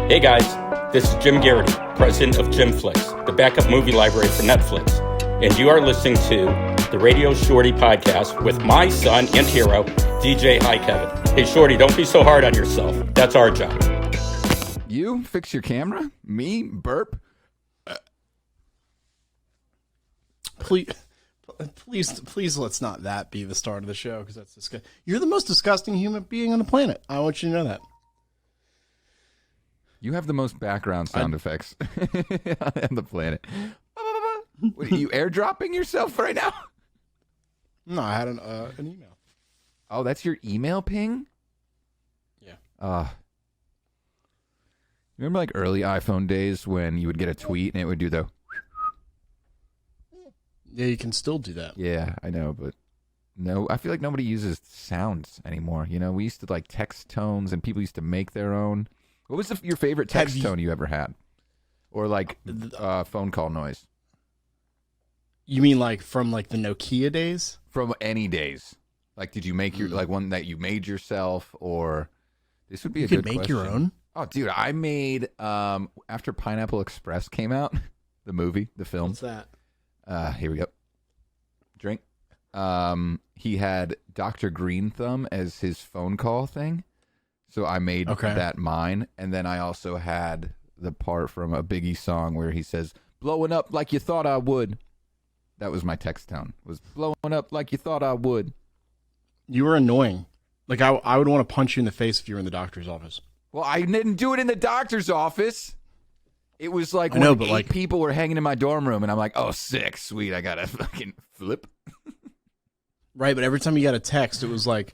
Hey guys, this is Jim Garrity, president of JimFlix, the backup movie library for Netflix, and you are listening to the RadioShorty podcast with my son and hero, DJ Hi Kevin. Hey Shorty, don't be so hard on yourself. That's our job. You fix your camera? Me? Burp? Please, let's not that be the start of the show, because that's disgusting. You're the most disgusting human being on the planet. I want you to know that. You have the most background sound effects on the planet. What, are you airdropping yourself right now? No, I had an email. Oh, that's your email ping? Yeah. Remember like early iPhone days when you would get a tweet and it would do the... Yeah, you can still do that. Yeah, I know, but no, I feel like nobody uses sounds anymore. You know, we used to like text tones and people used to make their own. What was your favorite text tone you ever had? Or like phone call noise? You mean like from like the Nokia days? From any days. Like, did you make your like one that you made yourself, or this would be a good question. You could make your own? Oh, dude, I made after Pineapple Express came out, the movie, the film. What's that? Here we go. Drink. He had Dr. Green Thumb as his phone call thing. So I made that mine, and then I also had the part from a Biggie song where he says, "Blowing up like you thought I would." That was my text tone. Was blowing up like you thought I would. You were annoying. Like I would want to punch you in the face if you were in the doctor's office. Well, I didn't do it in the doctor's office. It was like when eight people were hanging in my dorm room, and I'm like, "Oh, sick, sweet, I gotta fucking flip." Right, but every time you got a text, it was like,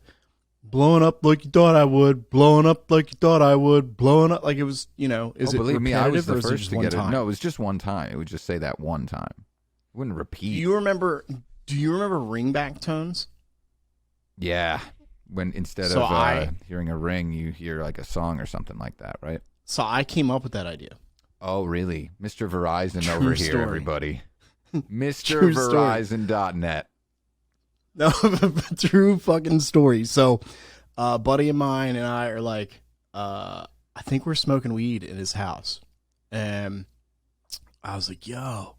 blowing up like you thought I would, blowing up like you thought I would, blowing up like it was, you know, is it repetitive, me, I was the first to get it. Time? No, it was just one time. It would just say that one time. It wouldn't repeat. Do you remember ringback tones? Yeah. When instead of hearing a ring, you hear like a song or something like that, right? So I came up with that idea. Oh, really? Mr. Verizon over here, story. Everybody. Mr. Verizon.net. No, true fucking story. So, a buddy of mine and I are like, I think we're smoking weed in his house. And I was like, yo.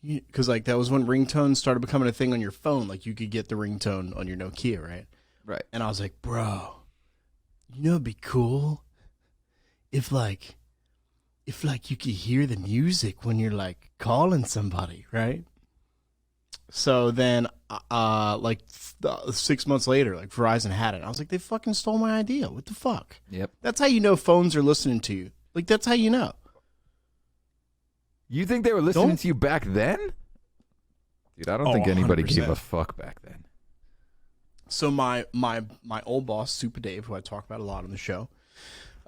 Because, like, that was when ringtones started becoming a thing on your phone. Like, you could get the ringtone on your Nokia, right? Right. And I was like, bro, you know it'd be cool if you could hear the music when you're, like, calling somebody, right? So then, 6 months later, like Verizon had it. I was like, they fucking stole my idea. What the fuck? Yep. That's how you know phones are listening to you. Like, that's how you know. You think they were listening to you back then? Dude, I don't think anybody 100%. gave a fuck back then. So my old boss, Super Dave, who I talk about a lot on the show,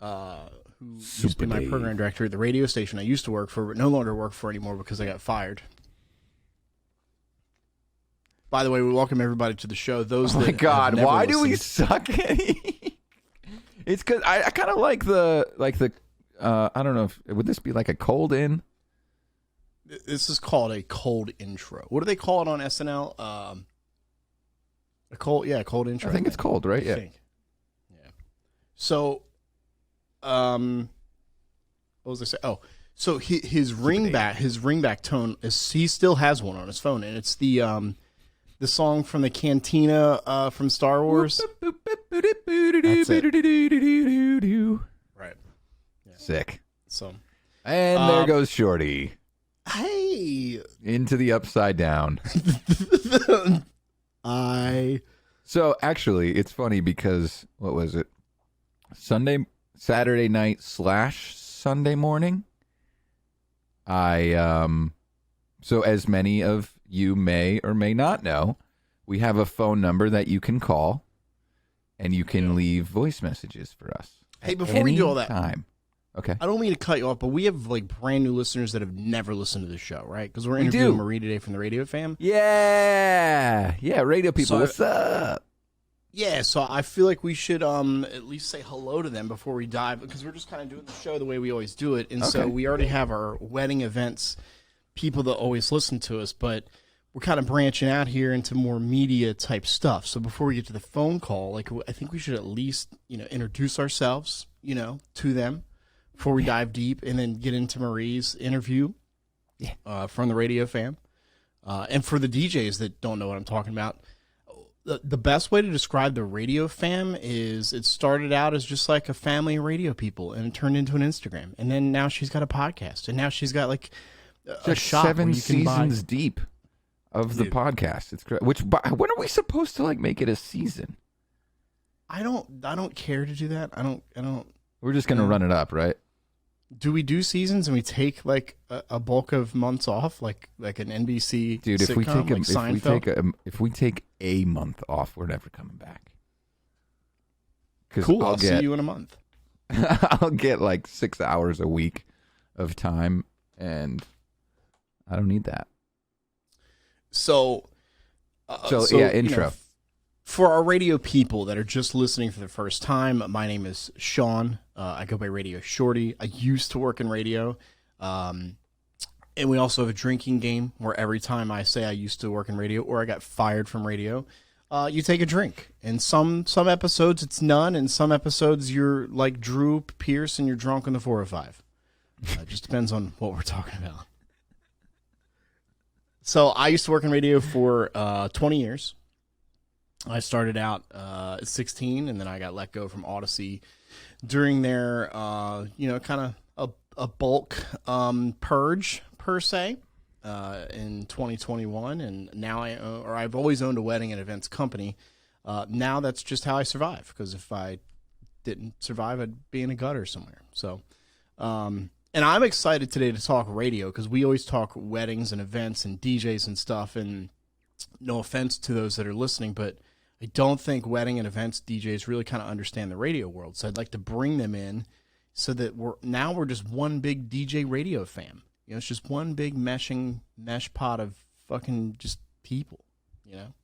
who used to be my program director at the radio station I used to work for, but no longer work for anymore because I got fired. By the way, we welcome everybody to the show. Those oh my God, why do we suck at it? It's because I kind of like the I don't know if would this be like a cold in? This is called a cold intro. What do they call it on SNL? A cold intro. I think it's cold, right? Yeah. Yeah. So, what was I saying? Oh, so his ringback tone is he still has one on his phone, and it's the song from the Cantina from Star Wars. That's it. Right. Yeah. Sick. So, and there goes Shorty. Hey. Into the upside down. So actually, it's funny because what was it? Saturday night / Sunday morning. So as many of you may or may not know, we have a phone number that you can call, and you can leave voice messages for us. Hey, before we do all that, time. Okay. I don't mean to cut you off, but we have like brand new listeners that have never listened to the show, right? Because we're interviewing Marie today from the Radio Fam. Yeah, radio people. What's up? Yeah, so I feel like we should at least say hello to them before we dive, because we're just kind of doing the show the way we always do it, and so we already have our wedding events people that always listen to us, but we're kind of branching out here into more media type stuff. So before we get to the phone call, like I think we should at least introduce ourselves, to them. before we dive deep and then get into Marie's interview from the Radio Fam. And for the DJs that don't know what I'm talking about, the best way to describe the Radio Fam is it started out as just like a family of radio people, and it turned into an Instagram. And then now she's got a podcast, and now she's got like a shop 7 seasons deep of the podcast. It's great. When are we supposed to like make it a season? I don't care to do that. I don't. We're just gonna run it up, right? Do we do seasons and we take like a bulk of months off, like an NBC dude? Sitcom, If we take a month off, we're never coming back. Cool. I'll see you in a month. I'll get like 6 hours a week of time, and I don't need that. So yeah, intro. For our radio people that are just listening for the first time, my name is Sean. I go by RadioShorty. I used to work in radio. And we also have a drinking game where every time I say I used to work in radio or I got fired from radio, you take a drink. And some episodes it's none, and some episodes you're like Drew Pierce and you're drunk on the 405. It just depends on what we're talking about. So I used to work in radio for 20 years. I started out at 16, and then I got let go from Odyssey during their, kind of a bulk purge per se in 2021. And now I've always owned a wedding and events company. Now that's just how I survive, because if I didn't survive, I'd be in a gutter somewhere. So, and I'm excited today to talk radio, because we always talk weddings and events and DJs and stuff. And no offense to those that are listening, but I don't think wedding and events DJs really kind of understand the radio world. So I'd like to bring them in so that we're just one big DJ radio fam. You know, it's just one big mesh pot of fucking just people, you know?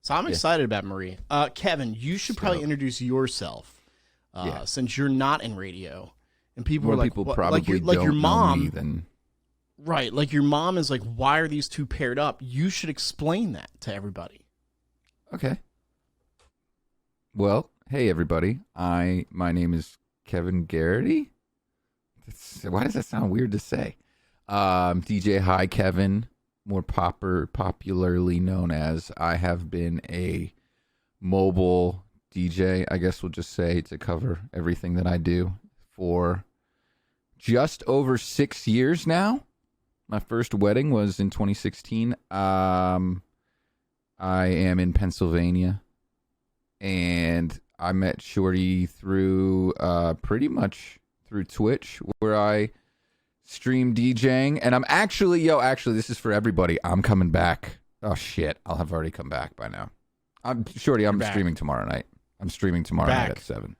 So I'm excited about Marie. Kevin, you should probably introduce yourself since you're not in radio. And people are like, probably like your mom. Know me then. Right, like your mom is like, why are these two paired up? You should explain that to everybody. Okay. Well, hey everybody. My name is Kevin Garrity. Why does that sound weird to say? DJ Hi Kevin, more popularly known as. I have been a mobile DJ, I guess we'll just say, to cover everything that I do for just over 6 years now. My first wedding was in 2016. I am in Pennsylvania. And I met Shorty through pretty much through Twitch, where I stream DJing. And I'm actually, this is for everybody. I'm coming back. Oh, shit. I'll have already come back by now. I'm streaming tomorrow night. I'm streaming tomorrow night at 7.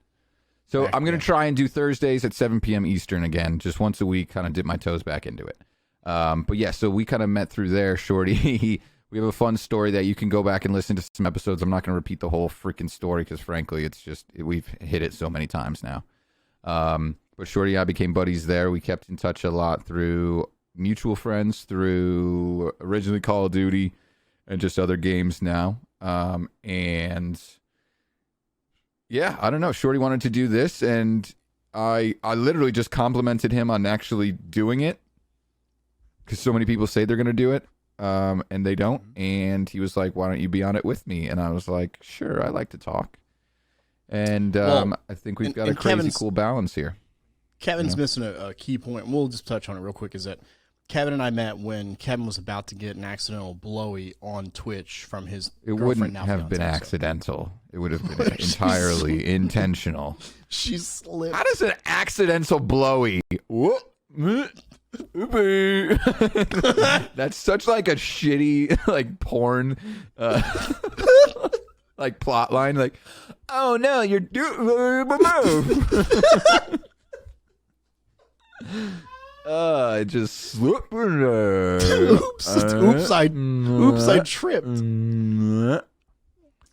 So I'm going to try and do Thursdays at 7 p.m. Eastern again, just once a week, kind of dip my toes back into it. But yeah, so we kind of met through there, Shorty. We have a fun story that you can go back and listen to some episodes. I'm not going to repeat the whole freaking story because, frankly, it's just we've hit it so many times now. But Shorty and I became buddies there. We kept in touch a lot through mutual friends, through originally Call of Duty, and just other games now. And yeah, I don't know. Shorty wanted to do this, and I literally just complimented him on actually doing it, because so many people say they're going to do it. And they don't. And he was like, why don't you be on it with me? And I was like, sure, I like to talk. And I think we've got a crazy cool balance here. Kevin's missing a key point. We'll just touch on it real quick, is that Kevin and I met when Kevin was about to get an accidental blowy on Twitch from his girlfriend. It wouldn't have been accidental. It would have been entirely intentional. She slipped. How does an accidental blowy? That's such like a shitty like porn like plot line, like, oh no, you're I just slipped. Oops, I tripped.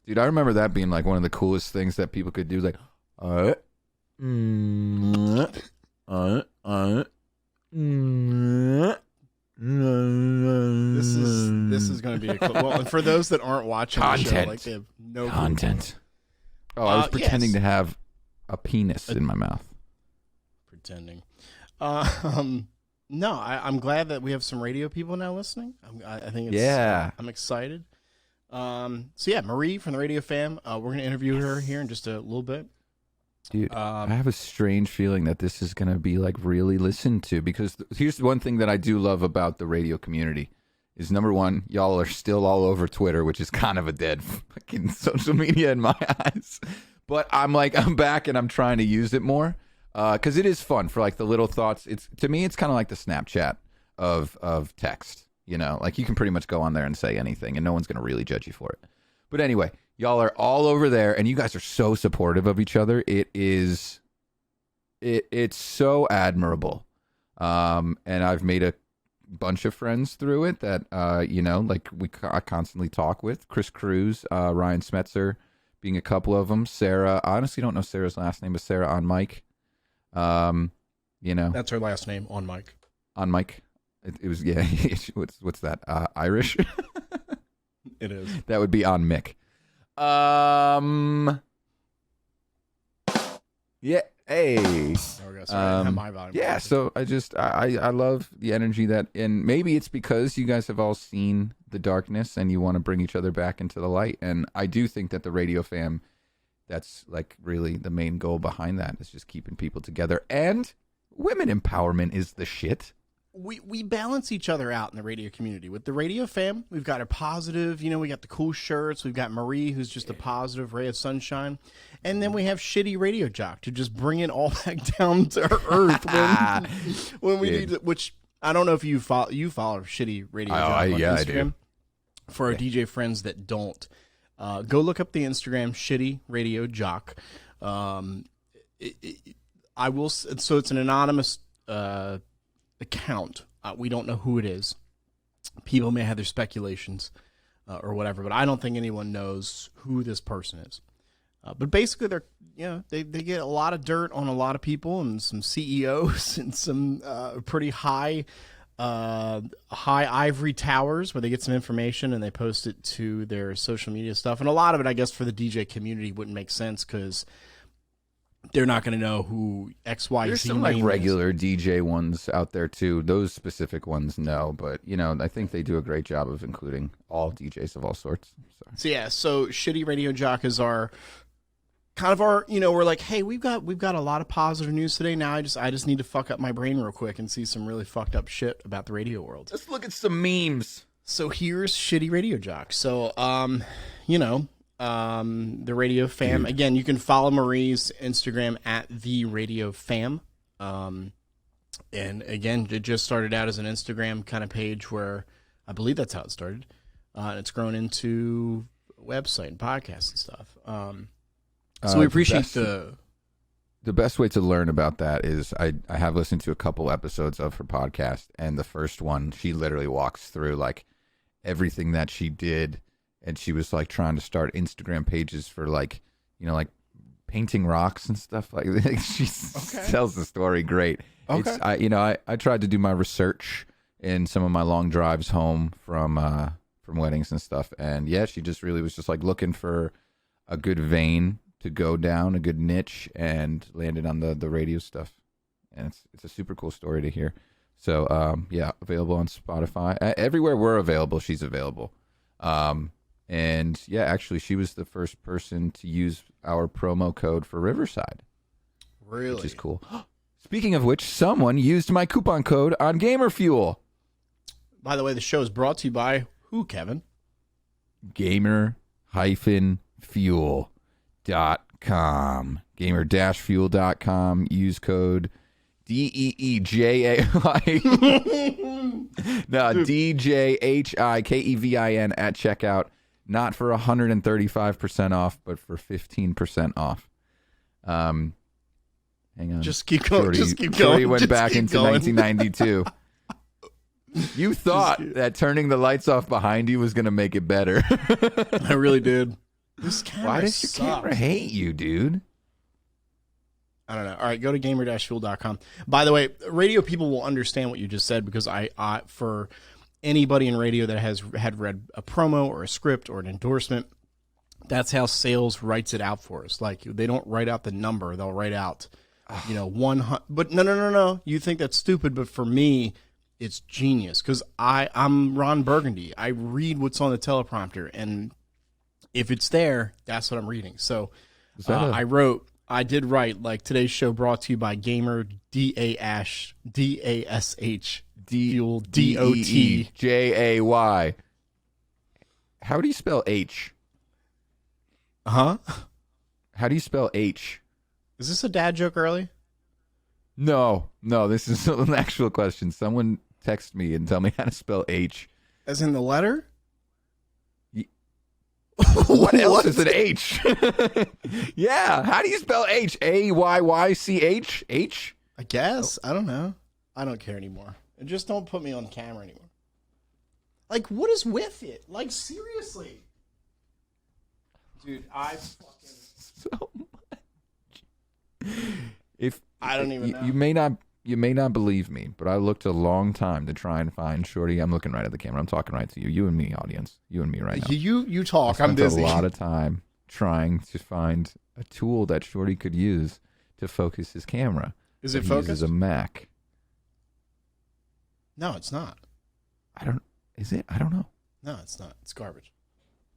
Dude, I remember that being like one of the coolest things that people could do, like This is going to be a well, and for those that aren't watching content, the show, like they have no content. Oh, I was pretending to have a penis in my mouth. pretending. No, I'm glad that we have some radio people now listening. I think it's, I'm excited. So yeah, Marie from the Radio Fam. We're going to interview her here in just a little bit. Dude, I have a strange feeling that this is going to be like really listened to, because here's one thing that I do love about the radio community is, number one, y'all are still all over Twitter, which is kind of a dead fucking social media in my eyes. But I'm back and I'm trying to use it more. Because it is fun for like the little thoughts. To me, it's kind of like the Snapchat of text. You know, like you can pretty much go on there and say anything, and no one's going to really judge you for it. But anyway, y'all are all over there, and you guys are so supportive of each other. It's so admirable. And I've made a bunch of friends through it that like I constantly talk with. Chris Cruz, Ryan Smetzer, being a couple of them. Sarah, I honestly don't know Sarah's last name, but Sarah on Mike. That's her last name, on Mike. On Mike. It was, yeah. What's that? Irish? It is. That would be on Mick. Yeah. Hey. There we go. Sorry, I have my volume. Yeah. So I love the energy that, and maybe it's because you guys have all seen the darkness and you want to bring each other back into the light. And I do think that the Radio Fam, that's like really the main goal behind that, is just keeping people together. And women empowerment is the shit. We balance each other out in the radio community. With the Radio Fam, we've got a positive, we got the cool shirts. We've got Marie, who's just a positive ray of sunshine. And then we have Shitty Radio Jock to just bring it all back down to earth when we need to, which I don't know if you follow Shitty Radio Jock on Instagram. I do. For our DJ friends that don't, go look up the Instagram, Shitty Radio Jock. So it's an anonymous account. We don't know who it is. People may have their speculations or whatever, but I don't think anyone knows who this person is. But basically, they get a lot of dirt on a lot of people and some CEOs and some pretty high ivory towers where they get some information and they post it to their social media stuff. And a lot of it, I guess, for the DJ community wouldn't make sense because they're not going to know who XYZ. There's some like regular DJ ones out there too. Those specific ones, no, but I think they do a great job of including all DJs of all sorts. So Shitty Radio Jock is our we're like, hey, we've got a lot of positive news today. Now I just need to fuck up my brain real quick and see some really fucked up shit about the radio world. Let's look at some memes. So here's Shitty Radio Jock. So the Radio Fam. Dude. Again, you can follow Marie's Instagram at the Radio Fam. And again, it just started out as an Instagram kind of page where I believe that's how it started. And it's grown into a website and podcasts and stuff. So we appreciate the best way to learn about that is I have listened to a couple episodes of her podcast, and the first one, she literally walks through like everything that she did. And she was like trying to start Instagram pages for like painting rocks and stuff like that. She tells the story great. Okay. I tried to do my research in some of my long drives home from weddings and stuff. And yeah, she just really was just like looking for a good vein to go down, a good niche, and landed on the radio stuff. And it's a super cool story to hear. So yeah, available on Spotify. Everywhere we're available, she's available. And yeah, actually, she was the first person to use our promo code for Riverside. Really? Which is cool. Speaking of which, someone used my coupon code on Gamer Fuel. By the way, the show is brought to you by who, Kevin? Gamer-fuel.com. Gamer-fuel.com. Use code DEEJAY. No, DJHIKEVIN at checkout. Not for 135% off, but for 15% off. Hang on. Just keep going. Shorty, just keep going. Shorty went back into 1992. You thought that turning the lights off behind you was going to make it better. I really did. This camera Why does sucks. your camera hate you, dude? I don't know. All right, go to gamer-fuel.com. By the way, radio people will understand what you just said because I for anybody in radio that had read a promo or a script or an endorsement, that's how sales writes it out for us. Like, they don't write out the number. They'll write out But no. You think that's stupid, but for me, it's genius because I'm Ron Burgundy. I read what's on the teleprompter, and if it's there, that's what I'm reading. So I did write, like, today's show brought to you by Gamer DASH Fuel DOT. How do you spell H? Huh? How do you spell H? Is this a dad joke early? No, this is an actual question. Someone text me and tell me how to spell H. As in the letter? What else is an H? Yeah, how do you spell H? AYYCH? H? I guess. I don't know. I don't care anymore. Just don't put me on camera anymore. Like, what is with it? Like, seriously. Dude, I fucking... So much. If I don't even know. You may not believe me, but I looked a long time to try and find Shorty. I'm looking right at the camera. I'm talking right to you. You and me, audience. You and me right now. You talk. I'm busy. a lot of time trying to find a tool that Shorty could use to focus his camera. Is it focused? He uses a Mac. No, it's not. Is it? I don't know. No, it's not. It's garbage.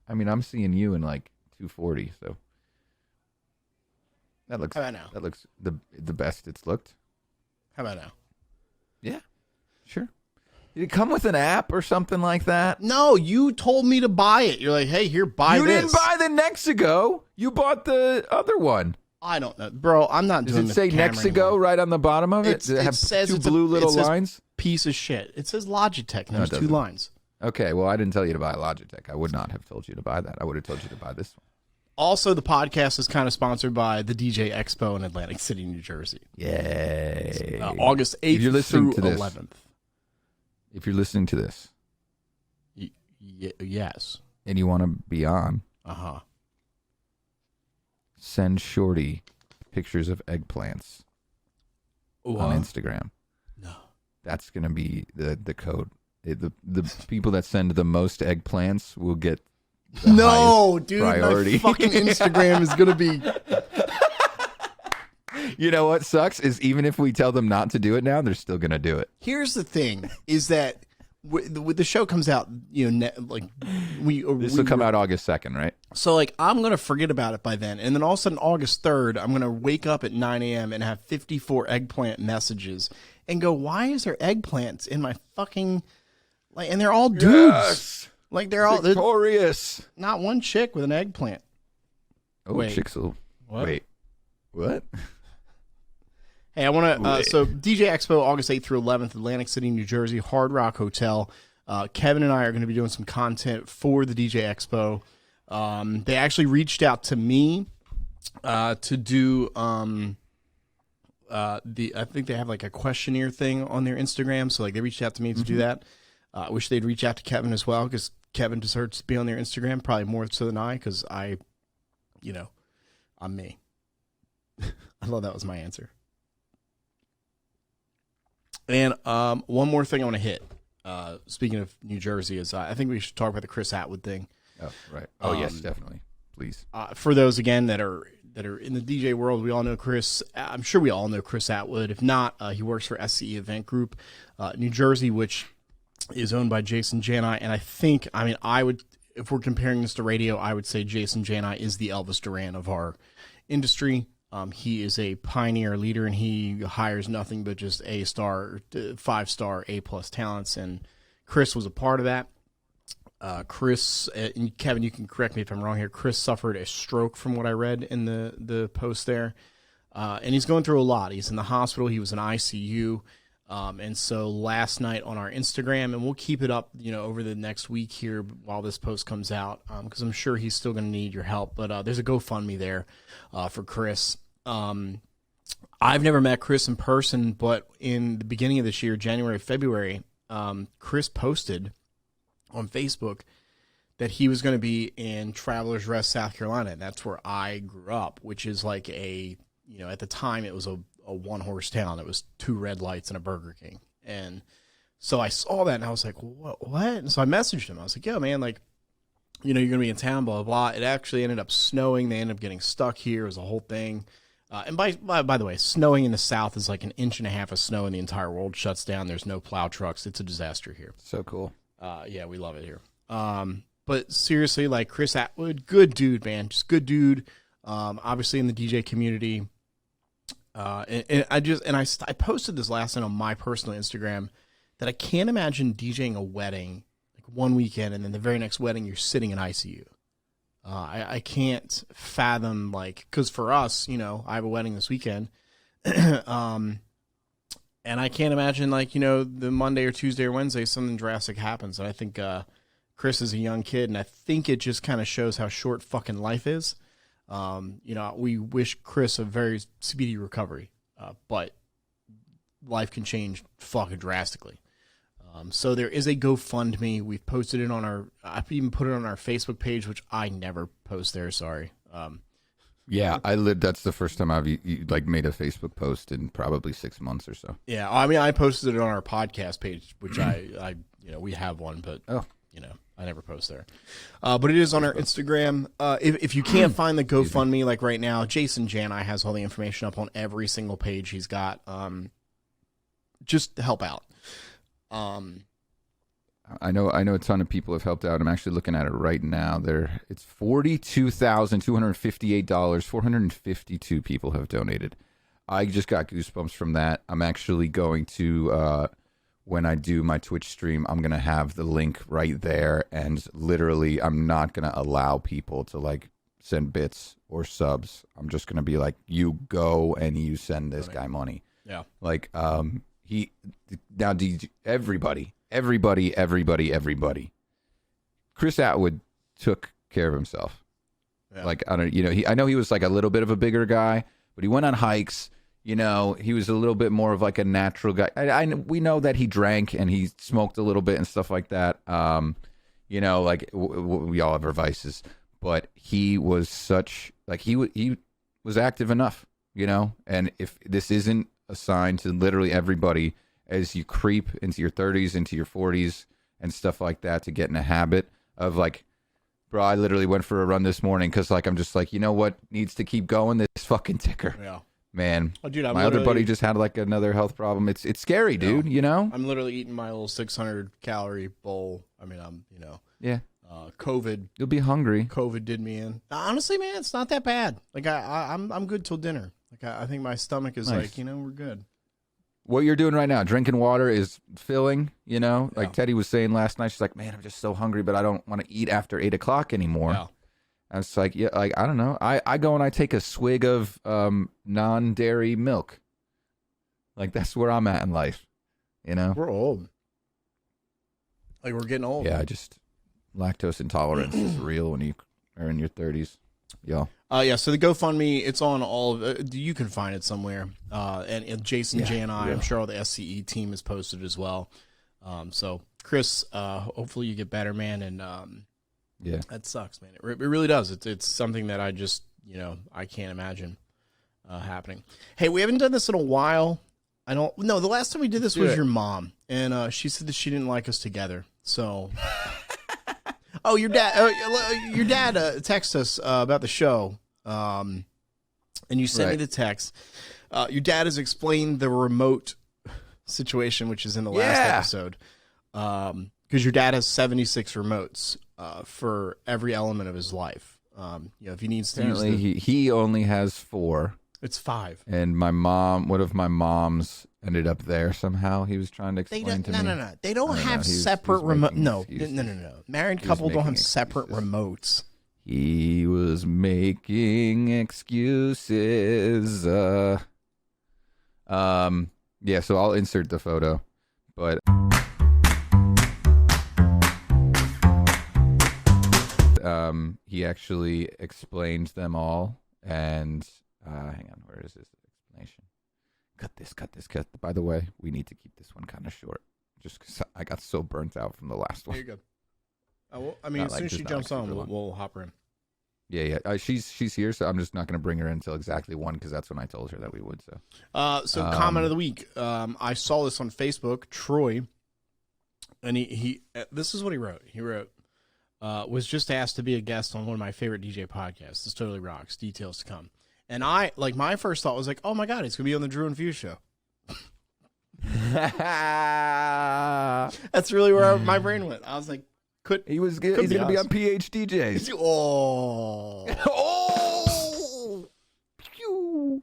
I mean, I'm seeing you in like 240, so that looks. How about now? That looks the best it's looked. How about now? Yeah, sure. Did it come with an app or something like that? No, you told me to buy it. You're like, hey, here, buy this. You didn't buy the Nexigo. You bought the other one. I don't know, bro. I'm not doing. Does it say Nexigo right on the bottom of it? Does it have two blue little lines? Piece of shit. It says Logitech. And there's 2 lines. Okay, well, I didn't tell you to buy Logitech. I would not have told you to buy that. I would have told you to buy this one. Also, the podcast is kind of sponsored by the DJ Expo in Atlantic City, New Jersey. Yay. August 8th through 11th. If you're listening to this. Yes. And you want to be on. Uh-huh. Send Shorty pictures of eggplants on Instagram. No. That's going to be the code. The people that send the most eggplants will get no, dude, priority. My fucking Instagram is going to be... You know what sucks is even if we tell them not to do it now, they're still going to do it. Here's the thing, is that the show comes out, this will come out August 2nd, right? So, like, I'm going to forget about it by then. And then all of a sudden, August 3rd, I'm going to wake up at 9 a.m. and have 54 eggplant messages and go, why is there eggplants in my fucking... Like, and they're all dudes. Yes! Like, they're all... Victorious! Not one chick with an eggplant. Oh, wait. Chicks will... What? Wait. What? Hey, I want to... so, DJ Expo, August 8th through 11th, Atlantic City, New Jersey, Hard Rock Hotel. Kevin and I are going to be doing some content for the DJ Expo. They actually reached out to me to do... I think they have like a questionnaire thing on their Instagram. So, like, they reached out to me to do that. I wish they'd reach out to Kevin as well, because Kevin deserves to be on their Instagram, probably more so than I, because I'm me. I thought that was my answer. And one more thing I want to hit, speaking of New Jersey, is I think we should talk about the Chris Atwood thing. Oh, right. Oh, yes, definitely. Please. For those, again, that are in the DJ world, we all know Chris. I'm sure we all know Chris Atwood. If not, he works for SCE Event Group, New Jersey, which is owned by Jason Jani. And I would, if we're comparing this to radio, I would say Jason Jani is the Elvis Duran of our industry. He is a pioneer leader, and he hires nothing but just A-star, 5-star, A-plus talents. And Chris was a part of that. Chris, and Kevin, you can correct me if I'm wrong here. Chris suffered a stroke from what I read in the post there. And he's going through a lot. He's in the hospital. He was in ICU. And so last night on our Instagram, and we'll keep it up, over the next week here while this post comes out, because I'm sure he's still going to need your help. But there's a GoFundMe there for Chris. I've never met Chris in person, but in the beginning of this year, January, February, Chris posted on Facebook that he was going to be in Travelers Rest, South Carolina. And that's where I grew up, which is like at the time it was a one-horse town. It was 2 red lights and a Burger King. And so I saw that and I was like, what? And so I messaged him. I was like, yo, man, like, you're going to be in town, blah, blah, blah. It actually ended up snowing. They ended up getting stuck here. It was a whole thing. And by the way, snowing in the South is like 1.5 inches of snow and the entire world shuts down. There's no plow trucks. It's a disaster here. So cool. Yeah, we love it here. But seriously, like Chris Atwood, good dude, man. Just good dude. Obviously in the DJ community. And I posted this last night on my personal Instagram that I can't imagine DJing a wedding like one weekend and then the very next wedding you're sitting in ICU. I can't fathom, like, because for us, I have a wedding this weekend, and I can't imagine, like, the Monday or Tuesday or Wednesday something drastic happens. And I think Chris is a young kid, and I think it just kind of shows how short fucking life is. We wish Chris a very speedy recovery, but life can change fucking drastically. So there is a GoFundMe. We've posted it I've even put it on our Facebook page, which I never post there. Sorry. Yeah, that's the first time I've made a Facebook post in probably 6 months or so. Yeah. I mean, I posted it on our podcast page, which I we have one, but I never post there. But it is on our Instagram. If you can't find the GoFundMe, like right now, Jason Jani has all the information up on every single page he's got. Just to help out. I know a ton of people have helped out. I'm actually looking at it right now. It's $42,258. 452 people have donated. I just got goosebumps from that. I'm actually going to when I do my Twitch stream, I'm going to have the link right there, and literally I'm not going to allow people to send bits or subs. I'm just going to be like, you go and you send this guy money. Yeah. Everybody. Chris Atwood took care of himself. Yeah. I know he was like a little bit of a bigger guy, but he went on hikes. He was a little bit more of like a natural guy. We know that he drank and he smoked a little bit and stuff like that. We all have our vices, but he was he was active enough, and if this isn't a sign to literally everybody as you creep into your 30s, into your 40s and stuff like that, to get in a habit of bro, I literally went for a run this morning because I'm just what needs to keep going? This fucking ticker. Yeah. Man, dude, my other buddy just had another health problem. It's scary, dude, I'm literally eating my little 600 calorie bowl. I mean, yeah. COVID. You'll be hungry. COVID did me in. Honestly, man, it's not that bad. I'm good till dinner. I think my stomach is nice. We're good. What you're doing right now, drinking water is filling, Teddy was saying last night, she's like, man, I'm just so hungry, but I don't want to eat after 8 o'clock anymore. Yeah. And it's I don't know. I go and I take a swig of non-dairy milk. That's where I'm at in life, We're old. We're getting old. Yeah, lactose intolerance is real when you are in your 30s. Yeah. So the GoFundMe, it's on all of you can find it somewhere. And Jason Jani, I'm sure all the SCE team is posted as well. So Chris, hopefully you get better, man. And yeah, that sucks, man. It really does. It's something that I just, I can't imagine happening. Hey, we haven't done this in a while. The last time we did this was your mom, and she said that she didn't like us together. So, your dad texted us about the show, and you sent me the text. Your dad has explained the remote situation, which is in the last episode, because your dad has 76 remotes for every element of his life. If he needs to use he only has 4. It's 5. And one of my moms ended up there somehow. He was trying to explain to me. No. They don't have separate remotes. No. Married couple don't have separate remotes. He was making excuses. So I'll insert the photo. But he actually explained them all, and hang on, where is this explanation? Cut this. By the way, we need to keep this one kind of short, just because I got so burnt out from the last one. There you go. As soon as she jumps on, we'll hop her in. Yeah. She's here, so I'm just not going to bring her in until exactly 1, because that's when I told her that we would. So, comment of the week. I saw this on Facebook. Troy, and he this is what he wrote. He wrote, was just asked to be a guest on one of my favorite DJ podcasts. This totally rocks. Details to come. And my first thought was like, oh my God, he's going to be on the Drew and Fuse show. That's really where my brain went. I was like, he's going to be on PhDJs. Oh. Pew.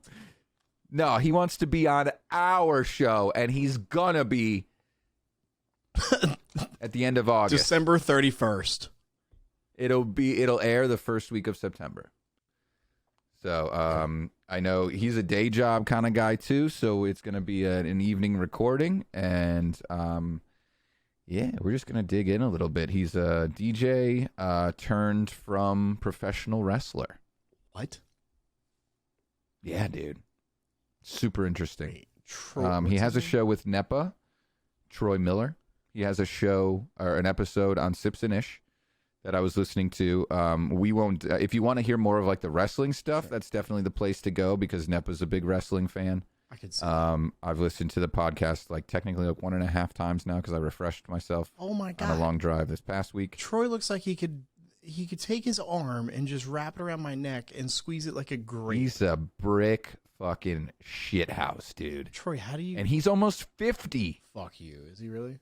No, he wants to be on our show, and he's going to be at the end of August. December 31st. It'll air the first week of September. So I know he's a day job kind of guy too, so it's going to be an evening recording, and we're just going to dig in a little bit. He's a DJ turned from professional wrestler. What? Yeah, dude. Super interesting. Troy, he has a show with NEPA, Troy Miller. He has a show or an episode on Sips and Ish that I was listening to. We won't. If you want to hear more of like the wrestling stuff, that's definitely the place to go because NEPA's a big wrestling fan. I could see. I've listened to the podcast technically 1.5 times now because I refreshed myself. Oh my God! On a long drive this past week. Troy looks like he could take his arm and just wrap it around my neck and squeeze it like a grape. He's a brick fucking shithouse, dude. Troy, how do you? And he's almost 50. Fuck you. Is he really?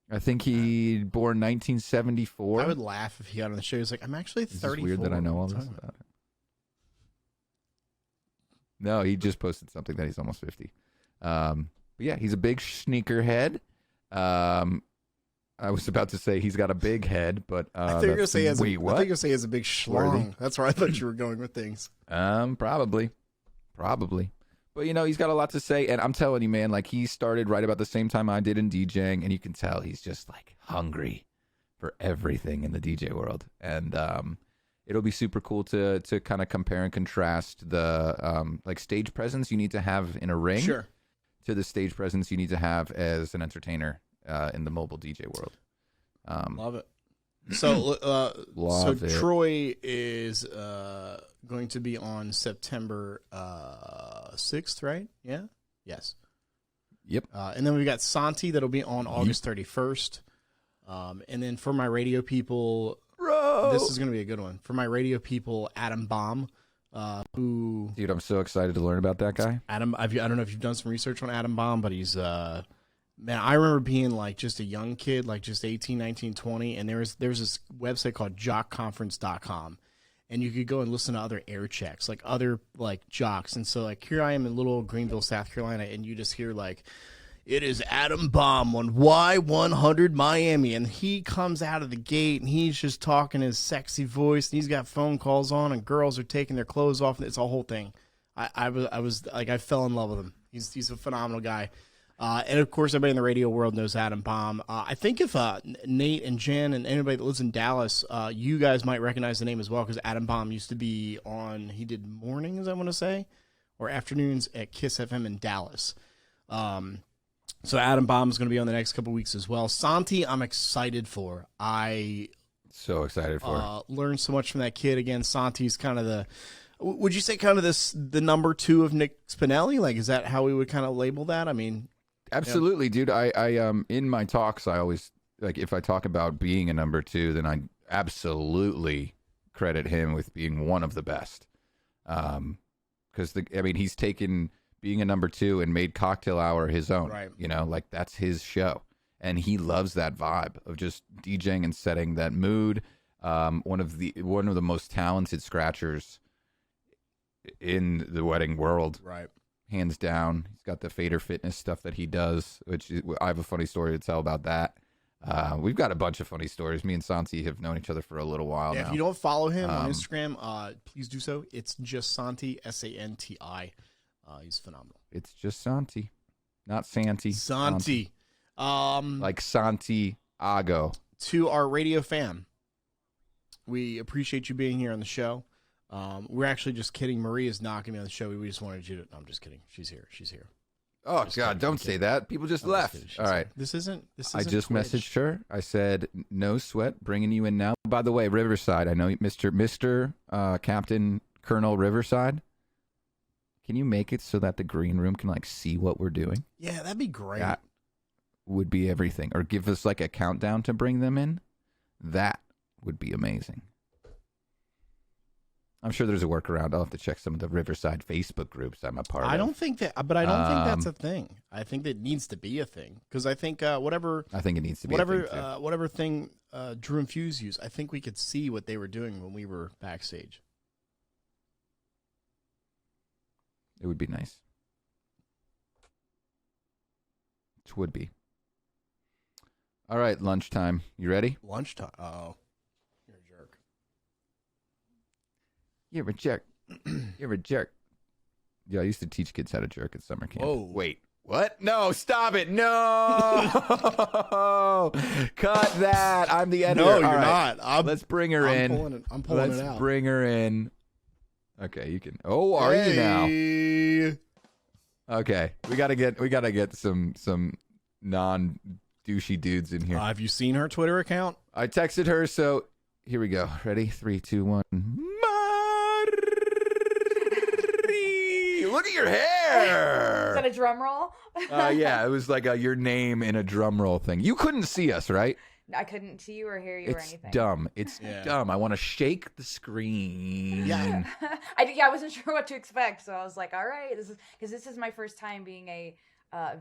I think he born 1974. I would laugh if he got on the show. He's like, I'm actually 34. It's weird that I know all this about it. No, he just posted something that he's almost 50. But yeah, he's a big sneakerhead. I was about to say he's got a big head, but I think you're gonna say what? I think you're gonna say he has a big schlong. That's where I thought you were going with things. Probably. But, he's got a lot to say, and I'm telling you, man, he started right about the same time I did in DJing, and you can tell he's just, hungry for everything in the DJ world. And it'll be super cool to kind of compare and contrast the, stage presence you need to have in a ring to the stage presence you need to have as an entertainer in the mobile DJ world. Love it. So, Troy is going to be on September 6th, right? Yeah? Yes. Yep. And then we've got Santi that'll be on August 31st. And then for my radio people, this is going to be a good one. For my radio people, Adam Baum, who... Dude, I'm so excited to learn about that guy. Adam, I don't know if you've done some research on Adam Baum, but he's... Man, I remember being just a young kid, just 18, 19, 20, and there was this website called jockconference.com, and you could go and listen to other air checks, other jocks. And so here I am in little Greenville, South Carolina, and you just hear it is Adam Baum on Y100 Miami, and he comes out of the gate and he's just talking his sexy voice, and he's got phone calls on, and girls are taking their clothes off, and it's a whole thing. I fell in love with him. He's a phenomenal guy. And of course, everybody in the radio world knows Adam Baum. I think if Nate and Jen and anybody that lives in Dallas, you guys might recognize the name as well, because Adam Baum used to be he did mornings, I want to say, or afternoons at Kiss FM in Dallas. So Adam Baum is going to be on the next couple weeks as well. Santi, I'm excited for. So excited for. Learned so much from that kid. Again, Santi's kind of would you say kind of the number 2 of Nick Spinelli? Is that how we would kind of label that? I mean... Absolutely, dude. I in my talks, I always if I talk about being a number 2, then I absolutely credit him with being one of the best. Because he's taken being a number 2 and made Cocktail Hour his own. Right. That's his show, and he loves that vibe of just DJing and setting that mood. One of the most talented scratchers in the wedding world. Right. Hands down. He's got the Fader Fitness stuff that he does, which I have a funny story to tell about that. We've got a bunch of funny stories. Me and Santi have known each other for a little while now. If you don't follow him on Instagram, please do so. It's just Santi, Santi. He's phenomenal. It's just Santi, not Santi. Santi. Like Santiago. To our radio fan, we appreciate you being here on the show. We're actually just kidding. Maria's not going to be on the show. We just wanted you to... No, I'm just kidding. She's here. Oh, God, don't say that. People just left. All right. This isn't I just Twitch. messaged her. I said, no sweat, bringing you in now. By the way, Riverside, I know Mr. Captain Colonel Riverside. Can you make it so that the green room can, see what we're doing? Yeah, that'd be great. That would be everything. Or give us, a countdown to bring them in. That would be amazing. I'm sure there's a workaround. I'll have to check some of the Riverside Facebook groups I'm a part of. I don't think that, but I don't think that's a thing. I think that needs to be a thing because I think whatever. I think it needs to be whatever thing Drew and Fuse use. I think we could see what they were doing when we were backstage. It would be nice. It would be. All right, lunchtime. You ready? Lunchtime. Oh, you're a jerk. You're a jerk. You're a jerk. Yeah, I used to teach kids how to jerk at summer camp. Whoa. Wait. What? No, stop it. No. Cut that. I'm the editor. No, you're not. Let's bring her in. I'm pulling it out. Let's bring her in. Okay, you can. Oh, are you now? Okay, we gotta get some non-douchey dudes in here. Have you seen her Twitter account? I texted her, so here we go. Ready? 3, 2, 1. Look at your hair. Is that a drum roll? Yeah, it was like your name in a drum roll thing. You couldn't see us, right? I couldn't see you or hear you or anything. Dumb. It's dumb. I want to shake the screen. Yeah. I wasn't sure what to expect, so I was like, all right, this is my first time being a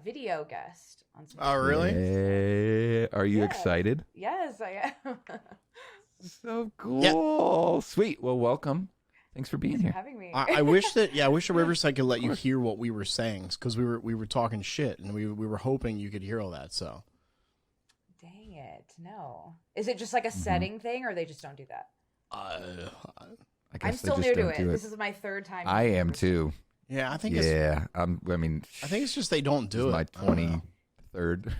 video guest on some. Oh, really? Are you excited? Yes, I am. So cool. Yeah. Sweet. Well, welcome. Thanks for being Thanks here. for having me. I wish that Riverside could let you hear what we were saying because we were talking shit and we were hoping you could hear all that. So. Dang it! No, is it just like a setting thing, or they just don't do that? I I'm still new to it. This is my third time. I am too. Yeah, I think. I think it's just they don't do it. My 23rd.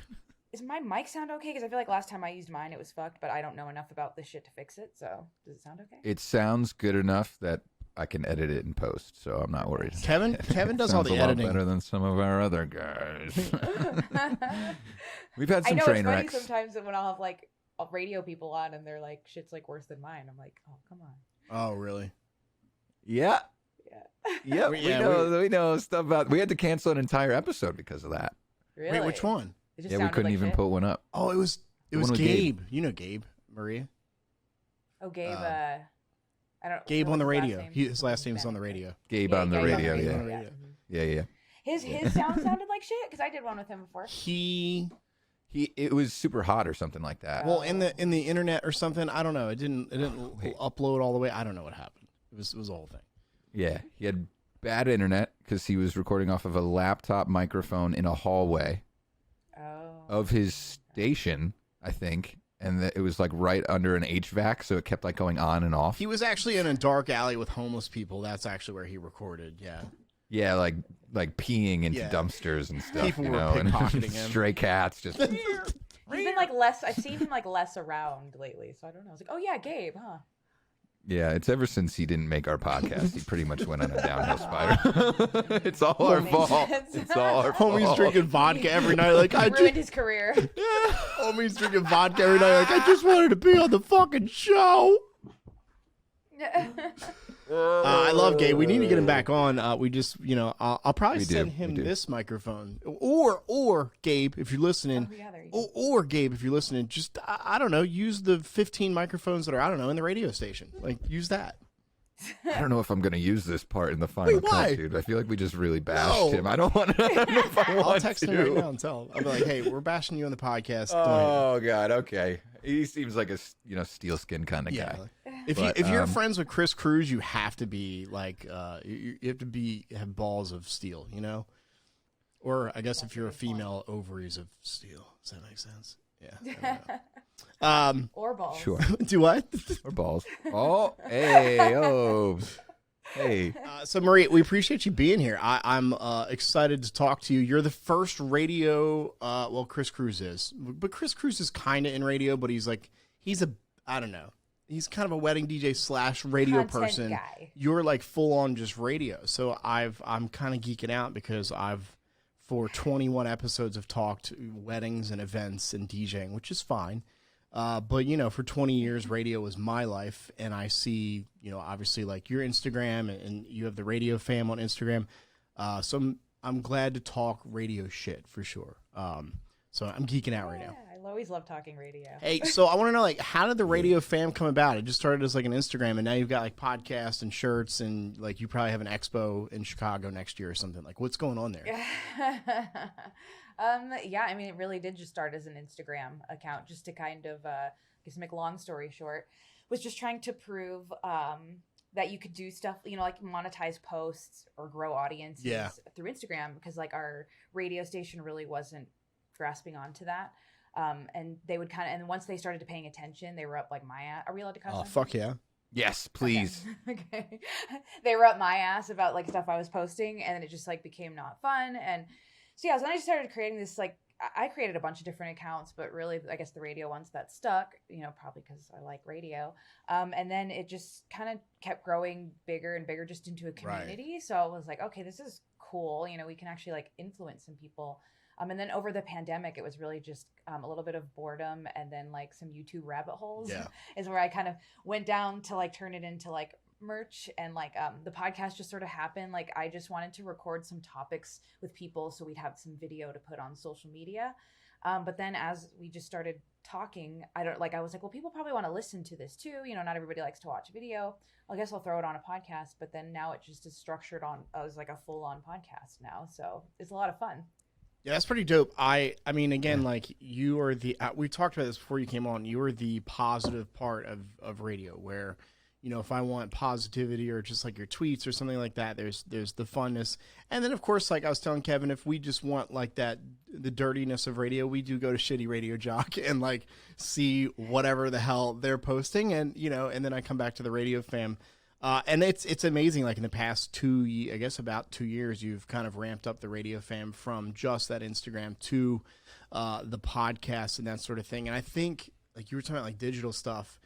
Is my mic sound okay? Because I feel like last time I used mine, it was fucked, but I don't know enough about this shit to fix it. So does it sound okay? It sounds good enough that I can edit it in post, so I'm not worried. Kevin does all the editing better than some of our other guys. We've had some train wrecks. It's funny sometimes when I'll have like radio people on and they're like, shit's like worse than mine. I'm like, oh, come on. Oh, really? Yeah. Yeah. Yep. We know stuff about. We had to cancel an entire episode because of that. Really? Wait, which one? Yeah, we couldn't even put one up. Oh, it was Gabe. You know Gabe, Maria. Oh, Gabe. I don't. Gabe on the radio. His last name was on the radio. Gabe on the radio. Yeah. His sound sounded like shit because I did one with him before. It was super hot or something like that. Well, in the internet or something, I don't know. It didn't upload all the way. I don't know what happened. It was the whole thing. Yeah, he had bad internet because he was recording off of a laptop microphone in a hallway of his station, I think, and it was like right under an HVAC, so it kept like going on and off. He was actually in a dark alley with homeless people. That's actually where he recorded. Yeah. Yeah, like peeing into dumpsters and stuff. People were pickpocketing him. Stray cats just. He's been like less. I've seen him like less around lately, so I don't know. I was like, oh yeah, Gabe, huh? Yeah, it's ever since he didn't make our podcast. He pretty much went on a downhill spiral. It's all our fault. It's all our fault. Homie's drinking vodka every night. Like I ruined his career. Yeah. Homie's drinking vodka every night. Like I just wanted to be on the fucking show. I love Gabe. We need to get him back on. We just, I'll probably send him this microphone, or Gabe, if you're listening, or Gabe, if you're listening, just I don't know, use the 15 microphones that are in the radio station. Like use that. I don't know if I'm going to use this part in the final cut, dude. I feel like we just really bashed him. I don't want to. I'll text him right now and tell him. I'll be like, hey, we're bashing you on the podcast. Oh God, okay. He seems like a steel skin kind of guy. If you're friends with Chris Cruz, you have to be like you have to have balls of steel, Or I guess if you're a female, ovaries of steel. Does that make sense? Yeah. Or balls. Sure. Do what? Or balls. Oh, hey. So Marie, we appreciate you being here. I'm excited to talk to you. You're the first radio. Chris Cruz is, but Chris Cruz is kind of in radio, but he's I don't know. He's kind of a wedding DJ / radio person. Guy. You're like full on just radio. So I'm kind of geeking out because for 21 episodes have talked weddings and events and DJing, which is fine. But for 20 years, radio was my life, and I see, obviously like your Instagram and you have the Radio Fam on Instagram. So I'm glad to talk radio shit for sure. So I'm geeking out right now. always love talking radio. Hey, so I want to know, like, how did the Radio Fam come about? It just started as like an Instagram, and now you've got like podcasts and shirts, and like you probably have an expo in Chicago next year or something. Like, what's going on there? Yeah, I mean, it really did just start as an Instagram account, just to kind of, I guess, make a long story short, was just trying to prove that you could do stuff, you know, like monetize posts or grow audiences through Instagram, because like our radio station really wasn't grasping onto that. And they would kind of, and once they started paying attention, they were up like my ass. Are we allowed to cuss? Oh, fuck yeah. Yes, please. Okay. They were up my ass about like stuff I was posting, and then it just like became not fun. And so yeah, so then I just started creating this, like, I created a bunch of different accounts, but really, I guess the radio ones that stuck, you know, probably because I like radio. And then it just kind of kept growing bigger and bigger, just into a community. Right. So I was like, okay, this is cool. You know, we can actually like influence some people. And then over the pandemic, it was really just a little bit of boredom, and then like some YouTube rabbit holes is where I kind of went down to like turn it into like merch, and like the podcast just sort of happened. Like I just wanted to record some topics with people so we'd have some video to put on social media. But then as we just started talking, I was like, well, people probably want to listen to this too. You know, not everybody likes to watch video. I guess I'll throw it on a podcast. But then now it just is structured on as like a full on podcast now. So it's a lot of fun. Yeah, that's pretty dope. I mean, again, like you are the, we talked about this before you came on, you are the positive part of radio, where, you know, if I want positivity or just like your tweets or something like that, there's the funness. And then of course, like I was telling Kevin, if we just want like that, the dirtiness of radio, we do go to Shitty Radio Jock and like see whatever the hell they're posting. And, you know, and then I come back to the Radio Fam. And it's amazing. Like in the past about 2 years, you've kind of ramped up the Radio Fam from just that Instagram to the podcast and that sort of thing. And I think, like you were talking about, like digital stuff,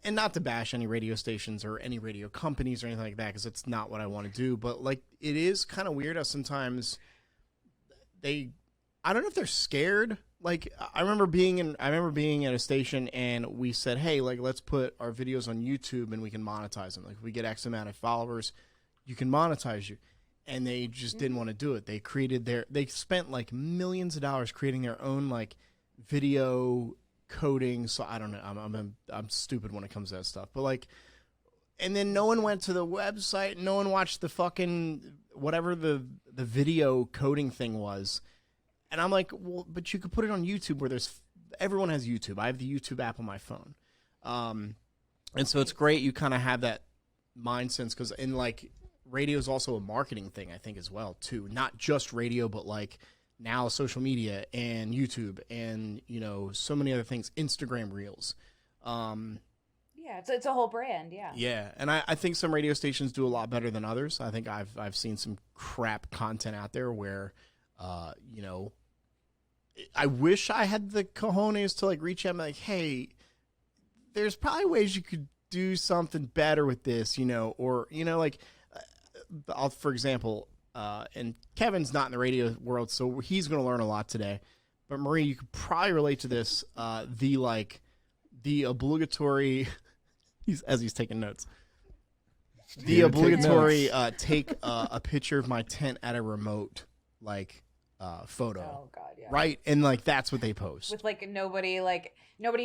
and not to bash any radio stations or any radio companies or anything like that, because it's not what I want to do. But like, it is kind of weird how sometimes I don't know if they're scared. Like I remember being at a station, and we said, hey, like let's put our videos on YouTube and we can monetize them. Like if we get X amount of followers, you can monetize you. And they just didn't want to do it. They spent like millions of dollars creating their own like video coding. So I don't know. I'm stupid when it comes to that stuff. But like, and then no one went to the website. No one watched the fucking whatever the video coding thing was. And I'm like, well, but you could put it on YouTube, where everyone has YouTube. I have the YouTube app on my phone. And so it's great. You kind of have that mind sense, because in like radio is also a marketing thing, I think, as well too. Not just radio, but like now social media and YouTube and, you know, so many other things, Instagram Reels. Yeah, it's a whole brand. Yeah. Yeah. And I think some radio stations do a lot better than others. I think I've seen some crap content out there where, you know, I wish I had the cojones to like reach out and be like, hey, there's probably ways you could do something better with this, you know, or, you know, like, for example, and Kevin's not in the radio world, so he's going to learn a lot today. But Marie, you could probably relate to this, the obligatory, he's taking notes. The obligatory take a picture of my tent at a remote, like, photo. Oh God, yeah. Right, and like that's what they post with like nobody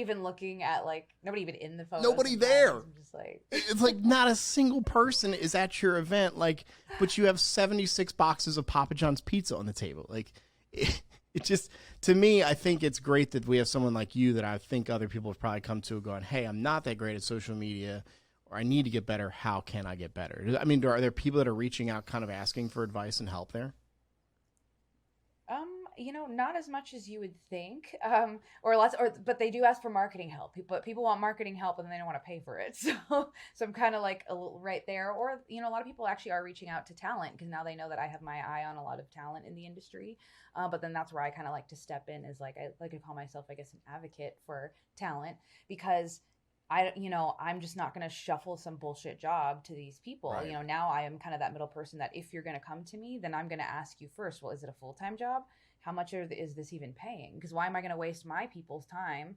even looking at, like nobody even in the photo. Nobody there. I'm just like, it's like not a single person is at your event. Like, but you have 76 boxes of Papa John's pizza on the table. Like, it just, to me, I think it's great that we have someone like you that I think other people have probably come to going, hey, I'm not that great at social media, or I need to get better. How can I get better? I mean, are there people that are reaching out, kind of asking for advice and help there? You know, not as much as you would think, but they do ask for marketing help. People want marketing help, and they don't want to pay for it. So I'm kind of like a little right there. Or, you know, a lot of people actually are reaching out to talent, because now they know that I have my eye on a lot of talent in the industry. But then that's where I kind of like to step in, as like I like to call myself, I guess, an advocate for talent, because I'm just not going to shuffle some bullshit job to these people. Right. You know, now I am kind of that middle person that if you're going to come to me, then I'm going to ask you first, well, is it a full-time job? How much is this even paying? Because why am I going to waste my people's time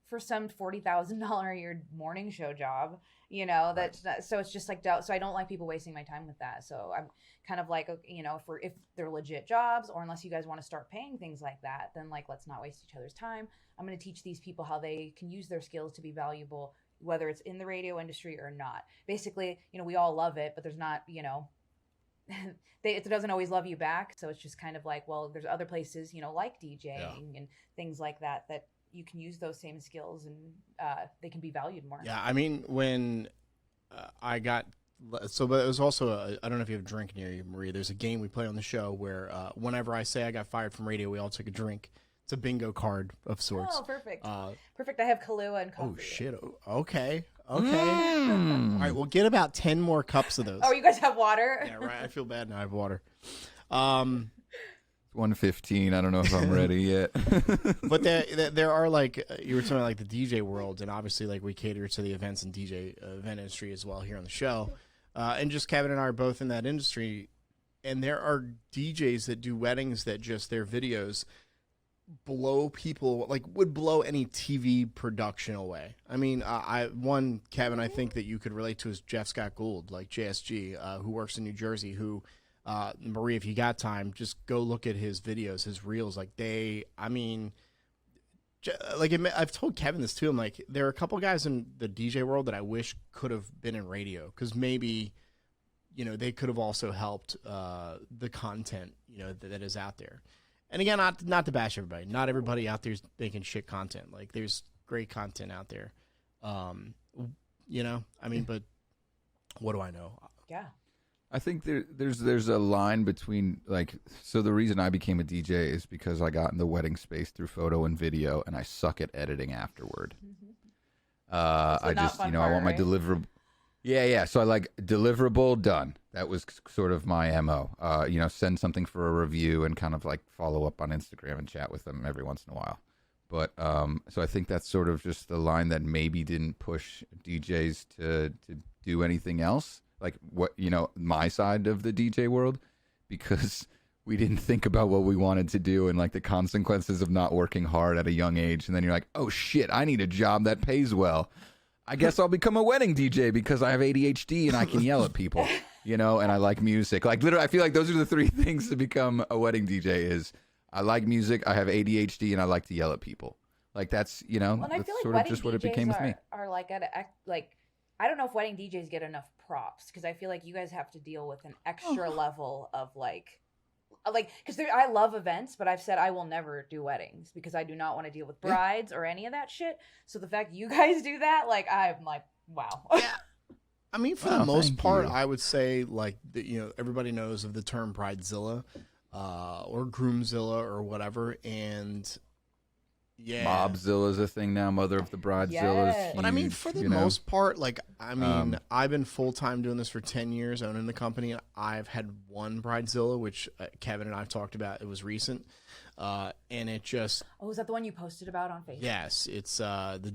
for some $40,000 a year morning show job, you know, that's not, so it's just like, so I don't like people wasting my time with that. So I'm kind of like, you know, if they're legit jobs, or unless you guys want to start paying things like that, then like, let's not waste each other's time. I'm going to teach these people how they can use their skills to be valuable, whether it's in the radio industry or not. Basically, you know, we all love it, but there's not, you know, it doesn't always love you back. So it's just kind of like, well, there's other places, you know, like DJing and things like that you can use those same skills and they can be valued more. Yeah, I mean, when I got but it was also I don't know if you have a drink near you, Maria. There's a game we play on the show where whenever I say I got fired from radio, we all take a drink. It's a bingo card of sorts. Oh, perfect. Perfect. I have Kahlua and coffee. Oh shit. Okay. All right, we'll get about 10 more cups of those. Oh, you guys have water? Yeah, right. I feel bad now. I have water. 1:15. I don't know if I'm ready yet. But there are, like, you were talking about, like, the DJ world, and obviously, like, we cater to the events and DJ event industry as well here on the show. And just Kevin and I are both in that industry, and there are DJs that do weddings that just their videos blow people, like, would blow any TV production away. I mean, Kevin, I think that you could relate to is Jeff Scott Gould, like JSG, who works in New Jersey, who, Marie, if you got time, just go look at his videos, his reels. Like, I've told Kevin this too. I'm like, there are a couple guys in the DJ world that I wish could have been in radio, because maybe, you know, they could have also helped the content, you know, that is out there. And again, not to bash everybody. Not everybody out there is making shit content. Like, there's great content out there. You know, I mean, but what do I know? Yeah. I think there's a line between, like, so the reason I became a DJ is because I got in the wedding space through photo and video, and I suck at editing afterward. I just, you know, I want my deliverable. Yeah. So I like deliverable done. That was sort of my MO. You know, send something for a review and kind of like follow up on Instagram and chat with them every once in a while. But so I think that's sort of just the line that maybe didn't push DJs to do anything else. Like, what, you know, my side of the DJ world, because we didn't think about what we wanted to do and like the consequences of not working hard at a young age. And then you're like, oh shit, I need a job that pays well. I guess I'll become a wedding DJ because I have ADHD and I can yell at people, you know, and I like music. Like, literally, I feel like those are the three things to become a wedding DJ is I like music, I have ADHD, and I like to yell at people. Like, that's, you know, well, that's sort of just what it became with me. Are like I don't know if wedding DJs get enough props, because I feel like you guys have to deal with an extra level of like because I love events, but I've said I will never do weddings because I do not want to deal with brides or any of that shit. So the fact you guys do that, like, I'm like, wow. Yeah. I mean, for the most part, I would say, like, you know, everybody knows of the term Bridezilla or Groomzilla or whatever, and yeah, Mobzilla's a thing now. Mother of the Bridezillas. Yes. But I mean, for the most part, like, I mean, I've been full time doing this for 10 years, owning the company. I've had one Bridezilla, which Kevin and I've talked about. It was recent, and it just. Oh, is that the one you posted about on Facebook? Yes, it's the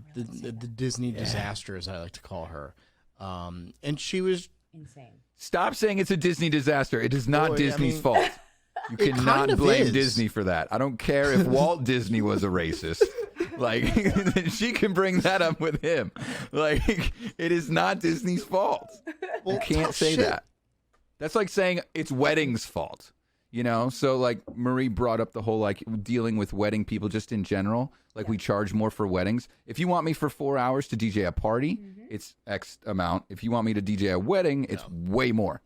Disney disaster, as I like to call her, and she was insane. Stop saying it's a Disney disaster. It is not Disney's fault. You cannot blame Disney for that. I don't care if Walt Disney was a racist. Like, she can bring that up with him. Like, it is not Disney's fault. Well, you can't say that. That's like saying it's weddings' fault. You know? So, like, Marie brought up the whole, like, dealing with wedding people just in general. Like, we charge more for weddings. If you want me for 4 hours to DJ a party, it's X amount. If you want me to DJ a wedding, it's way more.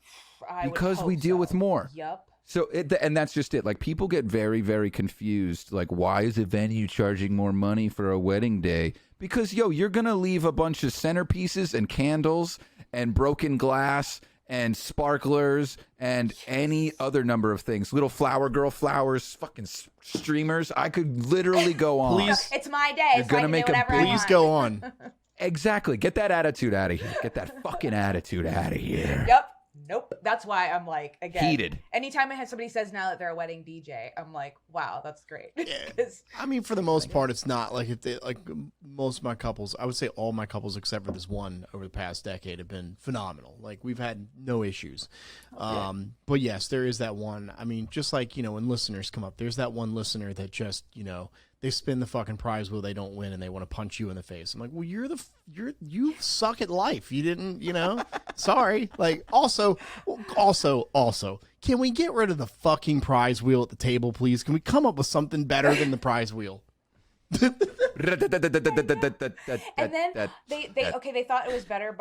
Because we deal with more. Yep. So, and that's just it. Like, people get very, very confused. Like, why is a venue charging more money for a wedding day? Because, you're going to leave a bunch of centerpieces and candles and broken glass and sparklers and any other number of things. Little flower girl flowers, fucking streamers. I could literally go on. Please. It's my day. You're going to make a Please go on. Exactly. Get that attitude out of here. Get that fucking attitude out of here. Yep. Nope. That's why I'm like, again, heated. Anytime I have somebody says now that they're a wedding DJ, I'm like, wow, that's great. Yeah. I mean, for the most part, it's not like if they, like, most of my couples, I would say all my couples except for this one over the past decade have been phenomenal. Like, we've had no issues. But yes, there is that one. I mean, just like, you know, when listeners come up, there's that one listener that just, you know, they spin the fucking prize wheel, they don't win, and they want to punch you in the face. I'm like, well, you suck at life. You didn't, sorry. Like, also, can we get rid of the fucking prize wheel at the table, please? Can we come up with something better than the prize wheel? And then they thought it was better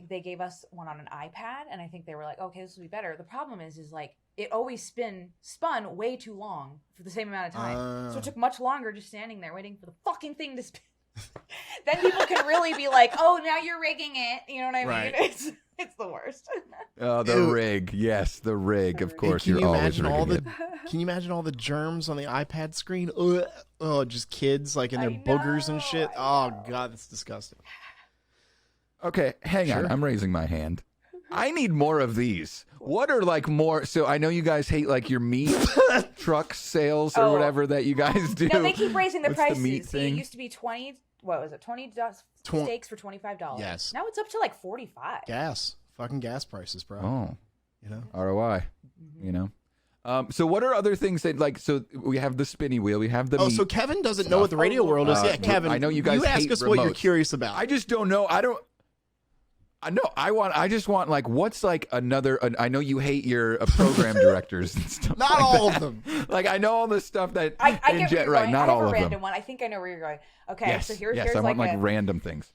they gave us one on an iPad, and I think they were like, okay, this will be better. The problem is like it always spun way too long for the same amount of time, so it took much longer just standing there waiting for the fucking thing to spin. Then people can really be like, oh, now you're rigging it. You know what I mean? It's the worst. Oh, the rig. Yes, the rig. Of course, you're always rigging it. Can you imagine all the germs on the iPad screen? Oh, just kids like in their boogers and shit. Oh, God, that's disgusting. Okay, hang on. I'm raising my hand. I need more of these. What are like more? So I know you guys hate like your meat truck sales or whatever that you guys do. No, they keep raising the prices. The meat thing? It used to be 20. What was it? 20 steaks for $25. Yes. Now it's up to like 45. Fucking gas prices, bro. Oh, ROI. So what are other things that like? So we have the spinny wheel. We have the. meat So Kevin doesn't know what the radio world is. Yeah, Kevin. I know you guys. You ask hate us remotes. what you're curious about. I just don't know. I don't. No, I just want like what's like another. I know you hate your program directors and stuff. Not like all that. of them. Like I know all the stuff that I get where you're right. going. Not I have all a of random them. one. I think I know where you're going. Okay, yes, so here's I want like random things.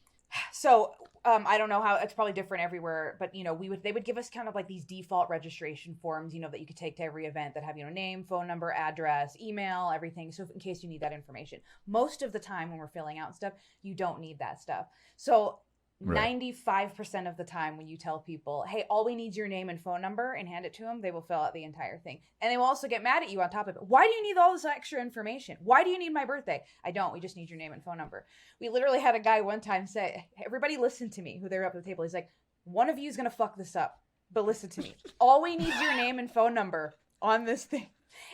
So I don't know how it's probably different everywhere, but they would give us kind of like these default registration forms, that you could take to every event that have name, phone number, address, email, everything. So in case you need that information, most of the time when we're filling out stuff, you don't need that stuff. So. Right. 95% of the time when you tell people, hey, all we need is your name and phone number and hand it to them, they will fill out the entire thing. And they will also get mad at you on top of it. Why do you need all this extra information? Why do you need my birthday? I don't. We just need your name and phone number. We literally had a guy one time say, everybody listen to me, who they were up at the table. He's like, one of you is going to fuck this up, but listen to me. All we need is your name and phone number on this thing.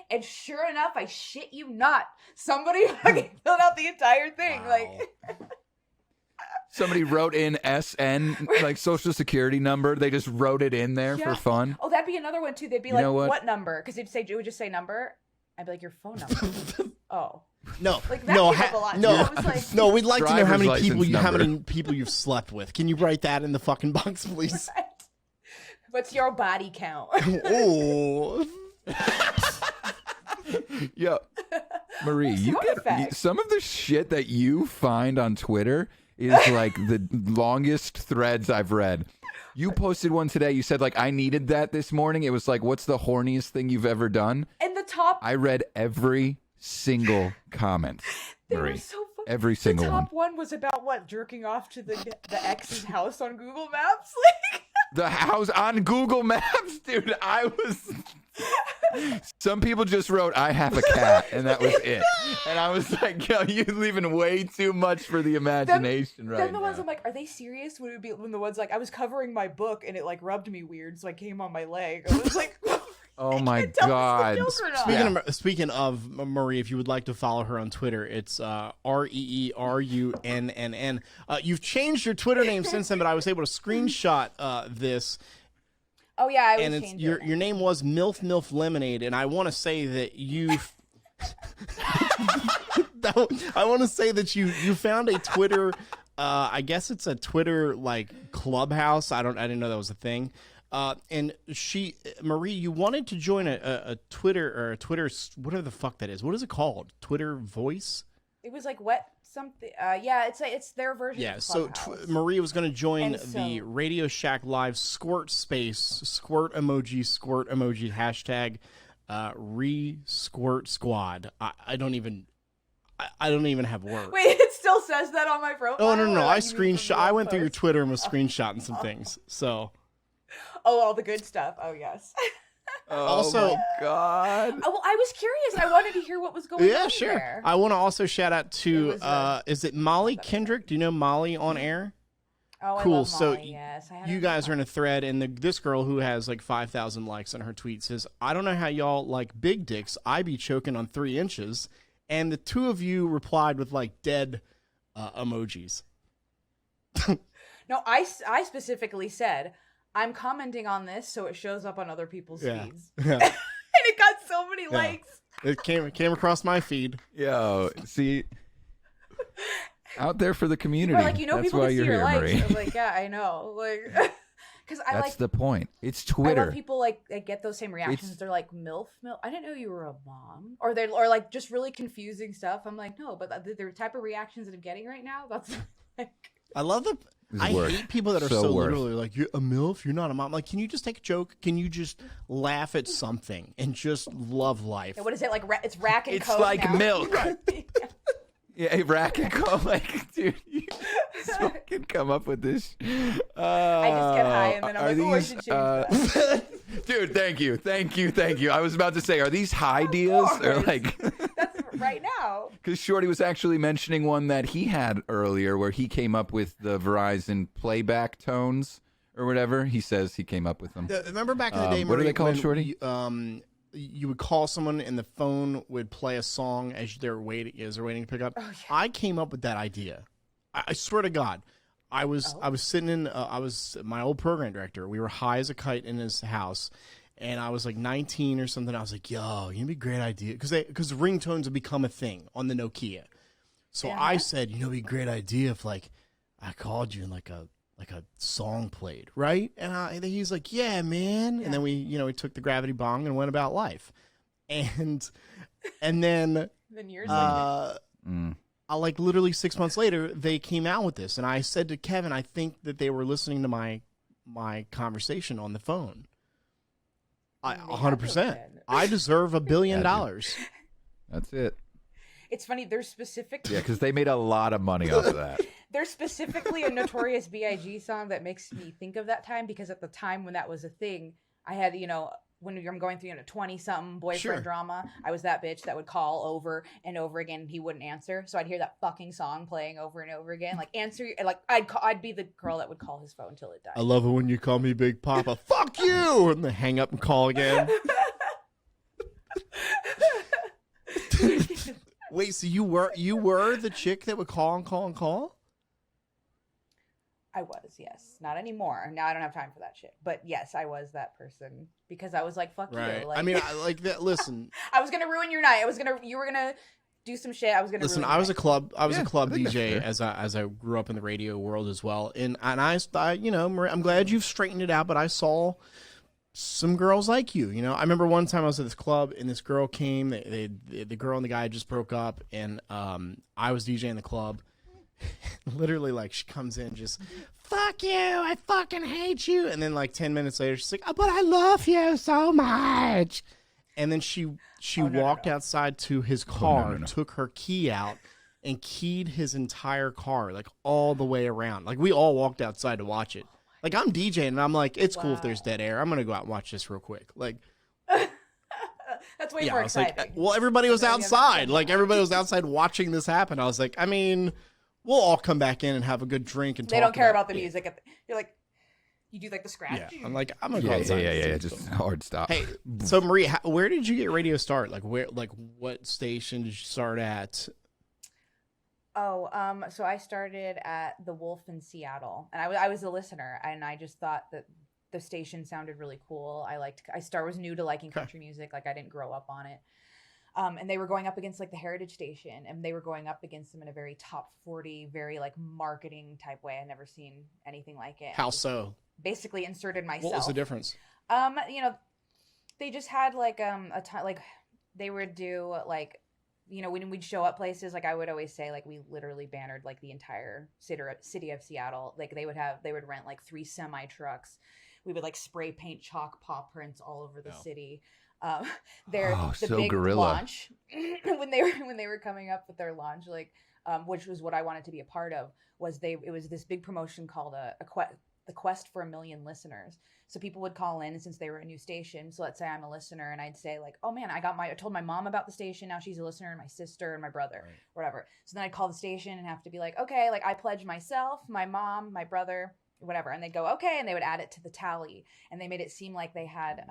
And sure enough, I shit you not, somebody fucking filled out the entire thing. Wow. Like... Somebody wrote in SN, like social security number. They just wrote it in there for fun. Oh, that'd be another one too. They'd be like, what number? Because it would just say number. I'd be like, your phone number. Oh. No. Like that came up a lot. No, we'd like to know how many people people you've slept with. Can you write that in the fucking box, please? Right. What's your body count? Oh. Yo, Marie, you get some of the shit that you find on Twitter is like the longest threads I've read. You posted one today. You said like I needed that this morning. It was like, what's the horniest thing you've ever done? And the top. I read every single comment. They Marie. were so funny. Every single one. The top one was about what? Jerking off to the ex's house on Google Maps. Like the house on Google Maps, dude. I was. Some people just wrote, I have a cat, and that was it. And I was like, yo, you're leaving way too much for the imagination right now. Then the ones I'm like, are they serious? Would it be when the ones like, I was covering my book and it like rubbed me weird, so I came on my leg. I was like, oh my God. Speaking of Marie, if you would like to follow her on Twitter, it's REERUNNN. You've changed your Twitter name since then, but I was able to screenshot this. Oh yeah, I was and your name was MILF Lemonade, and I want to say that you found a Twitter. I guess it's a Twitter like clubhouse. I didn't know that was a thing. And Marie, you wanted to join a Twitter or a Twitter, whatever the fuck that is. What is it called? Twitter Voice? It was like what? Something, yeah, it's their version. Yeah, of so Marie was going to join the Radio Shack Live Squirt Space, squirt emoji, hashtag, re-squirt squad. I don't even have words. Wait, it still says that on my profile? Oh no, I went through your Twitter and was screenshotting some things. So. Oh, all the good stuff. Oh yes. Also, my God. Well, I was curious. I wanted to hear what was going on. Yeah, sure. There. I want to also shout out to is it Molly Kendrick? Do you know Molly on air? Oh, cool. I love Molly, so yes. you guys are in a thread, and this girl who has like 5,000 likes on her tweet says, "I don't know how y'all like big dicks. I be choking on 3 inches." And the two of you replied with like dead emojis. No, I specifically said, I'm commenting on this so it shows up on other people's feeds. Yeah. And it got so many likes. It came across my feed. Yo, see, out there for the community. Like, That's people why can see you're your here, likes. Marie. I'm like, yeah, I know. Like, because That's the point. It's Twitter. I love people like get those same reactions. They're like, MILF. I didn't know you were a mom. Or like just really confusing stuff. I'm like, no, but the type of reactions that I'm getting right now, that's like. I love the. I hate people that are so literally like, you're a MILF, you're not a mom. Like, can you just take a joke? Can you just laugh at something and just love life? Yeah, what is it like? It's rack and It's coke like now. milk. Yeah, rack and coke. Like, dude, you fucking come up with this. I just get high and then I'm like, I should change that. Dude, thank you. I was about to say, are these high ideas or like? That's right now. Because Shorty was actually mentioning one that he had earlier, where he came up with the Verizon playback tones or whatever. He says he came up with them. Remember back in the day, what are they called, Shorty? You would call someone and the phone would play a song as they're waiting to pick up. Oh, yeah. I came up with that idea. I swear to God. I was sitting in I was my old program director. We were high as a kite in his house, and I was like 19 or something. I was like, "Yo, it'd be a great idea," because ringtones have become a thing on the Nokia. So I said, "It'd be a great idea if like I called you and like a song played, right?" And he's like, "Yeah, man." Yeah. And then we took the gravity bong and went about life, and then years later. Like literally 6 months later, they came out with this, and I said to Kevin, I think that they were listening to my conversation on the phone. 100%. I deserve $1 billion. That's it. It's funny. There's specific. Yeah, because they made a lot of money off of that. There's specifically a Notorious B.I.G. song that makes me think of that time, because at the time when that was a thing, I had when I'm going through 20-something boyfriend drama, I was that bitch that would call over and over again and he wouldn't answer. So I'd hear that fucking song playing over and over again. Like, answer, like I'd be the girl that would call his phone till it died. I love it when you call me Big Papa. Fuck you! And then hang up and call again. Wait, so you were the chick that would call and call and call? I was, yes. Not anymore. Now I don't have time for that shit. But yes, I was that person because I was like, fuck you. Like, I mean, I like that. Listen, I was gonna ruin your night. You were gonna do some shit. I was gonna listen. Ruin I was a club DJ as I grew up in the radio world as well. And I I'm glad you've straightened it out. But I saw some girls like you. I remember one time I was at this club and this girl came. The girl and the guy just broke up, and I was DJing the club. Literally, like, she comes in just, fuck you, I fucking hate you. And then like 10 minutes later, she's like, oh, but I love you so much. And then she walked outside to his car, took her key out, and keyed his entire car, like all the way around. Like, we all walked outside to watch it. Like, I'm DJing and I'm like, it's cool if there's dead air. I'm gonna go out and watch this real quick. Like, that's way more exciting. Like, well, everybody was outside. Like, everybody was outside watching this happen. I was like, I mean, we'll all come back in and have a good drink and talk. They don't care about the music. You're like, you do like the scratch. Yeah, I'm like, I'm gonna go outside. Yeah. Just hard stop. Hey, so Marie, where did you get radio start? Like, what station did you start at? Oh, so I started at the Wolf in Seattle, and I was a listener, and I just thought that the station sounded really cool. I was new to liking country music. Like, I didn't grow up on it. And they were going up against like the Heritage Station, and they were going up against them in a very top 40, very like marketing type way. I'd never seen anything like it. How so? Basically inserted myself. What was the difference? They just had like like they would do like, when we'd show up places, like I would always say, like, we literally bannered like the entire city of Seattle. Like they would rent like 3 semi trucks. We would like spray paint chalk paw prints all over the city. The big gorilla. launch when they were coming up with their launch, like, which was what I wanted to be a part of, it was this big promotion called the Quest for 1 Million Listeners. So people would call in, and since they were a new station, so let's say I'm a listener, and I'd say like, oh man, I told my mom about the station, now she's a listener, and my sister and my brother, whatever. So then I'd call the station and have to be like, okay, like I pledge myself, my mom, my brother, whatever, and they'd go okay, and they would add it to the tally, and they made it seem like they had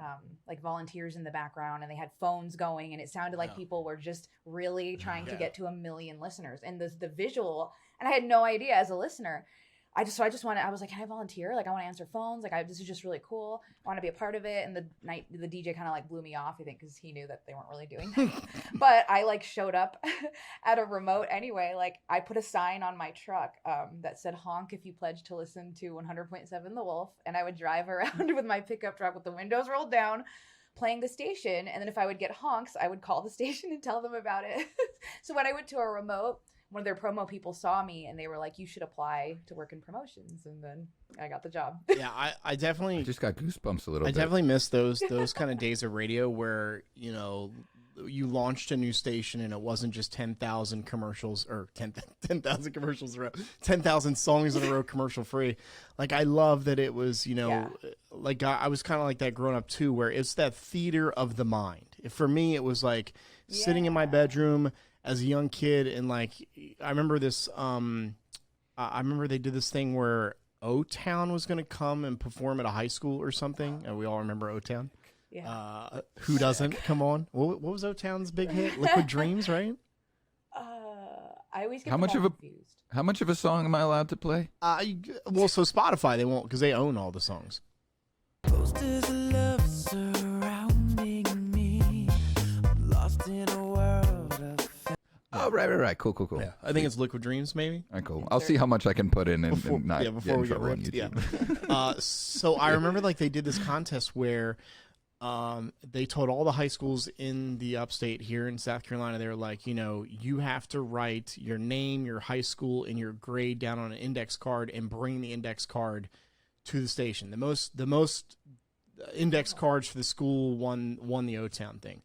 like volunteers in the background, and they had phones going, and it sounded like people were just really trying to get to 1 million listeners. And the visual, and I had no idea as a listener, I was like, can I volunteer? Like, I want to answer phones. Like, this is just really cool. I want to be a part of it. And the DJ kind of like blew me off, I think, because he knew that they weren't really doing that. But I like showed up at a remote anyway. Like, I put a sign on my truck that said, honk if you pledge to listen to 100.7 The Wolf. And I would drive around with my pickup truck with the windows rolled down, playing the station. And then if I would get honks, I would call the station and tell them about it. So when I went to a remote, one of their promo people saw me and they were like, you should apply to work in promotions. And then I got the job. Yeah, I definitely just got goosebumps a little bit. I definitely miss those kind of days of radio where, you know, you launched a new station and it wasn't just 10,000 commercials or 10,000 commercials in a row, 10,000 songs in a row commercial free. Like, I love that it was, you know, like I was kind of like that growing up too, where it's that theater of the mind. For me, it was like sitting in my bedroom as a young kid, and like I remember this. I remember they did this thing where O-Town was going to come and perform at a high school or something, and we all remember O-Town. Yeah. Who doesn't? Come on. What was O-Town's big hit? Liquid Dreams, right? I always get confused. How much of a song am I allowed to play? Well, so Spotify they won't because they own all the songs. Posters of love surrounding me, lost in a world of. Oh, right. Cool. Yeah, I think it's Liquid Dreams, maybe. All right, cool. I'll see how much I can put in and not before we get on ripped. YouTube. Yeah. So I remember like they did this contest where they told all the high schools in the upstate here in South Carolina, they were like, you know, you have to write your name, your high school, and your grade down on an index card and bring the index card to the station. The most index cards for the school won the O-Town thing.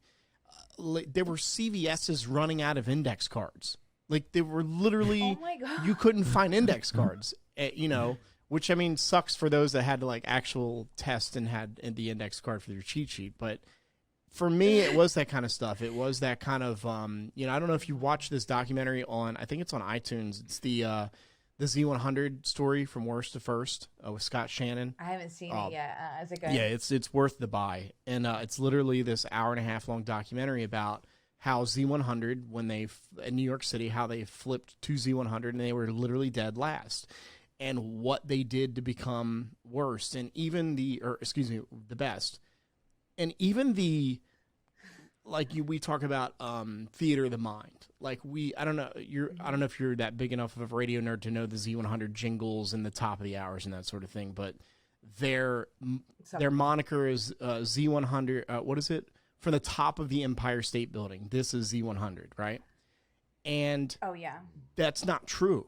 There were CVS's running out of index cards. Like, they were literally, oh my God. You couldn't find index cards, you know, which, I mean, sucks for those that had to, like, actual test and had the index card for their cheat sheet. But for me, it was that kind of stuff. It was that kind of, you know, I don't know if you watched this documentary on, I think it's on iTunes. It's the Z100 story from worst to first with Scott Shannon. I haven't seen it yet. Is it good? Yeah, it's worth the buy. And it's literally this hour-and-a-half long documentary about how Z100, when in New York City, how they flipped to Z100 and they were literally dead last. And what they did to become worst, and even the best. And even we talk about theater of the mind. Like I don't know if you're that big enough of a radio nerd to know the Z100 jingles and the top of the hours and that sort of thing, but their moniker is Z100. What is it? From the top of the Empire State Building. This is Z100, right? And that's not true.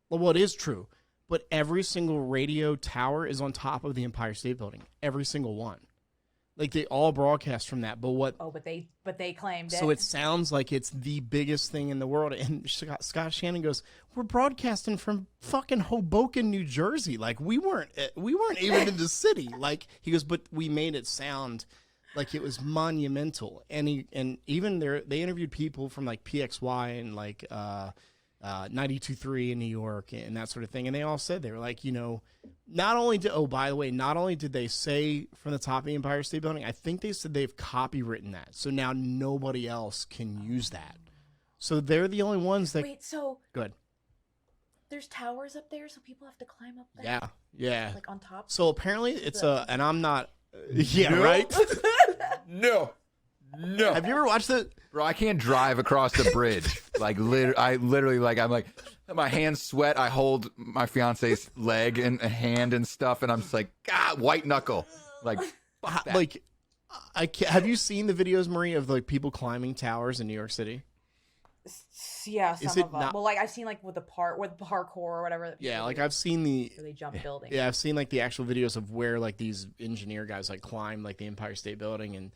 Well, it is true, but every single radio tower is on top of the Empire State Building. Every single one. Like, they all broadcast from that, but they claimed it. So it sounds like it's the biggest thing in the world. And Scott Shannon goes, "We're broadcasting from fucking Hoboken, New Jersey. Like, we weren't even in the city." Like, he goes, "But we made it sound like it was monumental." And even they interviewed people from like PXY and like 92.3 in New York and that sort of thing, and they all said, they were like, you know, not only did they say from the top of the Empire State Building, I think they said they've copywritten that, so now nobody else can use that. So they're the only ones that. Wait, so good. There's towers up there, so people have to climb up there. Yeah. Like on top. So apparently it's and I'm not. Yeah, right. No. Have you ever watched it? Bro, I can't drive across the bridge. Like, I'm like, my hands sweat. I hold my fiance's leg and a hand and stuff, and I'm just like, God, white knuckle. Like, fuck that. Like, have you seen the videos, Marie, of like people climbing towers in New York City? Yeah, some of them. Well, like I've seen like with parkour or whatever. Yeah, like I've seen where they jump buildings. Yeah, I've seen like the actual videos of where like these engineer guys like climb like the Empire State Building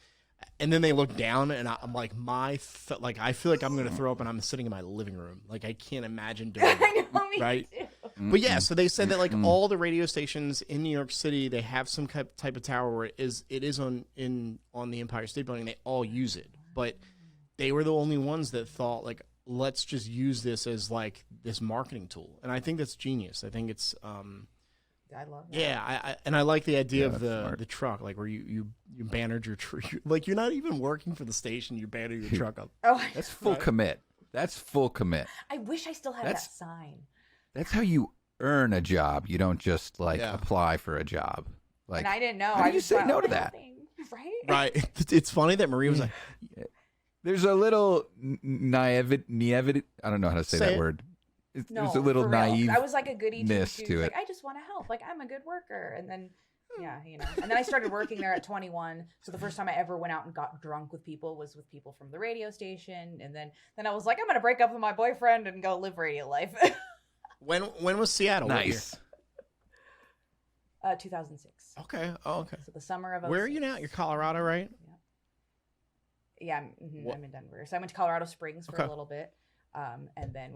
and then they look down, and I'm like, I feel like I'm going to throw up, and I'm sitting in my living room. Like, I can't imagine doing it. I know, me right? too. But yeah, so they said that like all the radio stations in New York City, they have some type of tower where it is on the Empire State Building. They all use it, but they were the only ones that thought like, let's just use this as like this marketing tool. And I think that's genius. I think it's I love that. Yeah, I like the idea of the truck, like where you bannered your truck. Like, you're not even working for the station, you banner your truck up. Oh, that's full commit. That's full commit. I wish I still had that sign. That's how you earn a job. You don't just apply for a job. Like, and I didn't know. How do you say no to that? Right? Right. It's funny that Marie was like, there's a little naivety. I don't know how to say that word. There's a little naive. I was like a goody to it. Like, I just want to help. Like, I'm a good worker. And then, and then I started working there at 21. So the first time I ever went out and got drunk with people was with people from the radio station. And then I was like, I'm going to break up with my boyfriend and go live radio life. When was Seattle? Nice. 2006. Okay. Oh, okay. So the summer of 06. Where are you now? You're Colorado, right? Yeah, I'm in Denver. So I went to Colorado Springs for a little bit. And then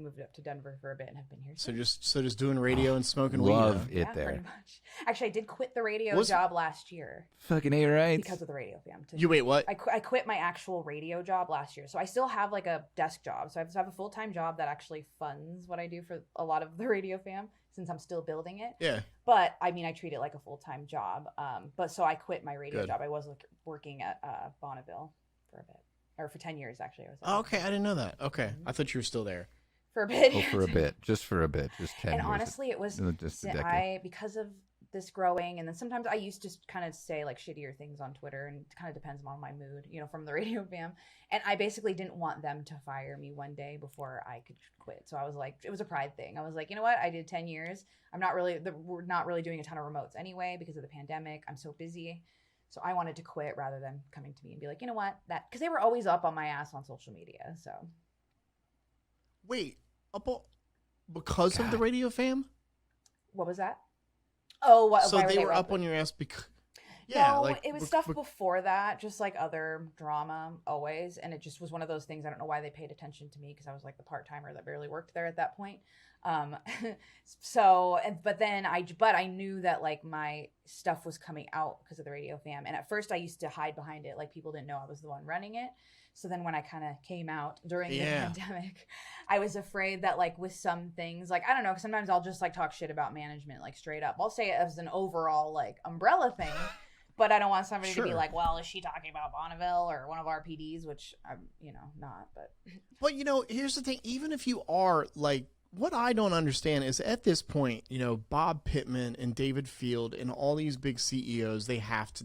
moved up to Denver for a bit and have been here. So just doing radio and smoking weed. Love it there. Pretty much. Actually, I did quit the radio job last year. Fucking A, right? Because of the radio fam. You wait, what? I quit my actual radio job last year. So I still have like a desk job. So I have a full-time job that actually funds what I do for a lot of the radio fam since I'm still building it. Yeah. But I mean, I treat it like a full-time job. But so I quit my radio job. I was working at Bonneville for a bit. Or for 10 years, actually. Okay, I didn't know that. Okay. I thought you were still there. For a bit. Oh, for a bit. Just for a bit. Just 10 years. And honestly, it was just a decade. because of this growing, and then sometimes I used to kind of say like shittier things on Twitter, and it kind of depends on my mood, from the radio fam. And I basically didn't want them to fire me one day before I could quit. So I was like, it was a pride thing. I was like, you know what? I did 10 years. We're not really doing a ton of remotes anyway because of the pandemic. I'm so busy. So I wanted to quit rather than coming to me and be like, you know what, because they were always up on my ass on social media. So, wait, because of the radio fam? What was that? Oh, what? So they were up on your ass because? Yeah, no, it was stuff before that, just like other drama always, and it just was one of those things. I don't know why they paid attention to me because I was like the part timer that barely worked there at that point. But I knew that like my stuff was coming out because of the radio fam. And at first I used to hide behind it. Like people didn't know I was the one running it. So then when I kind of came out during the pandemic, I was afraid that like with some things, like, I don't know, sometimes I'll just like talk shit about management, like straight up. I'll say it as an overall like umbrella thing, but I don't want somebody to be like, well, is she talking about Bonneville or one of our PDs, which I'm, not, but. But here's the thing, even if you are like, what I don't understand is at this point, Bob Pittman and David Field and all these big CEOs, they have to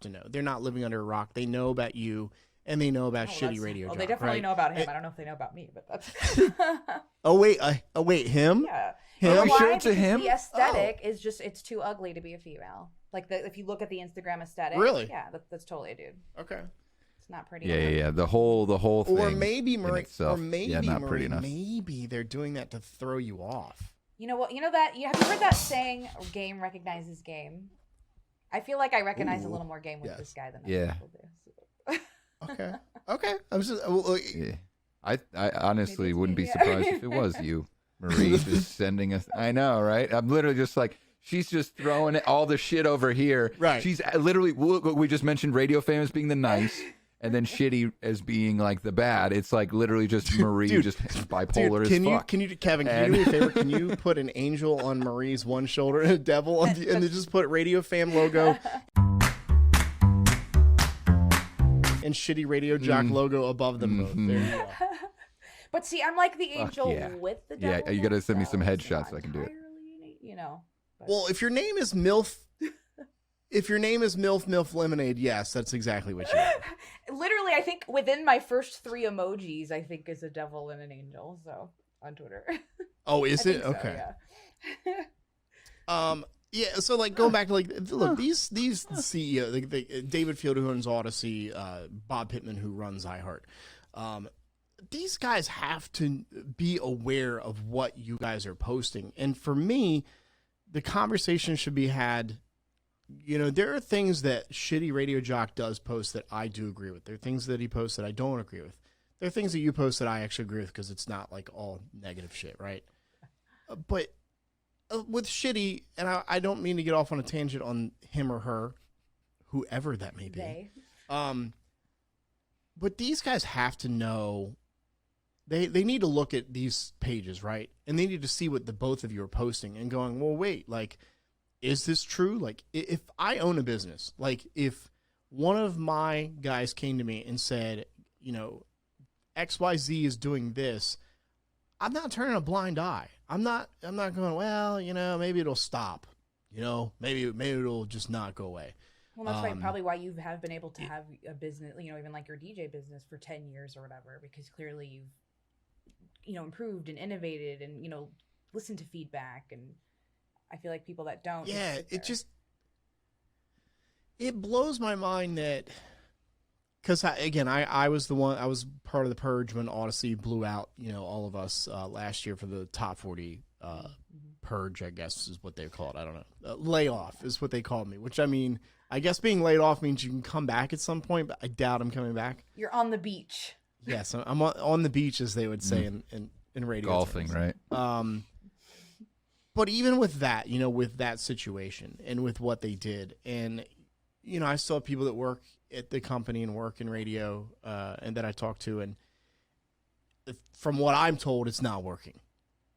know. They're not living under a rock. They know about you and they know about shitty radio. They definitely know about him. I don't know if they know about me, but that's. Oh wait, him? Yeah. Him? Are you sure it's a him? The aesthetic is just, it's too ugly to be a female. Like if you look at the Instagram aesthetic. Really? Yeah, that's totally a dude. Okay. Not pretty. Yeah. The whole thing. Or maybe Marie. Itself, or maybe not Marie, pretty enough. maybe they're doing that to throw you off. You know what? You know that have you heard that saying? Game recognizes game. I feel like I recognize a little more game with this guy than other people do. So. Okay. I'm just. I honestly wouldn't be surprised if it was you, Marie, just sending us. I know, right? I'm literally just like. She's just throwing all the shit over here. Right. She's literally. We just mentioned radio famous being the nice. And then shitty as being like the bad. It's like literally just Marie just bipolar as fuck. Kevin, can you do me a favor? Can you put an angel on Marie's one shoulder and a devil on and then just put Radio Fam logo and shitty Radio Jock logo above them both? There you go. But see, I'm like the angel with the devil. Yeah, you got to send me some headshots so I can do it. But. Well, if your name is MILF. If your name is MILF Lemonade, yes, that's exactly what you are. Literally, I think within my first 3 emojis, I think is a devil and an angel. So on Twitter. Oh, is it? Okay. So, yeah. Yeah. So like going back to like, look, these CEO, David Field who owns Odyssey, Bob Pittman who runs iHeart. These guys have to be aware of what you guys are posting, and for me, the conversation should be had. There are things that Shitty Radio Jock does post that I do agree with. There are things that he posts that I don't agree with. There are things that you post that I actually agree with because it's not like all negative shit, right? But with Shitty, and I don't mean to get off on a tangent on him or her, whoever that may be. They. But these guys have to know. They need to look at these pages, right? And they need to see what the both of you are posting and going, well, wait, like. Is this true? Like, if I own a business, like if one of my guys came to me and said, XYZ is doing this, I'm not turning a blind eye. I'm not going, well, maybe it'll stop. Maybe it'll just not go away. Well, that's probably why you have been able to have a business, even like your DJ business for 10 years or whatever, because clearly you've, improved and innovated and, listened to feedback. And I feel like people that don't. Yeah, it blows my mind that, because I was I was part of the purge when Odyssey blew out, all of us last year for the top 40 purge, I guess is what they call it. I don't know. Layoff is what they called me, which I guess being laid off means you can come back at some point, but I doubt I'm coming back. You're on the beach. Yes, I'm on the beach, as they would say in radio golfing, terms. Right? But even with that, with that situation and with what they did, and I still have people that work at the company and work in radio, and that I talk to, and from what I'm told, it's not working.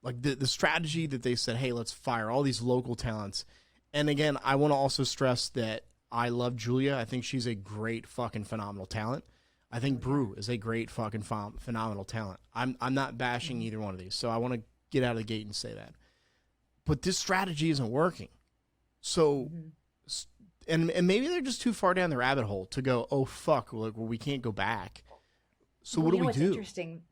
Like the strategy that they said, hey, let's fire all these local talents. And again, I want to also stress that I love Julia. I think she's a great fucking phenomenal talent. I think Brew is a great fucking phenomenal talent. I'm not bashing either one of these, so I want to get out of the gate and say that. But this strategy isn't working. So, and maybe they're just too far down the rabbit hole to go, oh, fuck, well, we can't go back. So what do we do? Interesting.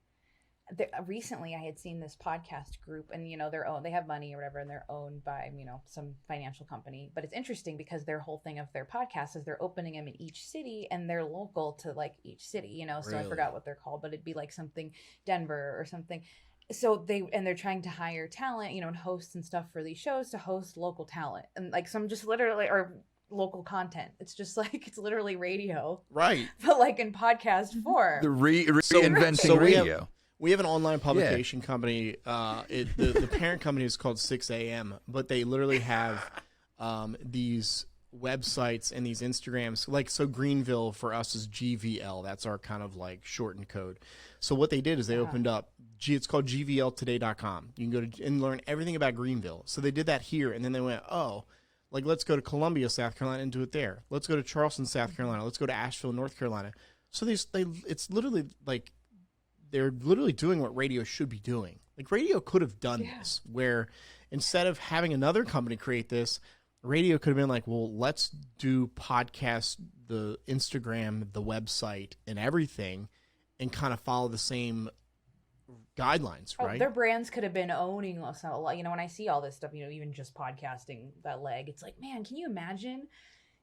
Recently, I had seen this podcast group, and they have money or whatever, and they're owned by some financial company. But it's interesting because their whole thing of their podcast is they're opening them in each city, and they're local to like each city. So really? I forgot what they're called, but it'd be like something Denver or something. So they're trying to hire talent, and hosts and stuff for these shows to host local talent, and like some just literally or local content. It's just like it's literally radio, right? But like in podcast form. The reinventing radio. We have an online publication company. The parent company is called 6 a.m., but they literally have these websites and these Instagrams. Like, so Greenville for us is GVL. That's our kind of like shortened code. So what they did is they opened up, it's called gvltoday.com. You can go and learn everything about Greenville. So they did that here, and then they went, like, let's go to Columbia, South Carolina, and do it there. Let's go to Charleston, South Carolina. Let's go to Asheville, North Carolina. So it's literally like, they're literally doing what radio should be doing. Like, radio could have done this, where instead of having another company create this, radio could have been like, well, let's do podcasts, the Instagram, the website, and everything, and kind of follow the same guidelines, right? Their brands could have been owning us a lot. When I see all this stuff, even just podcasting, that leg, it's like, man, can you imagine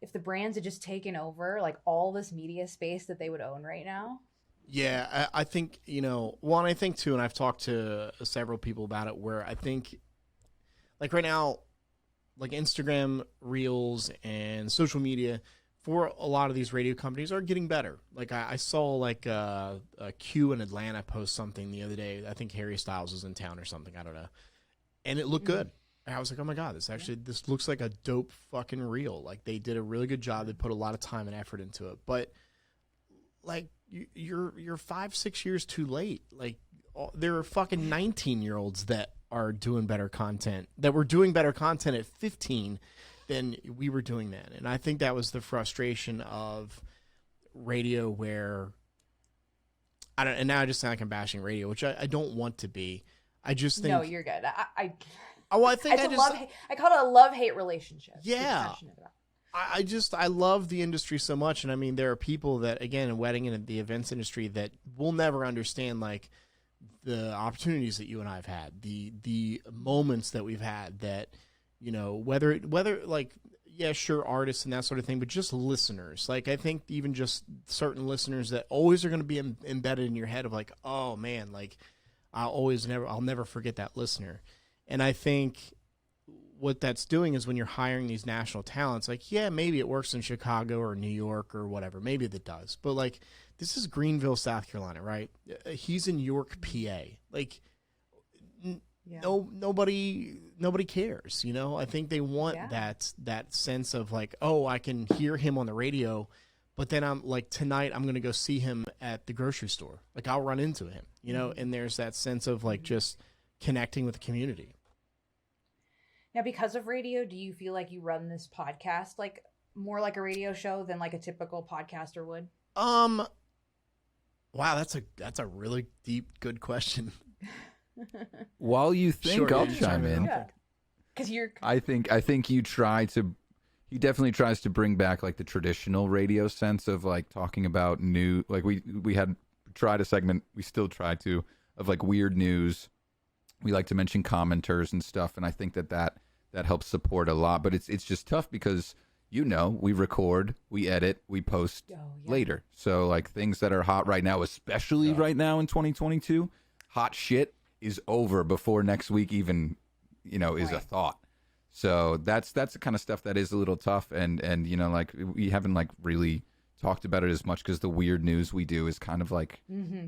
if the brands had just taken over like all this media space that they would own right now? Yeah, I think, one, I think too, and I've talked to several people about it, where I think, like right now, like Instagram Reels and social media for a lot of these radio companies are getting better. Like I saw like a Q in Atlanta post something the other day. I think Harry Styles was in town or something. I don't know. And it looked good. And I was like, oh my God, this looks like a dope fucking reel. Like they did a really good job. They put a lot of time and effort into it. But like, you're 5-6 years too late. Like there are fucking 19-year-olds that are doing better content, that were doing better content at 15 than we were doing then. And I think that was the frustration of radio, where and now I just sound like I'm bashing radio, which I don't want to be. I just think, no, you're good. I think I call it a love-hate relationship. Yeah. I love the industry so much. And I mean, there are people that, again, in wedding and the events industry, that will never understand like the opportunities that you and I have had, the moments that we've had, that, whether like, yeah, sure, artists and that sort of thing, but just listeners. Like, I think even just certain listeners that always are going to be embedded in your head of like, oh man, like I'll never forget that listener. And I think what that's doing is when you're hiring these national talents, like, yeah, maybe it works in Chicago or New York or whatever. Maybe it does. But, like, this is Greenville, South Carolina, right? He's in York, PA. Like, nobody cares, I think they want that sense of, like, oh, I can hear him on the radio, but then I'm, like, tonight I'm going to go see him at the grocery store. Like, I'll run into him, and there's that sense of, like, just connecting with the community. Now, because of radio, do you feel like you run this podcast like more like a radio show than like a typical podcaster would? Wow, that's a really deep, good question. While you think, Sure, I'll you chime chime in. Yeah. Because you're. I think he definitely tries to bring back like the traditional radio sense of like talking about new, like we had tried a segment, we still try to, of like weird news. We like to mention commenters and stuff, and I think that helps support a lot. But it's just tough because we record, we edit, we post later. So like things that are hot right now, especially right now in 2022, hot shit is over before next week even is a thought. So that's the kind of stuff that is a little tough, and like we haven't like really talked about it as much because the weird news we do is kind of like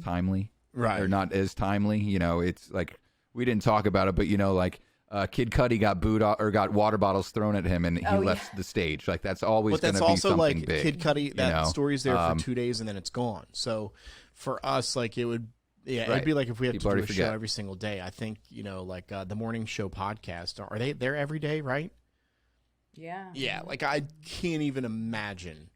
timely, right? Or not as timely. It's like we didn't talk about it, but like Kid Cudi got booed or got water bottles thrown at him, and he left the stage. Like that's always going to be something like big. Kid Cudi, that story's there for 2 days and then it's gone. So for us, like it would. Yeah, it'd be like if we had to do a show every single day. I think, like the morning show podcast, are they there every day, right? Yeah. Yeah, like I can't even imagine.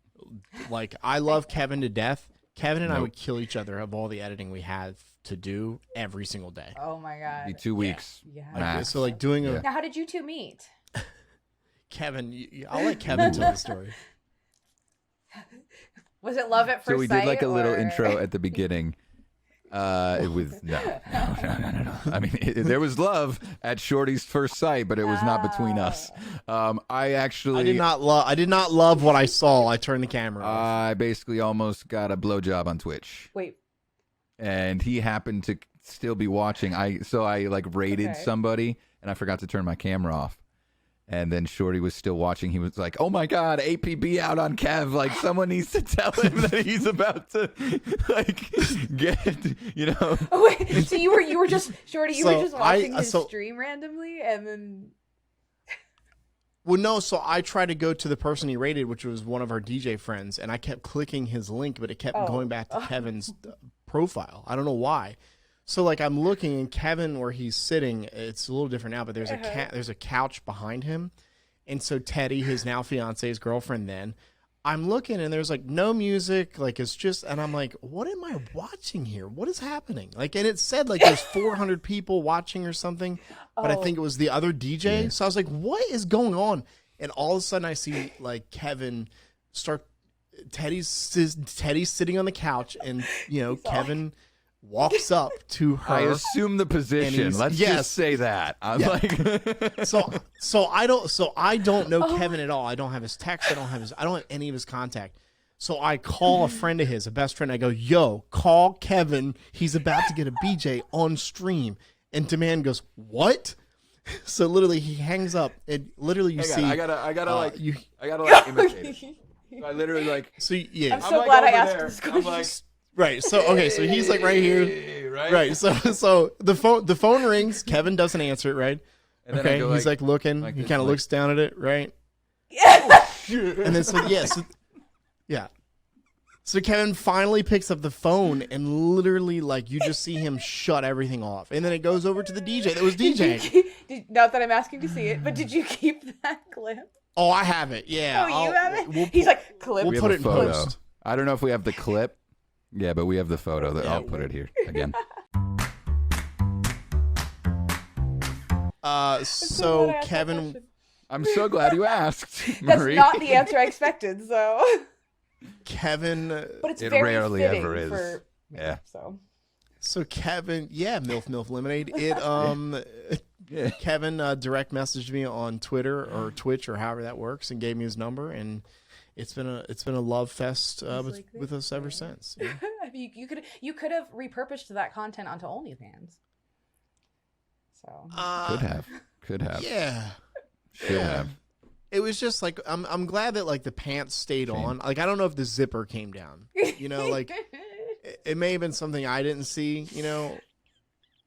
Like I love Kevin to death. Kevin and I would kill each other of all the editing we have to do every single day. Oh my God. Be 2 weeks. Yeah. So like doing a... Now, how did you two meet? Kevin, I'll let Kevin tell the story. Was it love at first sight? So we did like a little intro at the beginning. With no. I mean, there was love at Shorty's first sight, but it was not between us. I did not love what I saw. I turned the camera off. I basically almost got a blowjob on Twitch. Wait. And he happened to still be watching. I like raided somebody, and I forgot to turn my camera off. And then Shorty was still watching. He was like, "Oh my God, APB out on Kev! Like someone needs to tell him that he's about to like get, Oh, wait, so you were just Shorty. You were just watching his stream randomly, and then. Well, no. So I tried to go to the person he rated, which was one of our DJ friends, and I kept clicking his link, but it kept going back to Kevin's profile. I don't know why. So like I'm looking, and Kevin, where he's sitting, it's a little different now, but there's there's a couch behind him, and so Teddy, his now fiance's girlfriend, then I'm looking, and there's like no music, like it's just, and I'm like, what am I watching here? What is happening? Like, and it said like there's 400 people watching or something, but I think it was the other DJ. Yeah. So I was like, what is going on? And all of a sudden I see like Kevin start. Teddy's sitting on the couch, and Kevin walks up to her. I assume the position. Let's just say that. I'm like, so I don't know Kevin at all. I don't have his text. I don't have any of his contact. So I call a friend of his, a best friend. I go, "Yo, call Kevin. He's about to get a BJ on stream." And Demand goes, "What?" So literally, he hangs up. And literally, I gotta imitate it. So I literally like. So yeah, I'm so glad I asked this question. I'm like. Right. So okay. So he's like right here. Right. So the phone rings. Kevin doesn't answer it. Right. And then okay. He's like looking. He kind of looks down at it. Right. Yeah. And then So Kevin finally picks up the phone, and literally like you just see him shut everything off, and then it goes over to the DJ that was DJing. Not that I'm asking to see it, but did you keep that clip? Oh, I have it. Yeah. Oh, you have it. He's like clip. We'll put it in post. I don't know if we have the clip. Yeah, but we have the photo. I'll put it here again. So Kevin, I'm so glad you asked, That's Marie. not the answer I expected. So Kevin, but it's it very rarely fitting ever is. For me, yeah. So Kevin, MILF Lemonade. It Kevin direct messaged me on Twitter or Twitch or however that works, and gave me his number, and it's been a love fest with us ever since. Yeah. you could have repurposed that content onto OnlyFans. So could have. Yeah. Should have. It was just like I'm glad that like the pants stayed on. Like I don't know if the zipper came down. Like it may have been something I didn't see.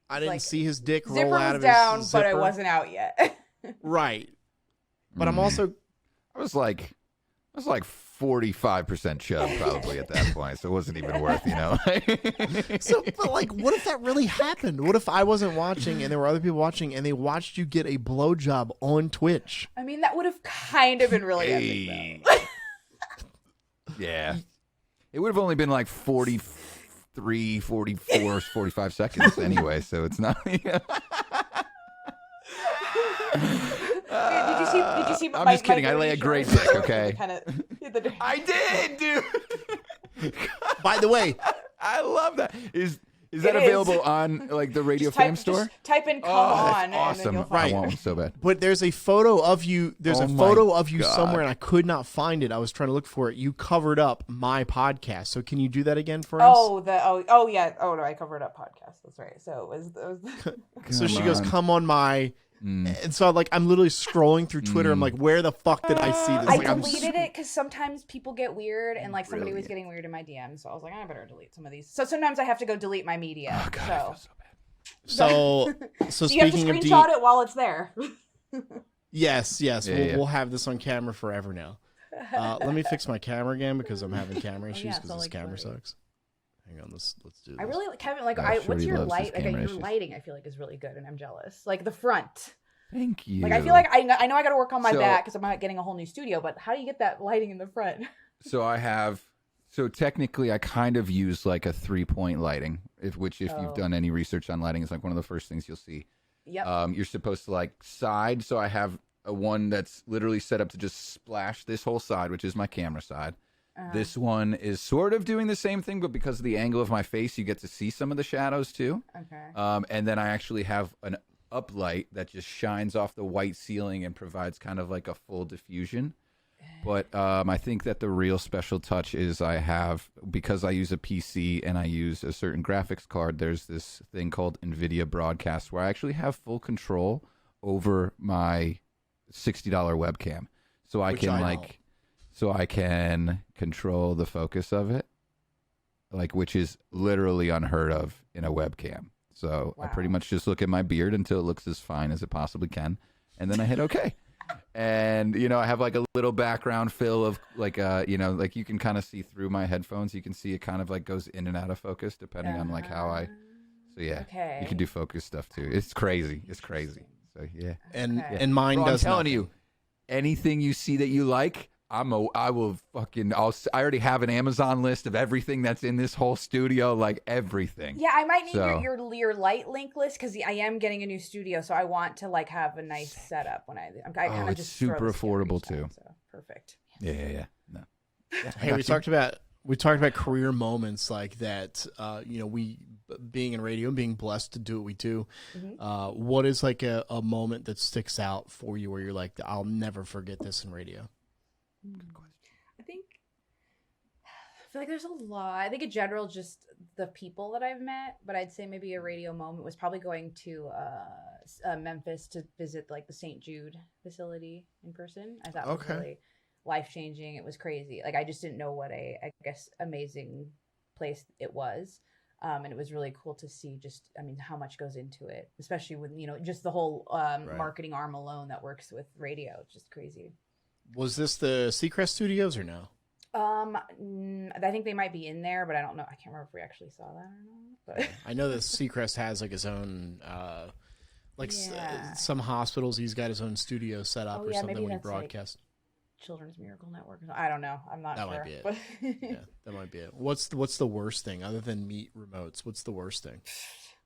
I didn't see his dick roll out of his down, zipper. But it wasn't out yet. Right. But I'm also. I was like 45% chub probably at that point, so it wasn't even worth, But like, what if that really happened? What if I wasn't watching and there were other people watching and they watched you get a blowjob on Twitch? I mean, that would have kind of been really epic, though. Yeah. It would have only been like 40 3:44, 45 seconds anyway, so it's not. Did you see? I'm just kidding. I lay a great dick. Okay. I did, dude. By the way, I love that. Is that available on like the Radio Fam store? Just type in "come on." That's awesome. And then you'll Right. I want one so bad. but there's a photo of you. There's Oh a my photo of you God. somewhere, and I could not find it. I was trying to look for it. You covered up my podcast. So can you do that again for us? Oh yeah. Oh no, I covered up podcast. That's right. So it was So she goes, on. "Come on, my." And so I'm literally scrolling through Twitter. I'm like, where the fuck did I see this? I Like, deleted it because sometimes people get weird, and like somebody was Brilliant. getting weird in my DMs. So I was like, I better delete some of these. So sometimes I have to go delete my media. Oh, God, I feel so bad. So you have to speaking of screenshot it while it's there. yes, Yeah, we'll have this on camera forever now. Let me fix my camera again because I'm having camera issues yeah, because it's this all, camera blurry. sucks. Hang on, let's do this. I really, Kevin, like, Shorty what's your loves his light? Like, camera your issues. lighting, I feel like is really good, and I'm jealous. Like the front. Thank you. Like I feel like I know I got to work on my So- back because I'm not getting a whole new studio. But how do you get that lighting in the front? So technically, I kind of use like a 3-point lighting, which if Oh. you've done any research on lighting, is like one of the first things you'll see. Yep. You're supposed to like side. So I have a one that's literally set up to just splash this whole side, which is my camera side. This one is sort of doing the same thing, but because of the angle of my face, you get to see some of the shadows too. Okay. And then I actually have an uplight that just shines off the white ceiling and provides kind of like a full diffusion. But I think that the real special touch is I have, because I use a PC and I use a certain graphics card, there's this thing called NVIDIA Broadcast where I actually have full control over my $60 webcam. So I Which can I know. so I can control the focus of it, like, which is literally unheard of in a webcam. So I pretty Wow. much just look at my beard until it looks as fine as it possibly can, and then I hit OK. And, I have like a little background fill of like, like you can kind of see through my headphones. You can see it kind of like goes in and out of focus depending on like how I. So yeah, Okay. you can do focus stuff too. It's crazy. It's crazy. So yeah. and Okay. and mine Bro, I'm does. telling nothing. you, anything you see that you like, I already have an Amazon list of everything that's in this whole studio, like everything. Yeah, I might need So- your light link list because I am getting a new studio, so I want to like have a nice setup when I kind of it's just throw super this together affordable, each time, too. So perfect. Yeah. No. Hey, we talked about career moments like that. We being in radio, being blessed to do what we do. Mm-hmm. What is like a moment that sticks out for you where you're like, I'll never forget this in radio? I feel like there's a lot. I think in general, just the people that I've met, but I'd say maybe a radio moment was probably going to Memphis to visit like the St. Jude facility in person. I thought it was Okay. really life-changing. It was crazy. Like I just didn't know what I guess amazing place it was. And it was really cool to see how much goes into it, especially with, just the whole marketing arm alone that works with radio. It's just crazy. Was this the Seacrest Studios or no? I think they might be in there, but I don't know. I can't remember if we actually saw that or not. But I know that Seacrest has like his own, Yeah. some hospitals. He's got his own studio set up Oh, or yeah, something maybe when he that's, like, broadcasts. Children's Miracle Network. I don't know. I'm not That sure. might be it. But Yeah, that might be it. What's the worst thing other than meat remotes? What's the worst thing?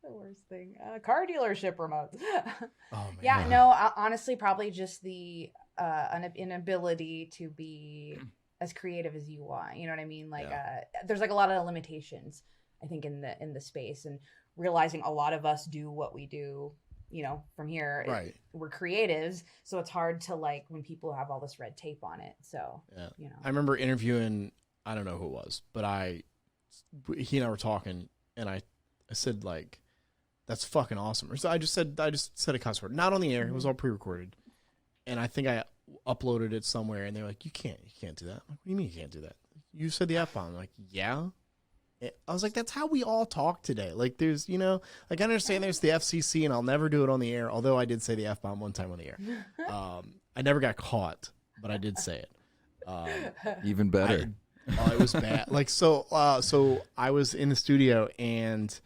the worst thing. Car dealership remotes. Oh man. Yeah, no, honestly, probably just the inability to be as creative as you want. You know what I mean? Like, there's like a lot of limitations, I think, in the space, and realizing a lot of us do what we do. From here, Right. We're creatives, so it's hard to like when people have all this red tape on it. So, Yeah. I remember interviewing, I don't know who it was, but he and I were talking, and I said like, that's fucking awesome. Or so I just said a cuss word, not on the air. It was all pre-recorded, and I think I uploaded it somewhere, and they're like, you can't do that. I'm like, what do you mean you can't do that? You said the F-bomb. I'm like, yeah. I was like, that's how we all talk today. Like, there's, like, I understand there's the FCC, and I'll never do it on the air, although I did say the F-bomb one time on the air. I never got caught, but I did say it. Even better. It was bad. Like, so I was in the studio, and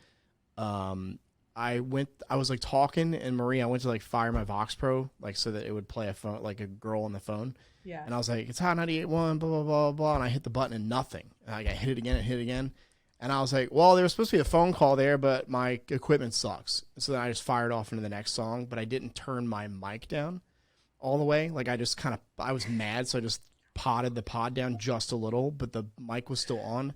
I was like talking, and Marie, I went to like fire my Vox Pro, like so that it would play a phone, like a girl on the phone. yeah. And I was like, it's Hot 98.1, blah, blah, blah, blah. And I hit the button and nothing. And I hit it again and hit it again. And I was like, well, there was supposed to be a phone call there, but my equipment sucks. So then I just fired off into the next song, but I didn't turn my mic down all the way. Like I was mad, so I just potted the pod down just a little, but the mic was still on.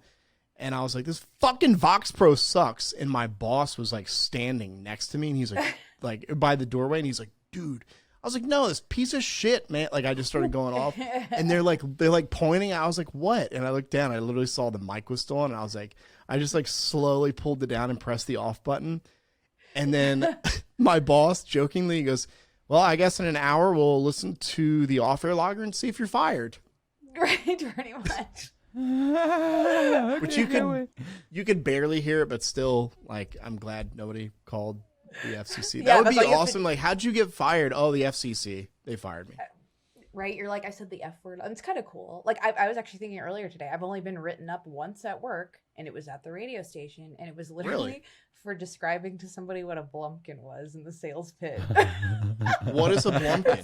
And I was like, this fucking Vox Pro sucks. And my boss was like standing next to me, and he's like by the doorway, and he's like, dude. I was like, no, this piece of shit, man. Like I just started going off, and they're like pointing. I was like, what? And I looked down. I literally saw the mic was still on, and I was like, I just like slowly pulled it down and pressed the off button. And then my boss jokingly goes, well, I guess in an hour we'll listen to the off-air logger and see if you're fired. Right, pretty much. Which you could barely hear it, but still, like, I'm glad nobody called the FCC. That would be awesome. Like, how'd you get fired? Oh, the FCC. They fired me. Right? You're like, I said the F word. And it's kind of cool. Like, I was actually thinking earlier today, I've only been written up once at work, and it was at the radio station, and it was literally for describing to somebody what a blumpkin was in the sales pit. What is a blumpkin?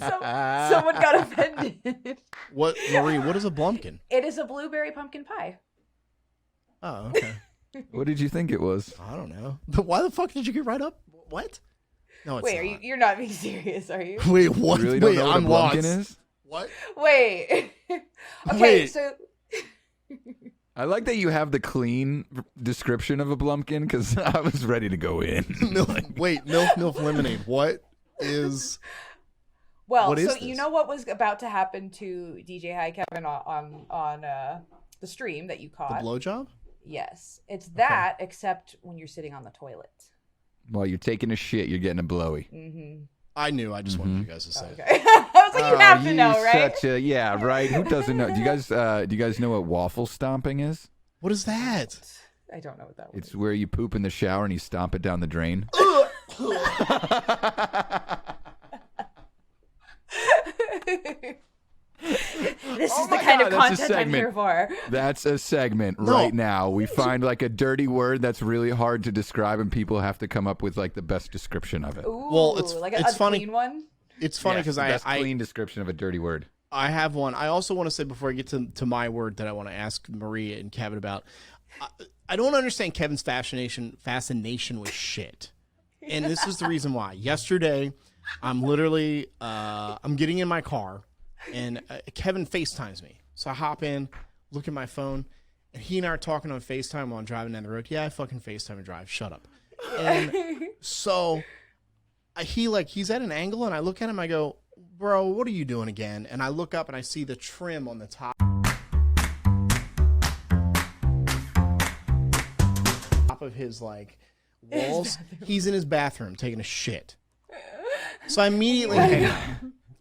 Someone got offended. What, Marie, what is a blumpkin? It is a blueberry pumpkin pie. Oh, okay. What did you think it was? I don't know. Why the fuck did you get right up? What? No, it's Wait, not. you're not being serious, are you? Wait, what? You really don't know what I'm a blumpkin lost. is? What? Wait. Okay, Wait. so I like that you have the clean description of a blumpkin, because I was ready to go in. Milk lemonade. What is? well, what is so this? you know what was about to happen to DJ Hi Kevin on the stream that you The caught? blowjob? Yes, it's that, except when you're sitting on the toilet. While you're taking a shit, you're getting a blowy. Mm-hmm. I knew. I just wanted you guys to say. Okay. I was like, you have to know, right? Yeah, right. Who doesn't know? Do you guys know what waffle stomping is? What is that? I don't know what that was. It's where you poop in the shower and you stomp it down the drain. This is the kind of content I'm here for. That's a segment right now. We find like a dirty word that's really hard to describe, and people have to come up with like the best description of it. Ooh, Well, it's like it's a funny. clean one. It's funny because I clean description of a dirty word. I have one. I also want to say before I get to my word that I want to ask Maria and Kevin about. I don't understand Kevin's fascination with shit, and this is the reason why. Yesterday, I'm literally I'm getting in my car, and Kevin FaceTimes me. So I hop in, look at my phone, and he and I are talking on FaceTime while I'm driving down the road. Yeah, I fucking FaceTime and drive. Shut up. And so he's at an angle, and I look at him. I go, bro, what are you doing again? And I look up, and I see the trim on the top of his like walls. He's in his bathroom taking a shit. So I immediately hang up.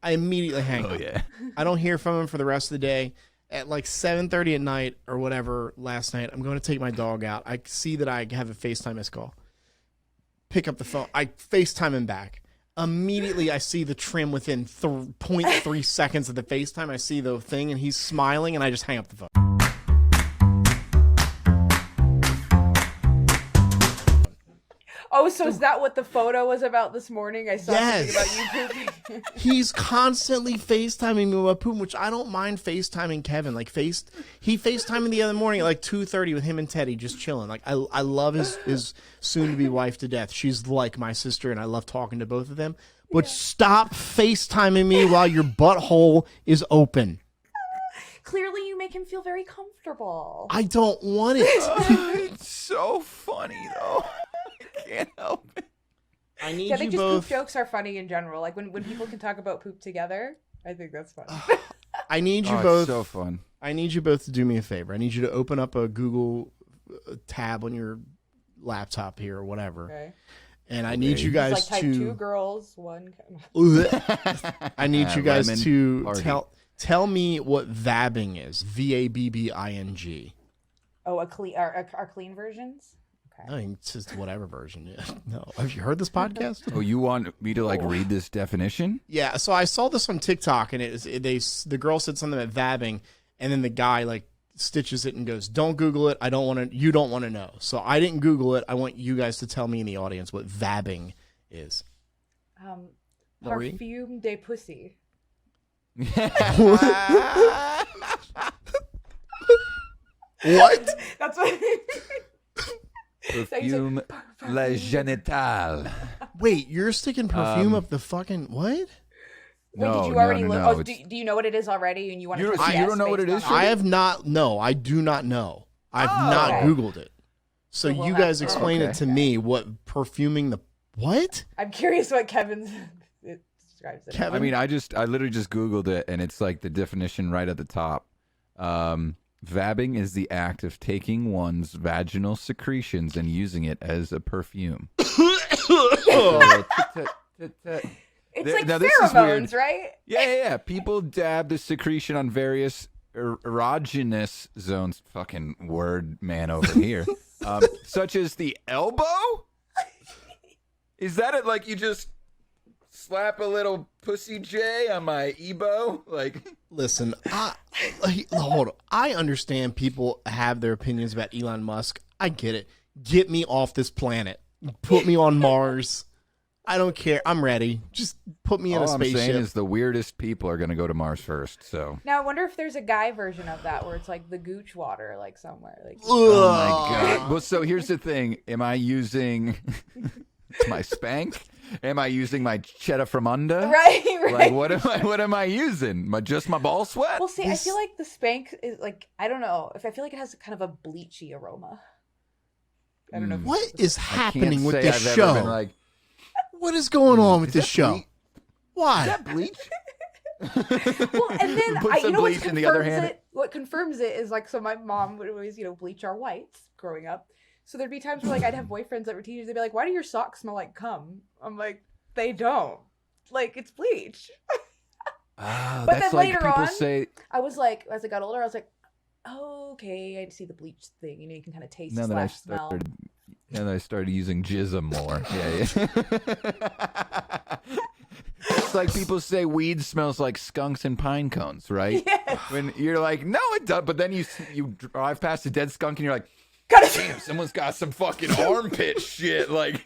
Oh yeah. I don't hear from him for the rest of the day. At like 7:30 at night or whatever last night, I'm going to take my dog out. I see that I have a FaceTime missed call. Pick up the phone. I FaceTime him back. Immediately, I see the trim within 0.3 seconds of the FaceTime. I see the thing, and he's smiling, and I just hang up the phone. Oh, so is that what the photo was about this morning? I saw something about you pooping. He's constantly FaceTiming me about poop, which I don't mind FaceTiming Kevin. Like he FaceTimed me the other morning at like 2:30 with him and Teddy just chilling. Like I love his soon-to-be wife to death. She's like my sister, and I love talking to both of them. But stop FaceTiming me while your butthole is open. Clearly, you make him feel very comfortable. I don't want it. It's so funny though. I can't help it. I need I think you just both. poop jokes are funny in general. Like when people can talk about poop together, I think that's funny. I need you It's both. so fun. I need you both to do me a favor. I need you to open up a Google tab on your laptop here or whatever. Okay. And I need you guys It's like type 2 girls, 1. I need you guys lemon to party. tell me what vabbing is. VABBING. Oh, our clean versions? I mean, it's just whatever version. Yeah. No. Have you heard this podcast? Oh, you want me to like read this definition? Yeah. So I saw this on TikTok, and the girl said something about vabbing, and then the guy like stitches it and goes, "Don't Google it. You don't want to know." So I didn't Google it. I want you guys to tell me in the audience what vabbing is. Marie? Parfume de pussy. What? That's what. Perfume Le Genital. Wait, you're sticking perfume up the fucking what? Wait, No, did you already look? no, Oh, do you know what it is already? And you want to? You don't know what it is? I have not. No, I do not know. I've not okay. Googled it. So So we'll you have guys to- explain it to me. What perfuming the what? I'm curious what Kevin's it describes it. Kevin? I mean, I literally just Googled it, and it's like the definition right at the top. Vabbing is the act of taking one's vaginal secretions and using it as a perfume. It's like now, this is weird. pheromones, right? Yeah. People dab the secretion on various erogenous zones. Fucking word man over here. Such as the elbow? Is that it? Like you just slap a little pussy J on my ebo? Like, Listen, hold on. I understand people have their opinions about Elon Musk. I get it. Get me off this planet. Put me on Mars. I don't care. I'm ready. Just put me in a all I'm saying spaceship. is the weirdest people are going to go to Mars first. So. Now I wonder if there's a guy version of that where it's like the gooch water, like somewhere. Like Oh my god. Well, so here's the thing. Am I using my spank? Am I using my cheddar from under? right. Like what am I using? Just my ball sweat? Well, see, I feel like the spank is like I don't know if I feel like it has kind of a bleachy aroma. I don't know. if What it's- is I can't happening with say this I've show? ever been like, What is going on with is this that show? bleach? Why? Is that bleach? Well, and then Put you some know what bleach in the other hand. What confirms it is like so my mom would always bleach our whites growing up. So there'd be times where like I'd have boyfriends that were teenagers. They'd be like, "Why do your socks smell like cum?" I'm like, "They don't. Like it's bleach." Oh, But that's then like later people on- say. I was like, as I got older, I was like, "Oh, okay, I see the bleach thing. You know, you can kind of taste Now that I / smell." started, using jism more. Yeah. It's like people say weed smells like skunks and pine cones, right? Yes. When you're like, no, it does. But then you drive past a dead skunk and you're like, Gotta- damn, someone's got some fucking armpit shit. Like,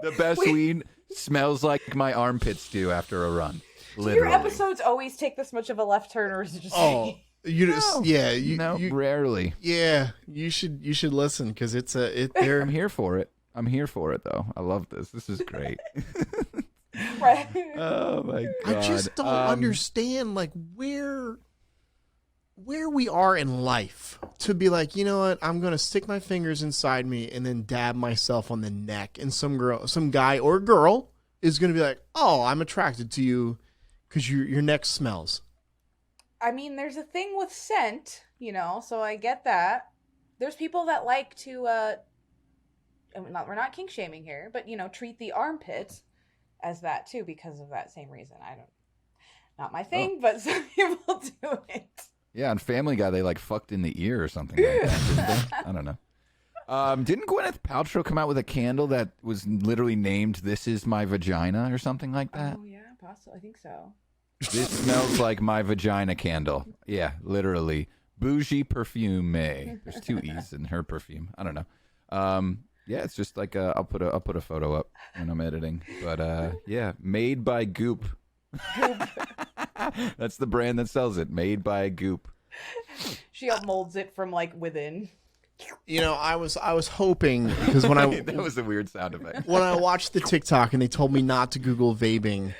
the best weed smells like my armpits do after a run. Do Literally. your episodes always take this much of a left turn, or is it just Oh, you just No, rarely. yeah. You should listen because they're I'm here for it. I'm here for it, though. I love this. This is great. right? Oh my god! I just don't understand like where we are in life to be like, you know what, I'm gonna stick my fingers inside me and then dab myself on the neck, and some guy or girl is gonna be like, oh, I'm attracted to you because your neck smells. I mean, there's a thing with scent, you know, so I get that. There's people that like to, and we're not kink shaming here, but, you know, treat the armpit as that too because of that same reason. Not my thing, but some people do it. Yeah, on Family Guy, they like fucked in the ear or something like that. Didn't they? I don't know. Didn't Gwyneth Paltrow come out with a candle that was literally named "This Is My Vagina" or something like that? Oh yeah, possibly. I think so. This smells like my vagina candle. Yeah, literally. Bougie perfume. There's 2 E's in her perfume. I don't know. Yeah, it's just like I'll put a photo up when I'm editing. But yeah, made by Goop. That's the brand that sells it. Made by Goop. She molds it from like within. You know, I was hoping because when I That was a weird sound effect. when I watched the TikTok and they told me not to Google vabbing,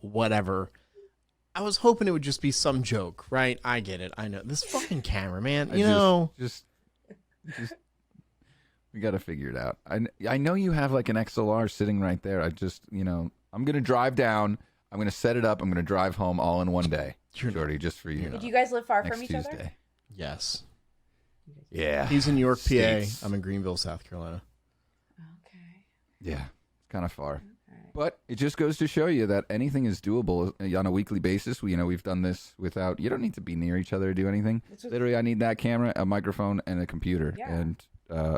whatever, I was hoping it would just be some joke, right? I get it. I know this fucking camera, man. Just we got to figure it out. I know you have like an XLR sitting right there. I'm going to drive down. I'm going to set it up. I'm going to drive home all in one day. Shorty, just for you. Do you guys live far Next from each Tuesday. other? Yes. Yeah. He's in New York, States. PA. I'm in Greenville, South Carolina. Okay. Yeah. It's kind of far. Okay. But it just goes to show you that anything is doable on a weekly basis. We've done this without, you don't need to be near each other to do anything. Literally, I need that camera, a microphone, and a computer. Yeah. And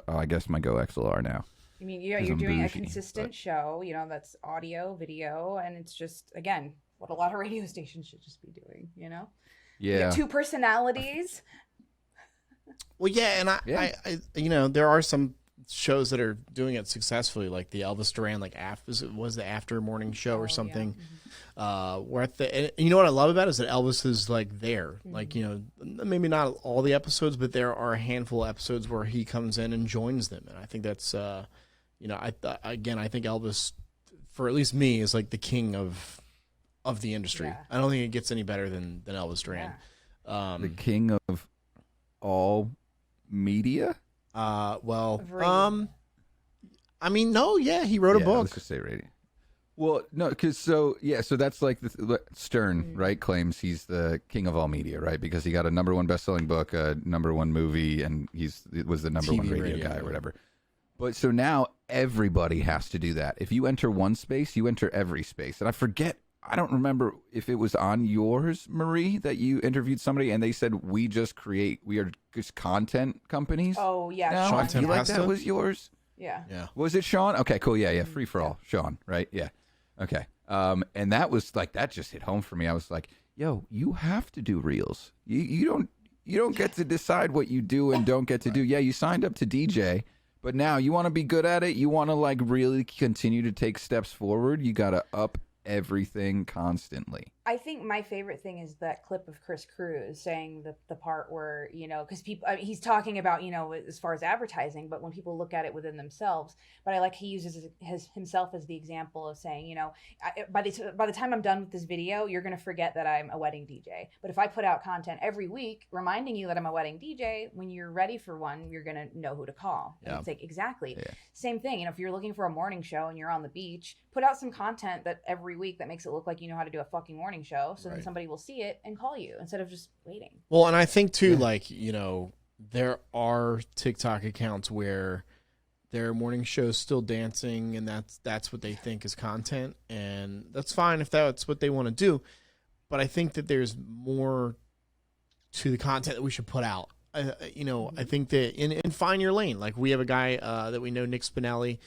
I guess my Go XLR now. I mean, you're I'm doing a bougie, consistent show, you know, that's audio, video, and it's just, again, what a lot of radio stations should just be doing, you know? You Yeah. have 2 personalities. Well, yeah, and I, you know, there are some shows that are doing it successfully, like the Elvis Duran, like was the after morning show or something. Yeah. We're at and you know what I love about it is that Elvis is like there, like, you know, maybe not all the episodes, but there are a handful of episodes where he comes in and joins them, and I think that's, you know, I think Elvis, for at least me, is like the king of the industry. Yeah. I don't think it gets any better than Elvis Duran. Yeah. The king of all media. Well, I mean, no, yeah, he wrote a book. Let's just say radio. Well, no, because so that's like Stern, right? Claims he's the king of all media, right? Because he got a #1 best-selling book, a #1 movie, and was the #1 radio guy or whatever. But so now everybody has to do that. If you enter one space, you enter every space. And I don't remember if it was on yours, Marie, that you interviewed somebody and they said, we are just content companies. Oh, yeah. Now. Sean, I feel like that was yours. Yeah. Was it Sean? Okay, cool. Yeah. Free for all. Sean, right? Yeah. Okay. And that was like, that just hit home for me. I was like, yo, you have to do reels. You don't get to decide what you do and don't get to do. Yeah, you signed up to DJ, but now you want to be good at it. You want to like really continue to take steps forward. You got to up everything constantly. I think my favorite thing is that clip of Chris Cruz saying the part where, you know, because people, he's talking about, you know, as far as advertising, but when people look at it within themselves, but I like he uses himself as the example of saying, you know, by the time I'm done with this video, you're going to forget that I'm a wedding DJ. But if I put out content every week reminding you that I'm a wedding DJ, when you're ready for one, you're going to know who to call. Yeah. And it's like, exactly. Yeah. Same thing. You know, if you're looking for a morning show and you're on the beach, put out some content that every week that makes it look like you know how to do a fucking morning show, so then somebody will see it and call you instead of just waiting. Well, and I think too, like, you know, there are TikTok accounts where their morning show's still dancing, and that's what they think is content, and that's fine if that's what they want to do. But I think that there's more to the content that we should put out. You know, I think that in find your lane. Like, we have a guy that we know, Nick Spinelli,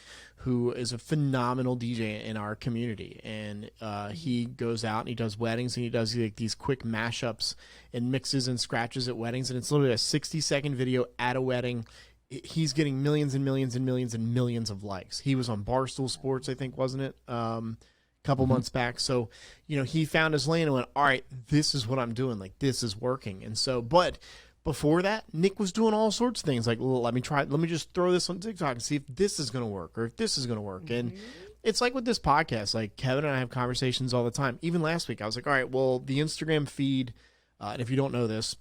who is a phenomenal DJ in our community, and he goes out and he does weddings, and he does like these quick mashups and mixes and scratches at weddings, and it's literally a 60-second video at a wedding. He's getting millions and millions and millions and millions of likes. He was on Barstool Sports, I think, wasn't it? A couple months back. So, you know, he found his lane and went, all right, this is what I'm doing. Like, this is working. And so, but before that, Nick was doing all sorts of things. Like, well, let me just throw this on TikTok and see if this is going to work or if this is going to work. And it's like with this podcast, like Kevin and I have conversations all the time. Even last week, I was like, all right, well, the Instagram feed, and if you don't know this,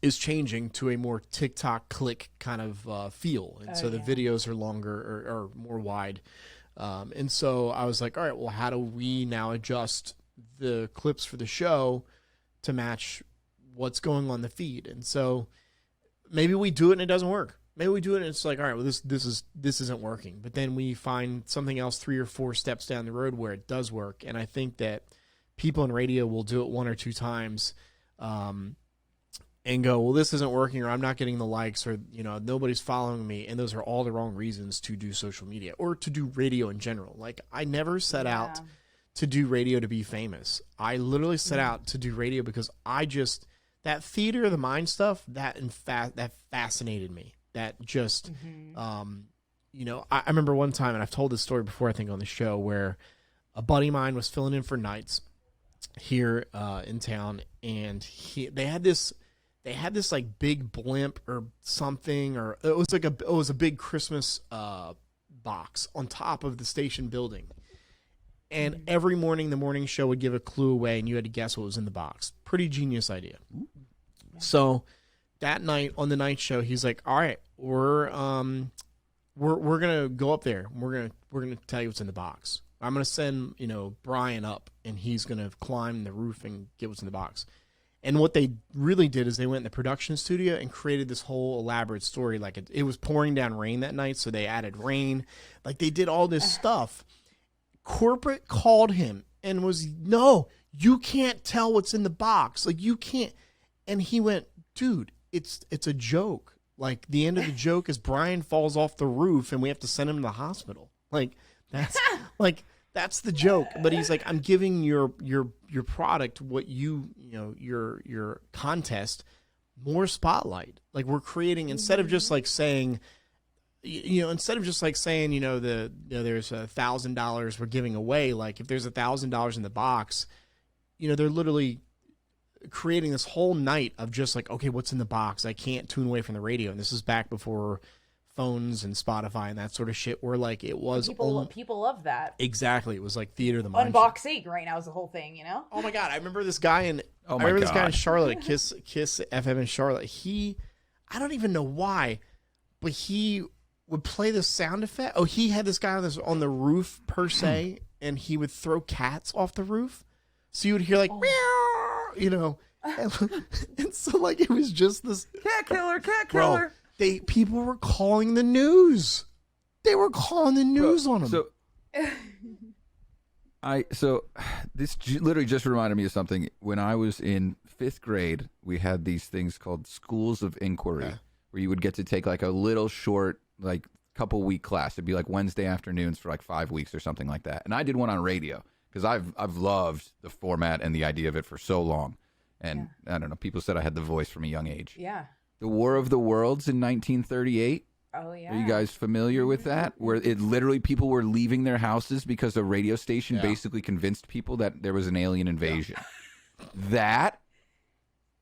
is changing to a more TikTok click kind of feel. And so the videos are longer or more wide. And so I was like, all right, well, how do we now adjust the clips for the show to match what's going on the feed? And so maybe we do it and it doesn't work. Maybe we do it and it's like, all right, well, this isn't working. But then we find something else 3 or 4 steps down the road where it does work. And I think that people in radio will do it 1 or 2 times and go, well, this isn't working, or I'm not getting the likes, or, you know, nobody's following me. And those are all the wrong reasons to do social media or to do radio in general. Like, I never set out to do radio to be famous. I literally set out to do radio because that theater of the mind stuff, that fascinated me. That just, you know, I remember one time, and I've told this story before, I think, on the show, where a buddy of mine was filling in for nights here in town, and they had this like big blimp or something, or it was a big Christmas box on top of the station building. And every morning, the morning show would give a clue away, and you had to guess what was in the box. Pretty genius idea. So that night on the night show, he's like, "All right, we're gonna go up there. We're gonna tell you what's in the box. I'm gonna send, you know, Brian up, and he's gonna climb the roof and get what's in the box." And what they really did is they went in the production studio and created this whole elaborate story. Like, it was pouring down rain that night, so they added rain. Like, they did all this stuff. Corporate called him and was, no, you can't tell what's in the box. Like, you can't. And he went, dude, it's a joke. Like, the end of the joke is Brian falls off the roof and we have to send him to the hospital. Like, that's the joke. But he's like, I'm giving your product, what you know, your contest, more spotlight. Like, we're creating, instead of just like saying, instead of just like saying, there's $1,000 we're giving away, like if there's $1,000 in the box, they're literally creating this whole night of just like, okay, what's in the box? I can't tune away from the radio. And this is back before phones and Spotify and that sort of shit, where like it was people love that. Exactly. It was like theater of the mind. Unboxing right now is the whole thing, Oh my God. I remember this guy in Charlotte at Kiss FM in Charlotte. I don't even know why, but he would play the sound effect. Oh, he had this guy on the roof per se, and he would throw cats off the roof. So you would hear like, meow, and so like it was just this cat killer. People were calling the news. They were calling the news on him. So this literally just reminded me of something. When I was in 5th grade, we had these things called schools of inquiry, where you would get to take like a little short, like couple week class. It'd be like Wednesday afternoons for like 5 weeks or something like that. And I did one on radio because I've loved the format and the idea of it for so long. And I don't know, people said I had the voice from a young age. Yeah. The War of the Worlds in 1938. Oh, yeah. Are you guys familiar with that? Where it literally people were leaving their houses because a radio station basically convinced people that there was an alien invasion.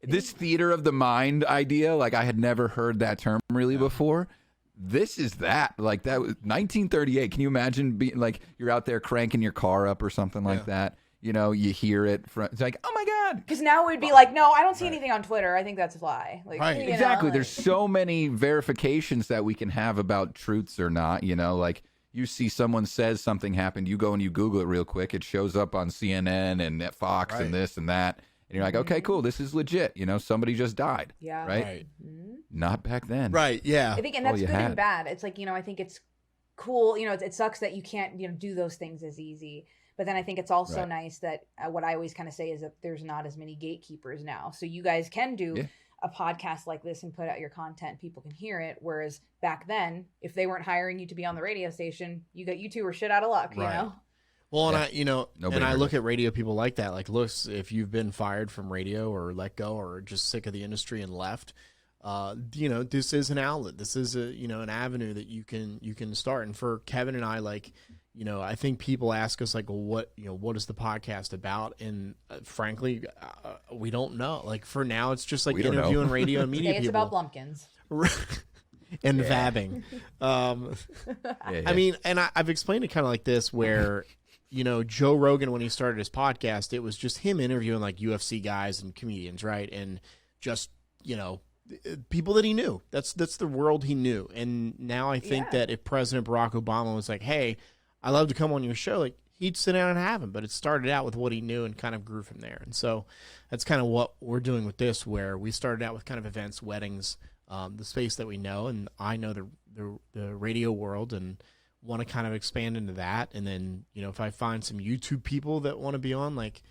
This theater of the mind idea, like I had never heard that term really before. This is that. Like that was 1938. Can you imagine being like you're out there cranking your car up or something like that? You hear it from, it's like, oh my God. Because now it would be like, no, I don't see anything on Twitter. I think that's a lie. Like, Exactly. There's so many verifications that we can have about truths or not. Like you see someone says something happened, you go and you Google it real quick. It shows up on CNN and at Fox and this and that. And you're like, okay, cool. This is legit. Somebody just died. Yeah. Right? Mm-hmm. Not back then. Right. Yeah. I think, and that's good and bad. It's like, I think it's cool. It sucks that you can't, do those things as easy. But then I think it's also nice that what I always kind of say is that there's not as many gatekeepers now. So you guys can do a podcast like this and put out your content. People can hear it. Whereas back then, if they weren't hiring you to be on the radio station, you two were shit out of luck, Well, and I look at radio people like that. Like, look, if you've been fired from radio or let go or just sick of the industry and left, this is an outlet. This is an avenue that you can start. And for Kevin and I, like, I think people ask us like, well, what is the podcast about? And frankly, we don't know. Like for now, it's just like interviewing radio and media people. It's about Blumpkins. And vabbing. I mean, and I've explained it kind of like this where, Joe Rogan, when he started his podcast, it was just him interviewing like UFC guys and comedians, right? And just, people that he knew. That's the world he knew. And now I think that if President Barack Obama was like, hey, I'd love to come on your show, like he'd sit down and have him. But it started out with what he knew and kind of grew from there. And so that's kind of what we're doing with this, where we started out with kind of events, weddings, the space that we know. And I know the radio world and want to kind of expand into that. And then, if I find some YouTube people that want to be on, like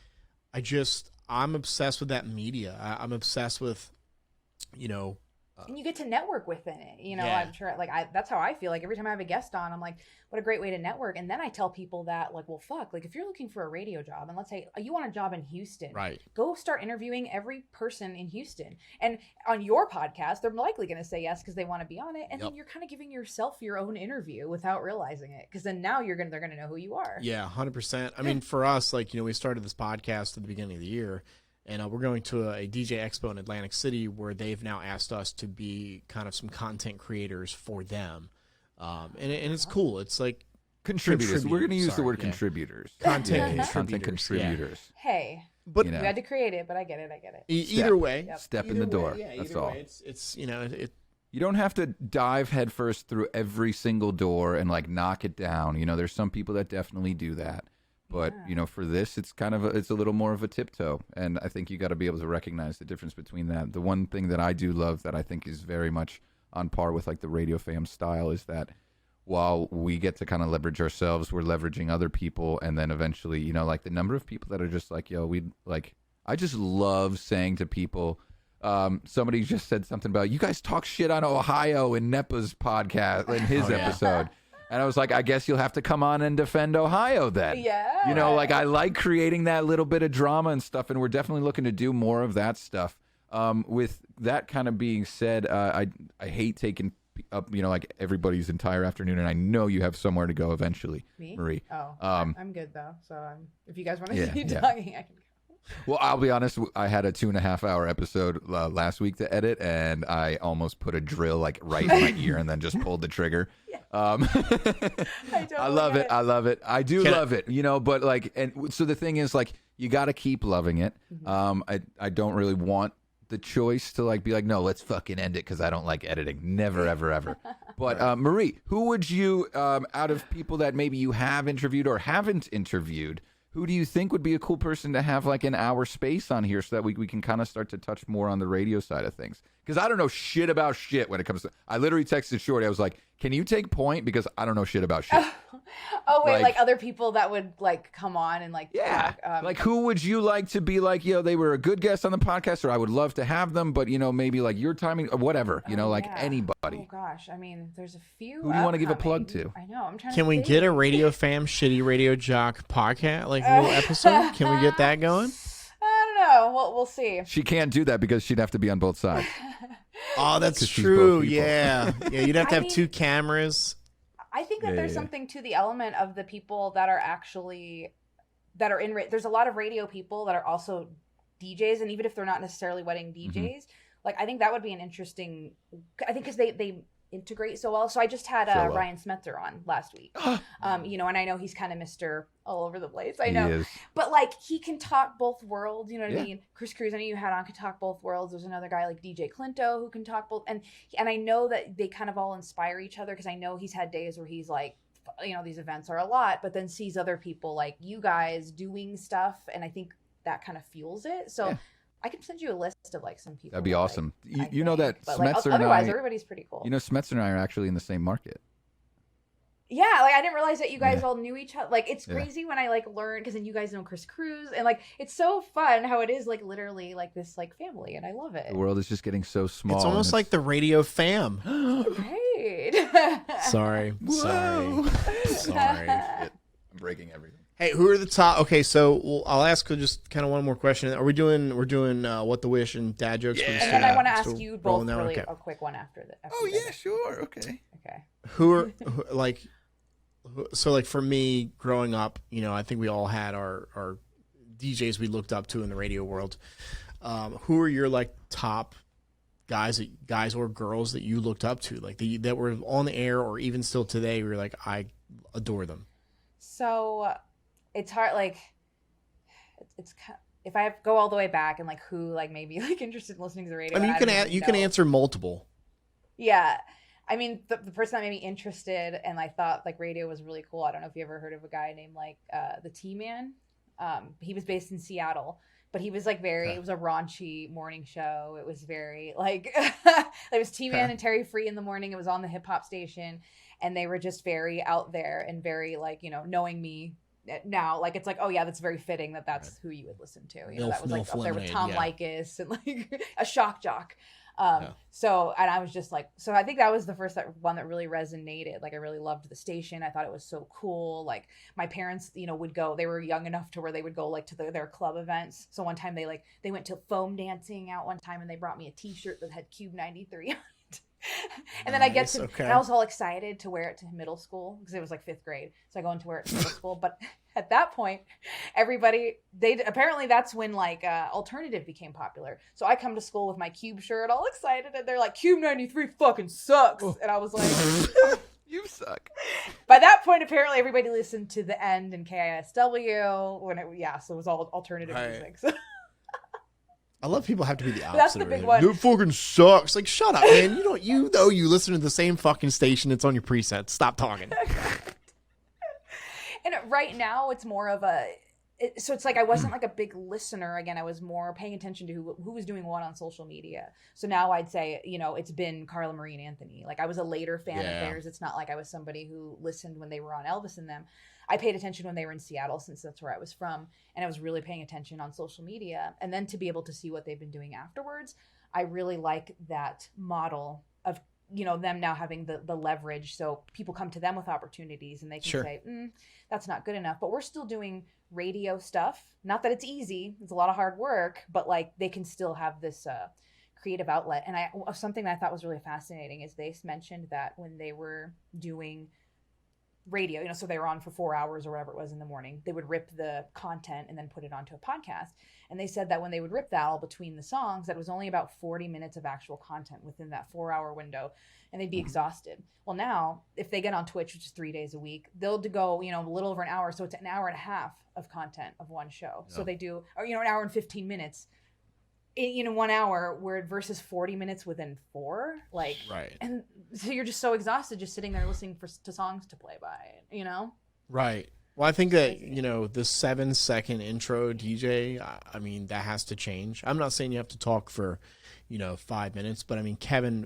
I'm obsessed with that media. I'm obsessed with, and you get to network within it. I'm sure that's how I feel. Like every time I have a guest on, I'm like, what a great way to network. And then I tell people that like, well, fuck, like if you're looking for a radio job and let's say you want a job in Houston, right? Go start interviewing every person in Houston. And on your podcast, they're likely going to say yes because they want to be on it. And then you're kind of giving yourself your own interview without realizing it. Because then now they're going to know who you are. Yeah, 100%. I mean, for us, like, we started this podcast at the beginning of the year. And we're going to a DJ Expo in Atlantic City where they've now asked us to be kind of some content creators for them. And it's cool. It's like contributors. We're going to use the word contributors. Content contributors. Yeah. Hey, but you had to create it, but I get it. Either way. Step in the door. That's all. It's you don't have to dive headfirst through every single door and like knock it down. There's some people that definitely do that. But, for this, it's kind of it's a little more of a tiptoe. And I think you got to be able to recognize the difference between that. The one thing that I do love that I think is very much on par with like the Radio Fam style is that while we get to kind of leverage ourselves, we're leveraging other people. And then eventually, like the number of people that are just like, I just love saying to people, somebody just said something about, you guys talk shit on Ohio in Nepa's podcast, in his episode. And I was like, I guess you'll have to come on and defend Ohio then. Yeah. Like I like creating that little bit of drama and stuff, and we're definitely looking to do more of that stuff. With that kind of being said, I hate taking up, like everybody's entire afternoon, and I know you have somewhere to go eventually. Me? Marie. Oh, I'm good though. So if you guys want to keep talking, I can go. Well, I'll be honest. I had a 2.5-hour episode last week to edit, and I almost put a drill like right in my ear, and then just pulled the trigger. I love it. I love it. I do love it. But like, and so the thing is, like, you got to keep loving it. I don't really want the choice to like be like, no, let's fucking end it because I don't like editing. Never, ever, ever. But Marie, who would you, out of people that maybe you have interviewed or haven't interviewed, who do you think would be a cool person to have like an hour space on here so that we can kind of start to touch more on the radio side of things? Because I don't know shit about shit when it comes to... I literally texted Shorty. I was like, can you take point? Because I don't know shit about shit. Oh, wait, like other people that would like come on and like... Yeah. Talk, like who would you like to be like, they were a good guest on the podcast, or I would love to have them, but maybe like your timing or whatever, anybody. Oh gosh, I mean, there's a few. Who do you want to give a plug to? I know, I'm trying Can to we think. get a Radio Fam Shitty Radio Jock podcast, like a little episode? Can we get that going? I don't know. We'll see. She can't do that because she'd have to be on both sides. Oh, that's 'Cause she's true. both people. Yeah. You'd have to have 2 cameras. I think that there's something to the element of the people that are actually there's a lot of radio people that are also DJs, and even if they're not necessarily wedding DJs, like I think that would be an interesting. I think because they integrate so well. So I just had Ryan Smetzer on last week. And I know he's kind of Mr. all over the place. I know. He is. But like he can talk both worlds, you know what I mean? Chris Cruz, I know you had on, could talk both worlds. There's another guy like DJ Clinto who can talk both, and I know that they kind of all inspire each other because I know he's had days where he's like, these events are a lot, but then sees other people like you guys doing stuff, and I think that kind of fuels it. So I can send you a list of like some people. That'd be awesome. Like, you know that but, Smetzer and otherwise everybody's pretty cool. Smetzer and I are actually in the same market. Yeah, like I didn't realize that you guys all knew each other. Like it's crazy when I like learn, because then you guys know Chris Cruz, and like it's so fun how it is like literally like this like family, and I love it. The world is just getting so small. It's almost like the Radio Fam. Right. Sorry. I'm breaking everything. Hey, who are the top? Okay, so I'll ask just kind of one more question. Are we doing? We're doing what the wish and dad jokes. Yeah. And then I want to ask you both really a quick one after that. Oh yeah, sure. Okay. Who are like? So like for me, growing up, I think we all had our DJs we looked up to in the radio world. Who are your like top guys or girls that you looked up to, like that were on the air or even still today? Where you're like, I adore them. So it's hard. Like it's if I go all the way back and like who like maybe like interested in listening to the radio. I mean, you can answer multiple. Yeah. I mean, the person that made me interested and I thought like radio was really cool. I don't know if you ever heard of a guy named like the T-Man. He was based in Seattle, but he was like it was a raunchy morning show. It was very like, it was T-Man and Terry Free in the morning. It was on the hip hop station, and they were just very out there and very like, knowing me now, like it's like, oh yeah, that's very fitting that's who you would listen to. That was like up there with Tom Likas and like a shock jock. So, and I was just like, so I think that was the first one that really resonated. Like I really loved the station. I thought it was so cool. Like my parents, would go, they were young enough to where they would go like to their club events. So one time they went to foam dancing out one time, and they brought me a t-shirt that had Cube 93 on it. And then I get to, and I was all excited to wear it to middle school because it was like 5th grade. So I go in to wear it to middle school. But at that point, apparently that's when like alternative became popular. So I come to school with my Cube shirt all excited, and they're like, Cube 93 fucking sucks. And I was like, you suck. By that point, apparently everybody listened to The End and KISW so it was all alternative music. So. I love people have to be the opposite. That's the big one. It fucking sucks. Like, shut up, man. You listen to the same fucking station. It's on your presets. Stop talking. And right now, it's more of so it's like I wasn't like a big listener. Again, I was more paying attention to who was doing what on social media. So now I'd say, it's been Carla Marie and Anthony. Like I was a later fan of theirs. It's not like I was somebody who listened when they were on Elvis and them. I paid attention when they were in Seattle, since that's where I was from, and I was really paying attention on social media. And then to be able to see what they've been doing afterwards, I really like that model of, them now having the leverage. So people come to them with opportunities, and they can say, that's not good enough, but we're still doing radio stuff. Not that it's easy. It's a lot of hard work, but like they can still have this creative outlet. And something that I thought was really fascinating is they mentioned that when they were doing radio, so they were on for 4 hours or whatever it was in the morning, they would rip the content and then put it onto a podcast. And they said that when they would rip that all between the songs, that it was only about 40 minutes of actual content within that 4-hour window, and they'd be exhausted. Well, now if they get on Twitch, which is 3 days a week, they'll go, a little over an hour. So it's an hour and a half of content of one show. Yeah. So they do, or, an hour and 15 minutes in 1 hour, where versus 40 minutes within 4, like, right. And so you're just so exhausted just sitting there listening to songs to play by, Right. Well, I think that, the 7-second intro DJ, I mean, that has to change. I'm not saying you have to talk for, 5 minutes, but I mean, Kevin,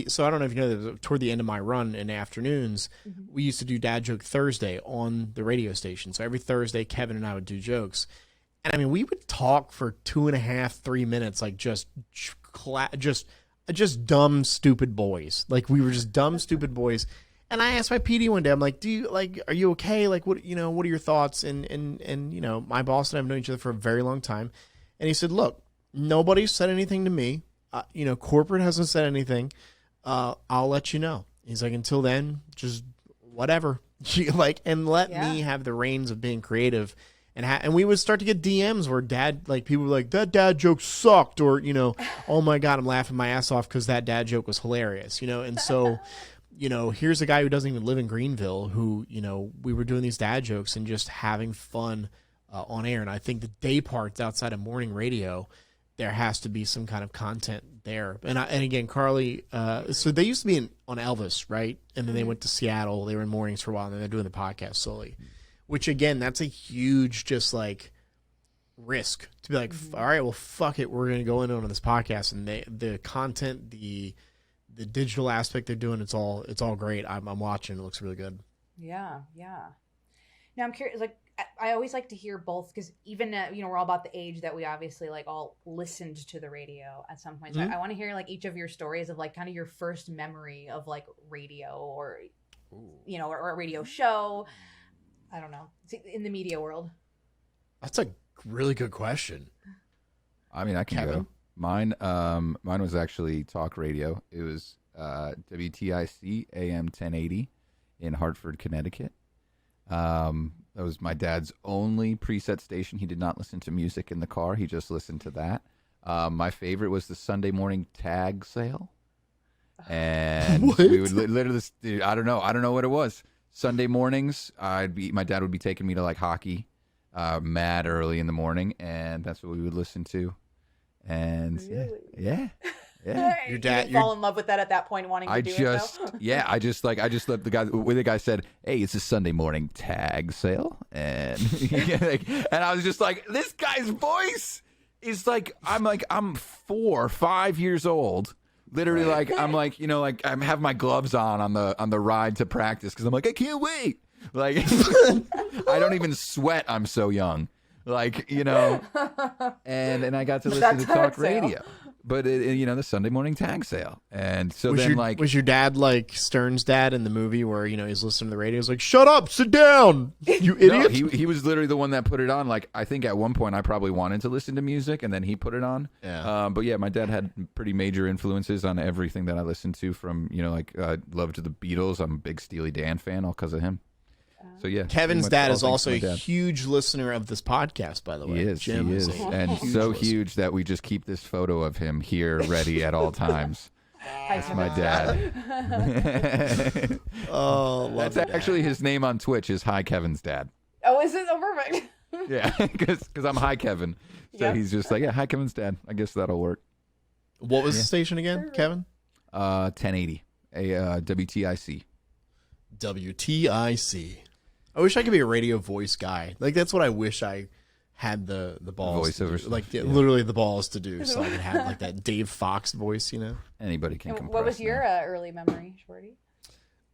so I don't know if you know, toward the end of my run in the afternoons, we used to do Dad Joke Thursday on the radio station. So every Thursday, Kevin and I would do jokes. And I mean, we would talk for 2.5, 3 minutes, like just dumb, stupid boys. Like we were just dumb, stupid boys. And I asked my PD one day, I'm like, are you okay? Like, what are your thoughts? And my boss and I have known each other for a very long time. And he said, look, nobody's said anything to me. Corporate hasn't said anything. I'll let you know. He's like, until then, just whatever. And let me have the reins of being creative. And we would start to get DMs where people were like, that dad joke sucked, or, oh my God, I'm laughing my ass off because that dad joke was hilarious, and so, here's a guy who doesn't even live in Greenville who, we were doing these dad jokes and just having fun on air. And I think the day parts outside of morning radio, there has to be some kind of content there. And again, Carly, so they used to be on Elvis, right? And then they went to Seattle. They were in mornings for a while, and then they're doing the podcast solely. Which, again, that's a huge just, risk to be like, all right, well, fuck it. We're going to go in on this podcast. And the content, the digital aspect they're doing, it's all great. I'm watching. It looks really good. Yeah, yeah. Now, I'm curious, I always like to hear both, because even, we're all about the age that we obviously, all listened to the radio at some point. So I want to hear, each of your stories of, kind of your first memory of, radio or, or a radio show. I don't know, in the media world. That's a really good question. I mean, I can go. Mine was actually talk radio. It was WTIC AM 1080 in Hartford, Connecticut. That was my dad's only preset station. He did not listen to music in the car. He just listened to that. My favorite was the Sunday morning tag sale. And we would literally, I don't know what it was. Sunday mornings, my dad would be taking me to hockey, mad early in the morning, and that's what we would listen to. And really? yeah. Your dad fall in love with that at that point, wanting to do it. I just let the guy said, "Hey, it's a Sunday morning tag sale," and and I was just like, this guy's voice is I'm 4 or 5 years old. Literally, I have my gloves on the ride to practice because I'm like, I can't wait. I don't even sweat. I'm so young. And I got to listen to talk radio. But the Sunday morning tag sale, and so was your dad like Stern's dad in the movie where he's listening to the radio? He's like, "Shut up, sit down, you idiot." No, he was literally the one that put it on. I think at one point I probably wanted to listen to music, and then he put it on. Yeah. But yeah, my dad had pretty major influences on everything that I listened to. From loved the Beatles. I'm a big Steely Dan fan, all because of him. So yeah, Kevin's dad is also a huge listener of this podcast, by the way. He is, and so huge that we just keep this photo of him here ready at all times. That's my dad. That's actually his name on Twitch is Hi Kevin's Dad. Oh, is it so perfect? Yeah, because I'm Hi Kevin, so he's just like, yeah, Hi Kevin's Dad. I guess that'll work. What was the station again, Kevin? 1080, WTIC. WTIC. I wish I could be a radio voice guy. That's what I wish I had the balls. Voiceovers. Literally the balls to do, so I could have that Dave Fox voice. Anybody can. Compress what was your early memory, Shorty?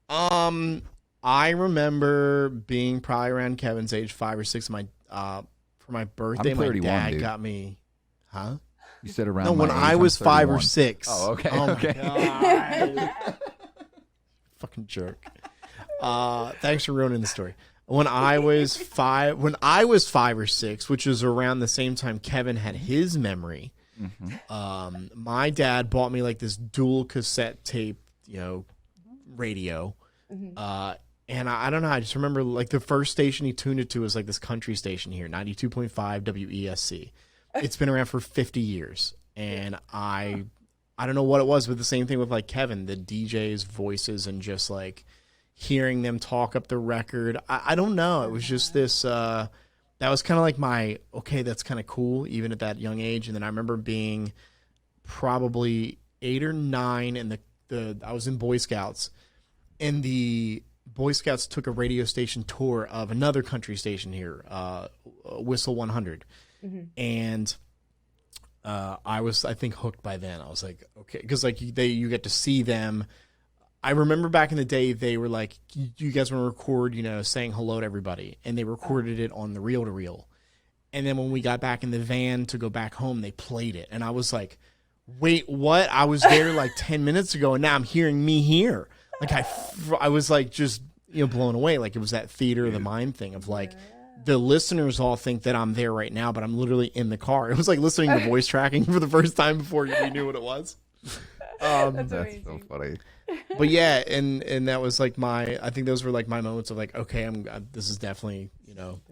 I remember being probably around Kevin's age, 5 or 6. For my birthday, my dad got me. Huh? You said around. No, when I was 5 or 6. Oh, okay. Oh okay. My God. Fucking jerk. Thanks for ruining the story. When I was 5 or 6, which was around the same time Kevin had his memory, My dad bought me like this dual cassette tape, radio. And I don't know. I just remember like the first station he tuned it to was like this country station here, 92.5 WESC. It's been around for 50 years. And I don't know what it was, but the same thing with like Kevin, the DJ's voices and just like hearing them talk up the record. I don't know. It was just this, that was kind of like my, okay, that's kind of cool, even at that young age. And then I remember being probably 8 or 9 and I was in Boy Scouts, and the Boy Scouts took a radio station tour of another country station here, Whistle 100. And I was, I think, hooked by then. I was like, okay, because like you get to see them. I remember back in the day, they were like, you guys want to record, saying hello to everybody. And they recorded it on the reel-to-reel. And then when we got back in the van to go back home, they played it. And I was like, wait, what? I was there like 10 minutes ago, and now I'm hearing me here. Like I was like just, blown away. Like it was that theater of the mind thing of like, the listeners all think that I'm there right now, but I'm literally in the car. It was like listening to voice tracking for the first time before you knew what it was. That's so funny. But yeah, and that was like I think those were like my moments of like, okay, this is definitely,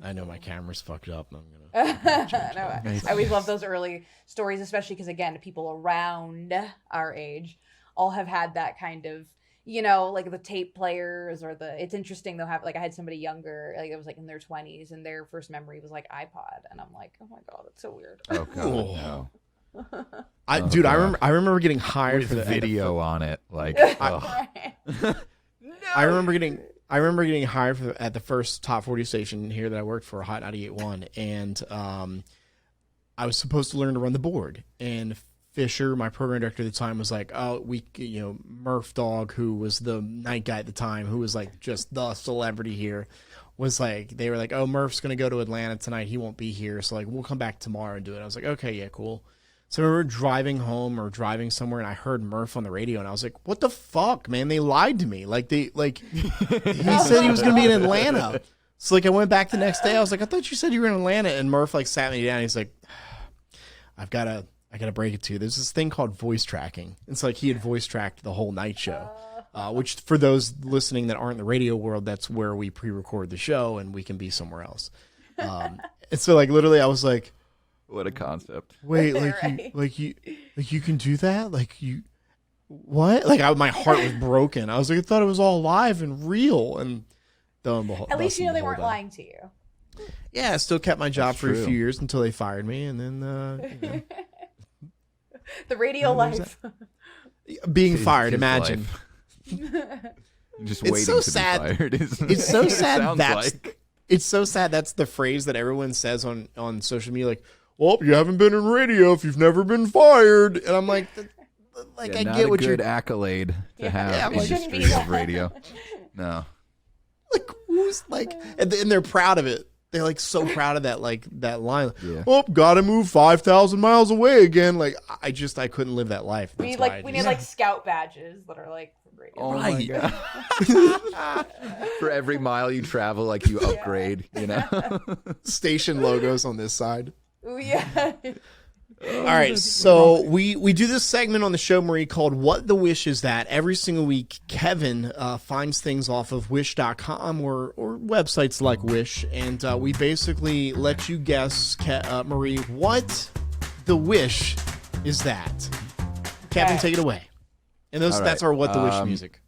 I know my camera's fucked up. And I'm gonna. I always love those early stories, especially because again, people around our age all have had that kind of, like the tape players or it's interesting. They'll have like, I had somebody younger, like it was like in their 20s, and their first memory was like iPod, and I'm like, oh my god, that's so weird. Oh god, no. I remember getting hired with for the video on it. Like, I remember getting hired at the first Top 40 station here that I worked for, Hot 98.1, and I was supposed to learn to run the board. And Fisher, my program director at the time, was like, "Oh, Murph Dog, who was the night guy at the time, who was like just the celebrity here." Was like, they were like, "Oh, Murph's gonna go to Atlanta tonight. He won't be here, so like we'll come back tomorrow and do it." I was like, "Okay, yeah, cool." So I remember driving home or driving somewhere, and I heard Murph on the radio, and I was like, "What the fuck, man? They lied to me. Like he said he was gonna be in Atlanta." So like I went back the next day. I was like, "I thought you said you were in Atlanta." And Murph like sat me down. He's like, I gotta break it to you. There's this thing called voice tracking. It's like he had voice tracked the whole night show. Which for those listening that aren't in the radio world, that's where we pre-record the show and we can be somewhere else. And so like literally I was like, what a concept. Wait, you can do that? Like you, what? Like my heart was broken. I was like, I thought it was all live and real. And at least they weren't lying to you. Yeah, I still kept my job for a few years until they fired me. And then, the radio life. Being fired, imagine. Just waiting so to sad. be fired. It's so sad. Like. It's so sad. That's the phrase that everyone says on social media. Like, well, you haven't been in radio if you've never been fired. And I'm like, I get what you're. Not a good accolade to have in the industry of radio. No. Like who's like, and they're proud of it. They're like so proud of that, like that line. Yeah. Oh, gotta move 5,000 miles away again. Like I couldn't live that life. We need like scout badges that are like radio. Oh my God. For every mile you travel, like you upgrade, Station logos on this side. Oh yeah. All right, so we do this segment on the show, Marie, called What the Wish Is That? Every single week, Kevin finds things off of Wish.com or websites like Wish, and we basically let you guess, Marie, what the wish is that? Kevin, take it away. And that's our What the Wish music.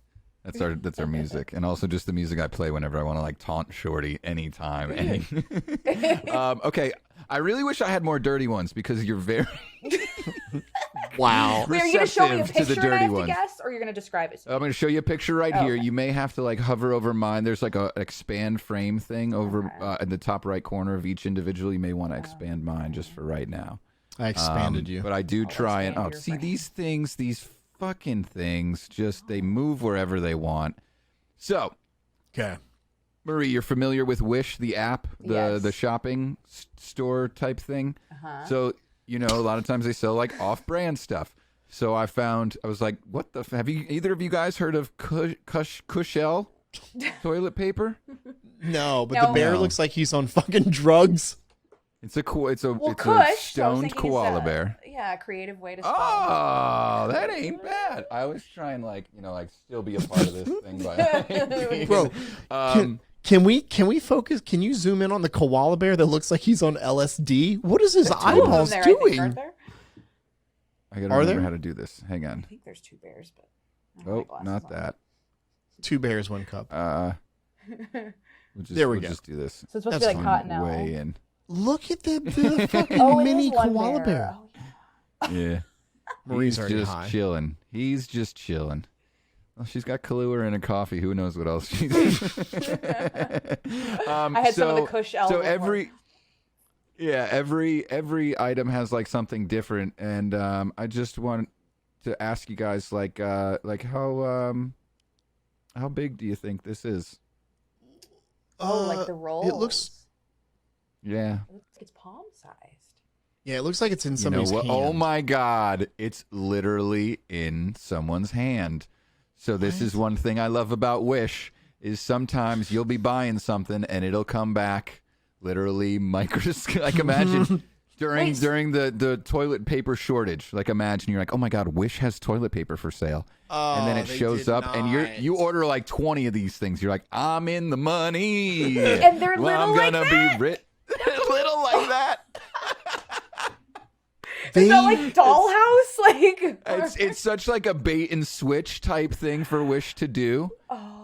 That's our music, and also just the music I play whenever I want to like taunt Shorty anytime. Okay, I really wish I had more dirty ones because you're very wow. Wait, are you going to show me a picture and I have to guess, or you're going to describe it? I'm going to show you a picture right here. Okay. You may have to like hover over mine. There's like a expand frame thing over in the top right corner of each individual. You may want to expand mine just for right now. I expanded you, but I do try and see frame. These things. These fucking things they move wherever they want. So, okay. Marie, you're familiar with Wish, the app, the shopping store type thing. So, a lot of times they sell like off-brand stuff. So I was like, what the have you either of you guys heard of Cushell toilet paper? No, but the bear looks like he's on fucking drugs. It's a cool. It's a Kush, stoned koala bear. Yeah, a creative way to spell. Oh, that ain't bad. I was trying still be a part of this thing by bro. Can we focus? Can you zoom in on the koala bear that looks like he's on LSD? What is his eyeballs doing? I think, I gotta remember how to do this. Hang on. I think there's 2 bears, but not that. 2 bears, 1 cup. We'll just do this. So it's supposed to be like hot now. Way in. Look at the fucking mini koala bear. Oh, yeah. Marie's He's already just high. chilling. He's just chilling. Well, she's got Kahlua in her coffee. Who knows what else she's I had some of the Kush So every item has like something different, and I just want to ask you guys like how big do you think this is? Like the roll. It looks. Yeah. It looks like it's palm sized. Yeah, it looks like it's in somebody's hand. Oh my God. It's literally in someone's hand. So this is one thing I love about Wish is sometimes you'll be buying something and it'll come back literally microscopic. Like imagine during the toilet paper shortage. Like imagine you're like, oh my God, Wish has toilet paper for sale. And then it shows up and you order like 20 of these things. You're like, I'm in the money. And they're little I'm like gonna that. be rich. Little like that. Is that like Dollhouse? Like it's such like a bait and switch type thing for Wish to do.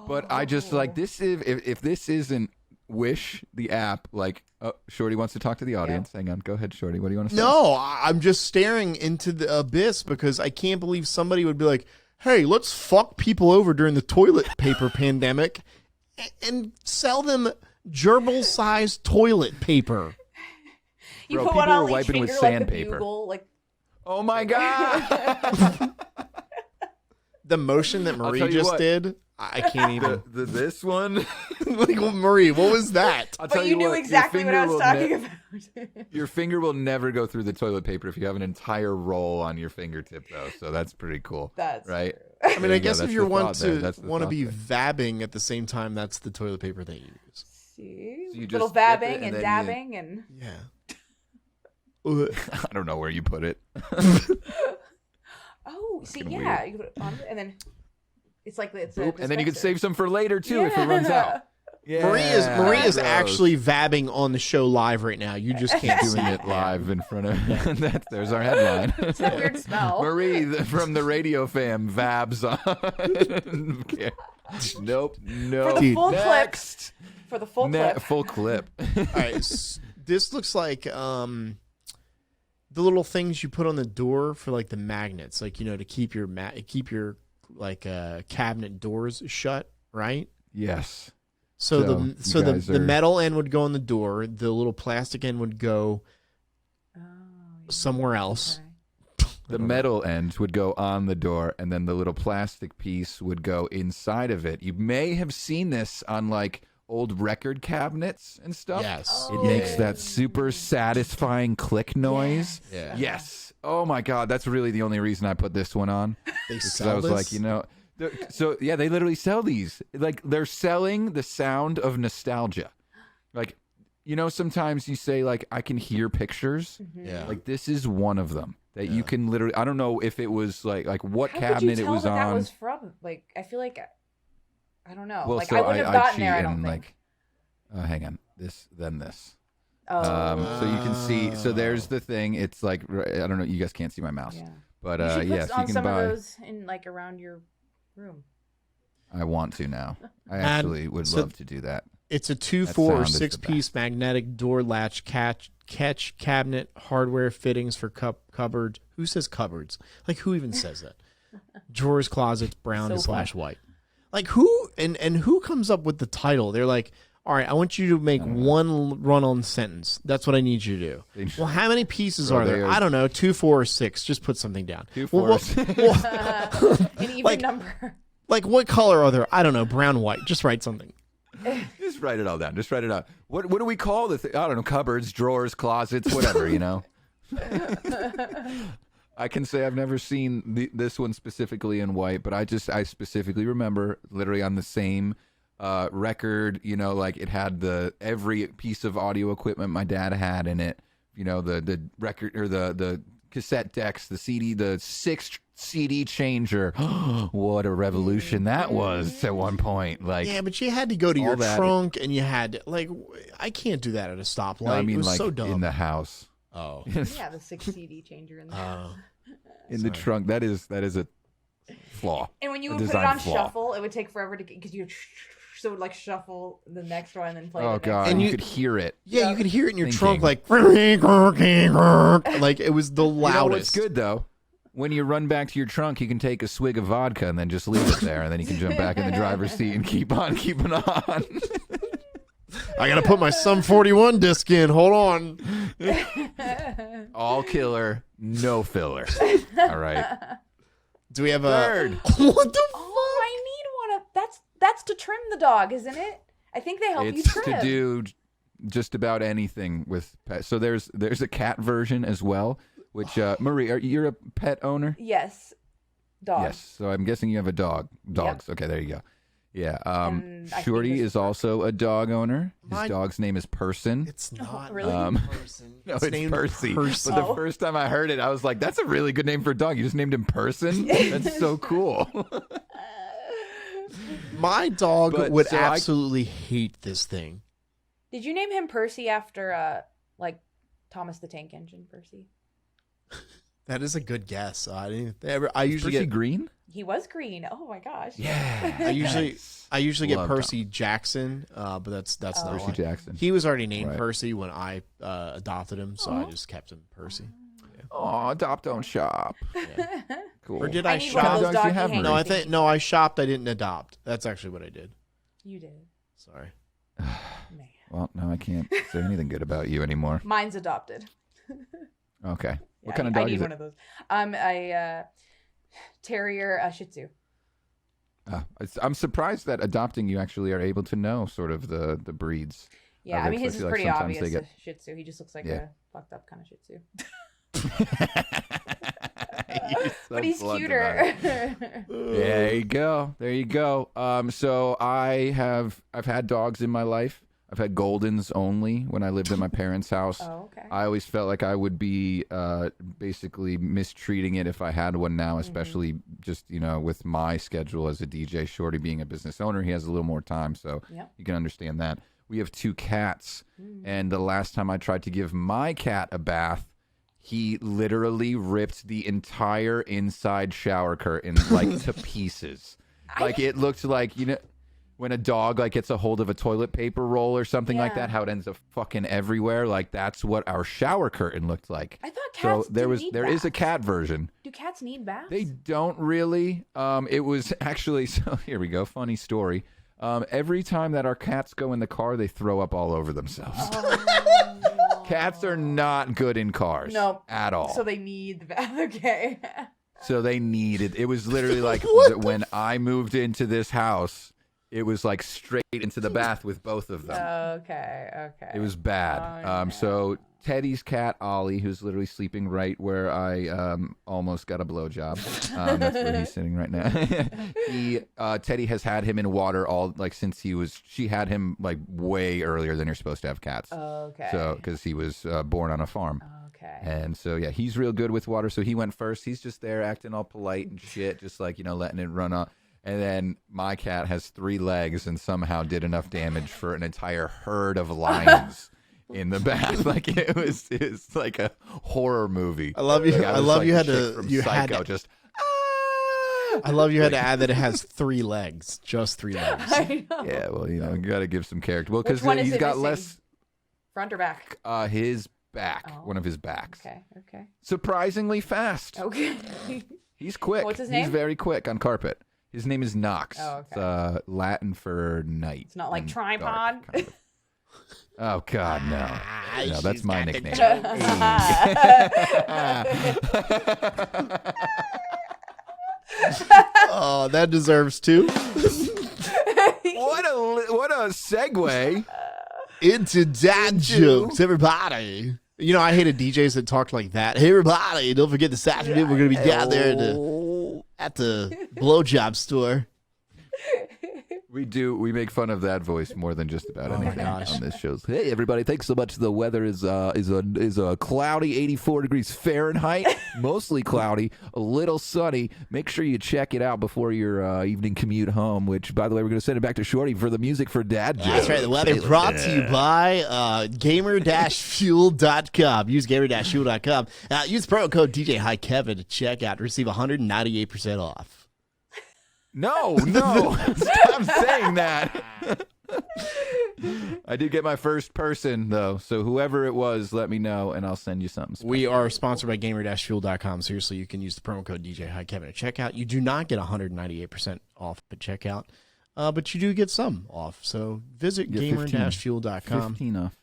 But I just like this. If this isn't Wish, the app, like Shorty wants to talk to the audience. Yeah. Hang on, go ahead, Shorty. What do you want to say? No, I'm just staring into the abyss because I can't believe somebody would be like, "Hey, let's fuck people over during the toilet paper pandemic and sell them gerbil-sized toilet paper." You Bro, put people one on were wiping with finger, sandpaper. Like the bugle, like... Oh my God! The motion that Marie just did, I can't even. This one, like Marie, what was that? I'll tell but you knew what, exactly what I was talking about. Your finger will never go through the toilet paper if you have an entire roll on your fingertip, though. So that's pretty cool. That's right. True. I mean, I guess if you want to be there. vabbing at the same time, that's the toilet paper they use. See, so you little just dip vabbing and dabbing and yeah. I don't know where you put it. Oh, see, yeah, you put it on, and then it's like it's and then you can save some for later too if it runs out. Yeah, Marie is actually vabbing on the show live right now. You just can't doing it live in front of. There's our headline. It's a weird smell. Marie from the Radio Fam vabs on. Okay. Nope. No. For the full Next. clip. For the full clip. Full clip. All right, this looks like the little things you put on the door for like the magnets, like to keep your like cabinet doors shut, right? Yes. So the metal end would go on the door, the little plastic end would go somewhere else. Okay. The metal end would go on the door, and then the little plastic piece would go inside of it. You may have seen this on like old record cabinets and stuff. Yes. It makes that super satisfying click noise. Yeah. Yes. Oh my God, that's really the only reason I put this one on. They sell I was this? like, so yeah, they literally sell these. Like they're selling the sound of nostalgia. Like, sometimes you say like, I can hear pictures. Mm-hmm. Yeah. Like this is one of them that you can literally, I don't know if it was like what How cabinet could you it was tell on. That was from? Like, I feel like, I don't know. Well, like so I wouldn't have gotten there, I don't think. like, hang on, then this. Oh. So you can see. So there's the thing. It's like I don't know. You guys can't see my mouse, but you should put so on you can some buy. of those in like around your room. I want to now. I actually would love to do that. It's a 2, 4, or 6-piece magnetic door latch catch cabinet hardware fittings for cupboards. Who says cupboards? Like who even says that? Drawers, closets, brown / white. Like who and who comes up with the title? They're like, all right, I want you to make one run-on sentence. That's what I need you to do. Well, how many pieces are there? I don't know, 2, 4, or 6. Just put something down. 2, 4, or 6. An even number. Like what color are there? I don't know, brown, white. Just write something. Just write it all down. Just write it out. What do we call the thing? I don't know. Cupboards, drawers, closets, whatever. I can say I've never seen this one specifically in white, but I specifically remember literally on the same record, like it had every piece of audio equipment my dad had in it, the record or the cassette decks, the CD, the 6 CD changer. What a revolution that was at one point. Like, yeah, but you had to go to your trunk and you had to, I can't do that at a stoplight. No, I mean, it was so dumb. In the house. Oh. Yeah, the 6 CD changer in the house. In the trunk. That is a flaw. And when you would put it on shuffle, it would take forever to get, because you so it would shuffle the next one and then play. Oh god, and you could hear it. Yeah, you could hear it in your trunk, like it was the loudest. What's good though? When you run back to your trunk, you can take a swig of vodka and then just leave it there, and then you can jump back in the driver's seat and keep on keeping on. I gotta put my Sum 41 disc in. Hold on. All killer, no filler. All right. Do we have Bird. What the fuck? Oh, I need one of that's to trim the dog, isn't it? I think they help you trim. It's to do just about anything with pets. So there's a cat version as well, which Marie, you're a pet owner? Yes. Dog. Yes. So I'm guessing you have a dog. Dogs. Yep. Okay, there you go. Yeah. Shorty is also a dog owner. His dog's name is Person. It's not really Person. No, it's Percy. But the first time I heard it, I was like, that's a really good name for a dog. You just named him Person? That's so cool. My dog would absolutely hate this thing. Did you name him Percy after Thomas the Tank Engine Percy? That is a good guess. I usually Percy get green. He was green. Oh my gosh. Yeah. I usually get Percy Jackson, but that's not Percy Jackson. He was already named Percy when I adopted him, so I just kept him Percy. Oh, adopt, don't shop. Yeah. Cool. Or did I shop? No, I shopped. I didn't adopt. That's actually what I did. You did. Sorry. Man. Well, now I can't say anything good about you anymore. Mine's adopted. Okay. What kind of dog is it? I need one of those. A terrier, a Shih Tzu. I'm surprised that adopting you actually are able to know sort of the breeds. Yeah, I mean his is pretty obvious. A Shih Tzu. He just looks like a fucked up kind of Shih Tzu. But he's cuter. There you go. There you go. So I've had dogs in my life. I've had Goldens only when I lived at my parents' house. Oh, okay. I always felt like I would be basically mistreating it if I had one now, especially just, with my schedule as a DJ, Shorty being a business owner. He has a little more time, so you can understand that. We have 2 cats, and the last time I tried to give my cat a bath, he literally ripped the entire inside shower curtain to pieces. It looked like, when a dog gets a hold of a toilet paper roll or something like that, how it ends up fucking everywhere. That's what our shower curtain looked like. I thought cats there is a cat version. Do cats need baths? They don't really. It was actually, so here we go, funny story. Every time that our cats go in the car, they throw up all over themselves. Cats are not good in cars. No. At all. So they need the bath. Okay. So they need it. It was literally when I moved into this house, it was straight into the bath with both of them. Okay. It was bad. Oh, no. So Teddy's cat, Ollie, who's literally sleeping right where I almost got a blowjob. That's where he's sitting right now. Teddy has had him in water all since she had him way earlier than you're supposed to have cats. Okay. So because he was born on a farm. Okay. And so he's real good with water. So he went first. He's just there acting all polite and shit, just letting it run up. And then my cat has 3 legs and somehow did enough damage for an entire herd of lions in the bath. It's like a horror movie. I love you. I love you had to. You had to just. I love you had to add that it has 3 legs, just 3 legs. I know. Yeah, well, you got to give some character. Well, because he's got less. Front or back? His back. One of his backs. Okay. Surprisingly fast. Okay. He's quick. What's his name? He's very quick on carpet. His name is Nox. Oh, okay. It's Latin for night. It's not like tripod. Dark, kind of. Oh God, no! No, that's my nickname. Oh, that deserves 2. What a segue into dad jokes, everybody. I hated DJs that talked like that. Hey, everybody, don't forget this afternoon we're going to be down there at the blowjob store. We do. We make fun of that voice more than just about anything gosh. on this show. Hey, everybody! Thanks so much. The weather is a cloudy, 84 degrees Fahrenheit, mostly cloudy, a little sunny. Make sure you check it out before your evening commute home. Which, by the way, we're going to send it back to Shorty for the music for Dad jokes. That's right. The weather brought to you by gamer-fuel.com. Use gamer-fuel.com. Use promo code DJ Hi Kevin to check out. Receive 198% off. No, stop saying that. I did get my first person, though, so whoever it was, let me know, and I'll send you something special. We are sponsored by gamer-fuel.com. Seriously, you can use the promo code DJ Hi Kevin at checkout. You do not get 198% off at checkout, but you do get some off. So visit gamer-fuel.com 15 off.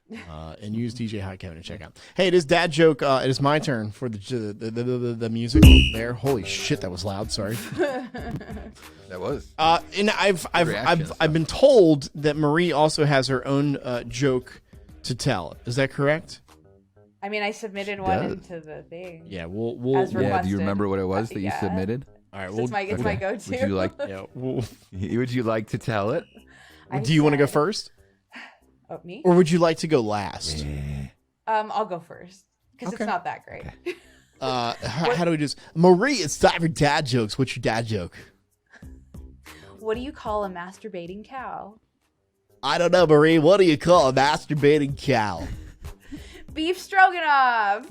And use DJ Hi Kevin at checkout. Hey, it is Dad Joke. It is my turn for the music there. Holy shit, that was loud. Sorry. That was. And I've been told that Marie also has her own joke to tell. Is that correct? I mean, I submitted one into the thing. Yeah, we'll As requested. Do you remember what it was that you submitted? all right. So it's my go-to. Would you like? Yeah, Would you like to tell it? do you want to go first? Oh, me? Or would you like to go last? I'll go first because Okay. it's not that great. Okay. How do we just... Marie, it's time for dad jokes. What's your dad joke? What do you call a masturbating cow? I don't know, Marie. What do you call a masturbating cow? Beef stroganoff.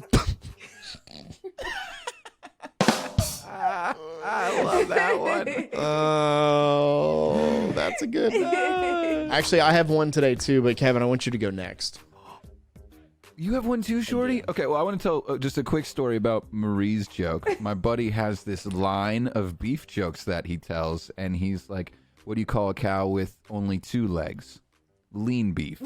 I love that one. Oh, that's a good one. Actually, I have one today, too, but Kevin, I want you to go next. You have one too, Shorty? Okay, well, I want to tell just a quick story about Marie's joke. My buddy has this line of beef jokes that he tells, and he's like, what do you call a cow with only 2 legs? Lean beef.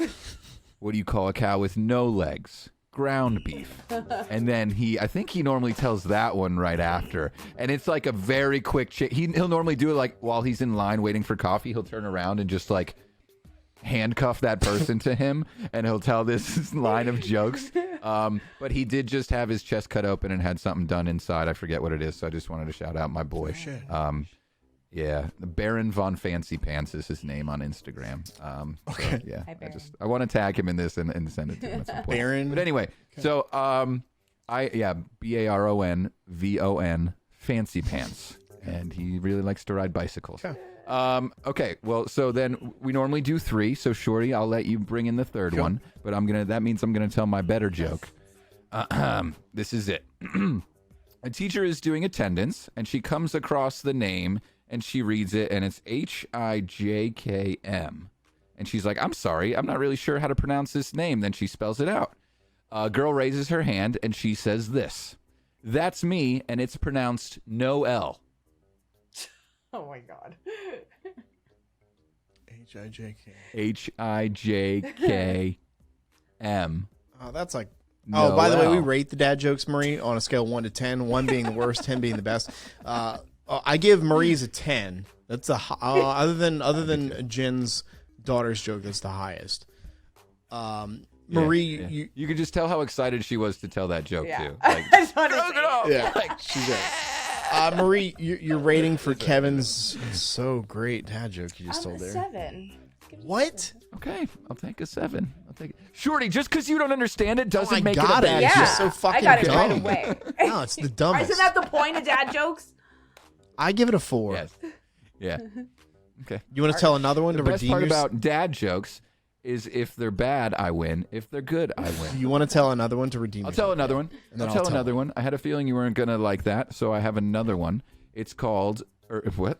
What do you call a cow with no legs? Ground beef. And then I think he normally tells that one right after. And it's like a very quick he'll normally do it like while he's in line waiting for coffee. He'll turn around and just like handcuff that person to him, and he'll tell this line of jokes. But he did just have his chest cut open and had something done inside. I forget what it is, so I just wanted to shout out my boy. Yeah, Baron Von Fancy Pants is his name on Instagram. Okay. So, yeah, Hi, Baron. I want to tag him in this and send it to him at some point. Baron. But anyway, so BARONVON Fancy Pants, and he really likes to ride bicycles. Okay, well, so then we normally do 3. So Shorty, I'll let you bring in the third one, but that means I'm gonna tell my better joke. This is it. A teacher is doing attendance, and she comes across the name, and she reads it, and it's HIJKM. And she's like, I'm sorry, I'm not really sure how to pronounce this name. Then she spells it out. A girl raises her hand, and she says this. That's me, and it's pronounced no L. Oh my god. HIJKM. Oh, that's like... No Oh, by the way, we L. rate the dad jokes, Marie, on a scale of 1 to 10. 1 being the worst, 10 being the best. I give Marie's a 10. That's a other than Jen's daughter's joke. That's the highest. Marie, you could just tell how excited she was to tell that joke too. I Like, just wanted to say it. yeah, she's good. Marie, your rating for Kevin's so great dad joke you just told there. 7. What? okay, I'll take a 7. I'll take it. Shorty, just because you don't understand it doesn't I make got it a bad it. It's joke. just so fucking I got it dumb. right away. No, it's the dumbest. Isn't that the point of dad jokes? I give it a 4. Yes. Yeah. Okay. You want to tell another one The to best redeem part yourself? about dad jokes is if they're bad, I win. If they're good, I win. You want to tell another one to redeem I'll yourself? tell another one. then I'll I'll tell tell another one. I had a feeling you weren't going to like that, so I have another one. It's called... what?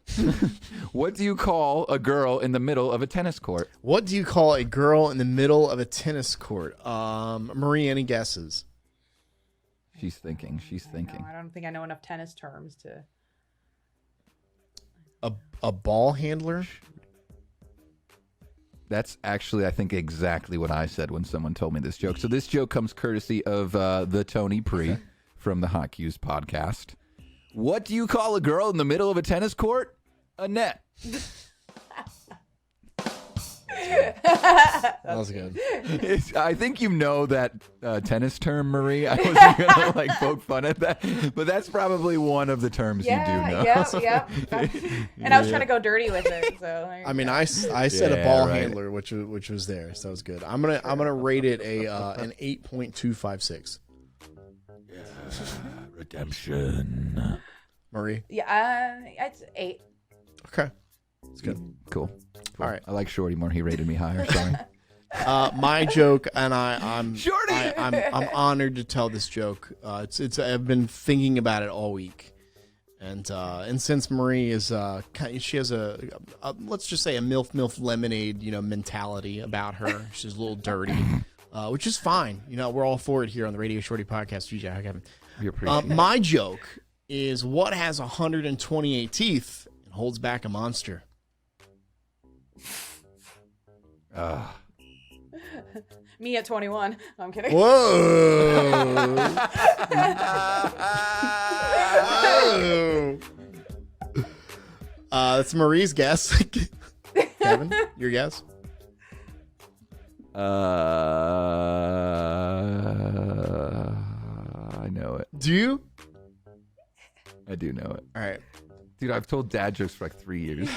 What do you call a girl in the middle of a tennis court? What do you call a girl in the middle of a tennis court? Marie, any guesses? She's thinking. She's thinking. No, I don't think I know enough tennis terms to... A ball handler? That's actually, I think, exactly what I said when someone told me this joke. So this joke comes courtesy of the Tony Pre from the Hot Cues podcast. What do you call a girl in the middle of a tennis court? A net. That was good. I think you know that tennis term, Marie. I wasn't gonna like poke fun at that, but that's probably one of the terms you do know. Yeah. And I was trying to go dirty with it. So I mean, I said a ball handler, which was there, so that was good. I'm gonna rate it an 8.256. Yeah, redemption. Marie. Yeah, it's 8. Okay, that's good. Cool. All right. I like Shorty more. He rated me higher. Sorry. My joke, and I'm Shorty! I'm honored to tell this joke. It's I've been thinking about it all week, and since Marie is she has a let's just say a MILF lemonade mentality about her. She's a little dirty, which is fine. We're all for it here on the Radio Shorty podcast. DJ, hi Kevin. We appreciate it. My joke is what has 128 teeth and holds back a monster. Me at 21. No, I'm kidding. Whoa! That's Marie's guess. Kevin, your guess? I know it. Do you? I do know it. All right. Dude, I've told dad jokes for like 3 years.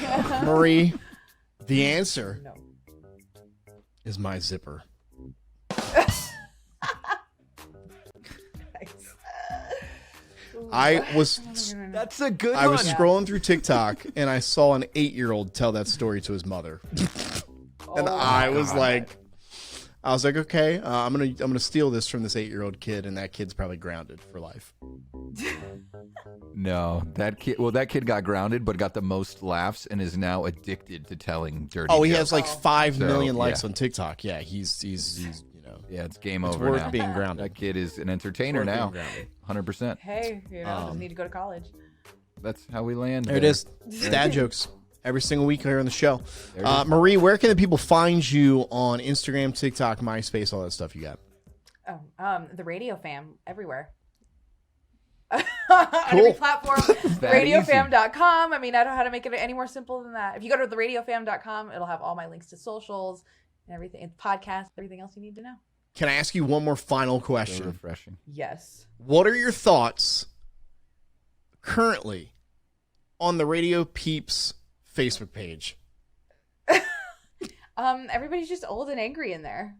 Marie, the answer No. is my zipper. That's a good one. I was scrolling through TikTok and I saw an 8-year-old tell that story to his mother. And I was like, okay, I'm gonna steal this from this 8-year-old kid, and that kid's probably grounded for life. No, that kid got grounded, but got the most laughs and is now addicted to telling dirty. Oh, he jokes. has like 5 million likes yeah. on TikTok. Yeah, he's Yeah, it's game it's over worth now. being grounded. That kid is an entertainer now. 100%. Hey, doesn't need to go to college. That's how we land. There it is. Dad jokes every single week here on the show. Marie, where can the people find you on Instagram, TikTok, MySpace, all that stuff you got? The Radio Fam everywhere. Cool. On every platform. That RadioFam.com. I mean, I don't know how to make it any more simple than that. If you go to the RadioFam.com, it'll have all my links to socials and everything, and podcasts, everything else you need to know. Can I ask you one more final So question? refreshing. Yes. What are your thoughts currently on the Radio Peeps Facebook page? Everybody's just old and angry in there.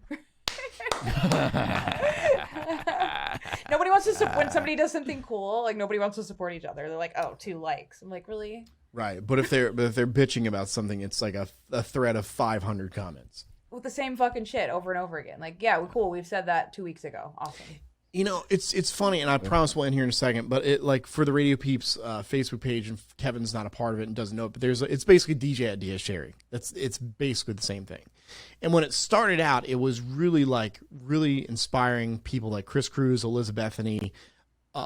Nobody wants to when somebody does something cool, like nobody wants to support each other. They're like, oh, 2 likes. I'm like, really? Right, but if they're bitching about something, it's like a thread of 500 comments. With the same fucking shit over and over again. Like, yeah, cool. We've said that 2 weeks ago. Awesome. It's funny, and I promise we'll end here in a second, but it like for the Radio Peeps Facebook page, and Kevin's not a part of it and doesn't know it, but it's basically DJ Idea sharing. It's basically the same thing. And when it started out, it was really inspiring people like Chris Cruz, Elizabethany,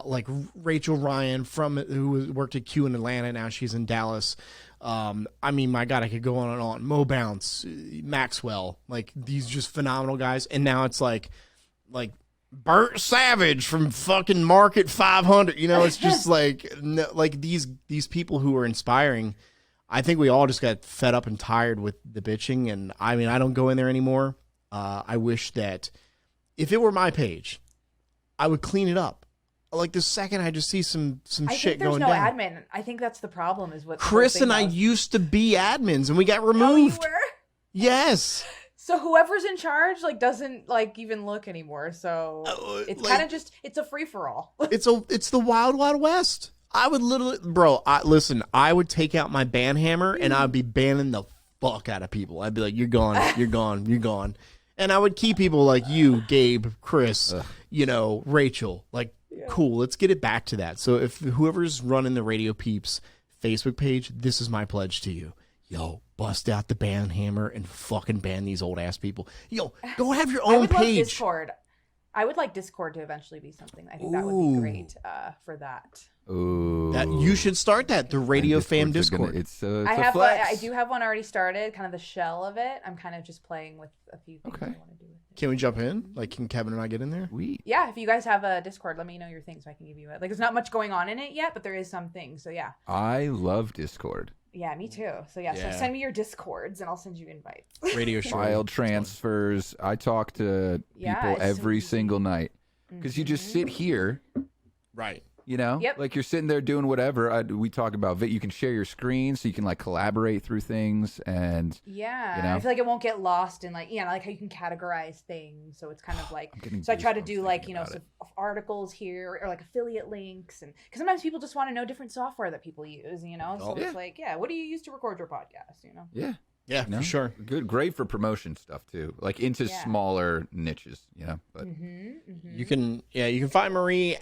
like Rachel Ryan who worked at Q in Atlanta. Now she's in Dallas. I mean, my God, I could go on and on. Mo Bounce, Maxwell, like these just phenomenal guys. And now it's like Burt Savage from fucking Market 500. It's just like these people who are inspiring. I think we all just got fed up and tired with the bitching. And I mean, I don't go in there anymore. I wish that if it were my page, I would clean it up. Like the second I just see some shit going down. I think there's no admin. I think that's the problem is what Chris and I used to be admins and we got removed. Oh, you were? Yes. So whoever's in charge doesn't even look anymore. So it's kind of just it's a free for all. It's the wild west. I would literally, bro. I would take out my ban hammer and I'd be banning the fuck out of people. I'd be like, "You're gone, you're gone, you're gone," and I would keep people like you, Gabe, Chris, Rachel. Like, cool. Let's get it back to that. So if whoever's running the Radio Peeps Facebook page, this is my pledge to you. Yo, bust out the ban hammer and fucking ban these old ass people. Yo, go have your own page. Love Discord. I would like Discord to eventually be something. I think that would be great for that. Ooh. That you should start that. The Radio Fam Discord. It's a flex. I do have one already started, kind of the shell of it. I'm kind of just playing with a few things I want to do with it. Can we jump in? Like, can Kevin and I get in there? Yeah, if you guys have a Discord, let me know your things so I can give you it. Like, there's not much going on in it yet, but there is some things. So yeah. I love Discord. Yeah, me too. So so send me your Discords and I'll send you invites. Radio Shorty. File transfers. I talk to people every single night because you just sit here, right? You know, like you're sitting there doing whatever. We talk about you can share your screen so you can like collaborate through things and I feel like it won't get lost in like like how you can categorize things. So it's kind of like I try to do like some articles here or like affiliate links and because sometimes people just want to know different software that people use. So it's like what do you use to record your podcast? Yeah, for sure. Great for promotion stuff too, like into smaller niches. But you can find Marie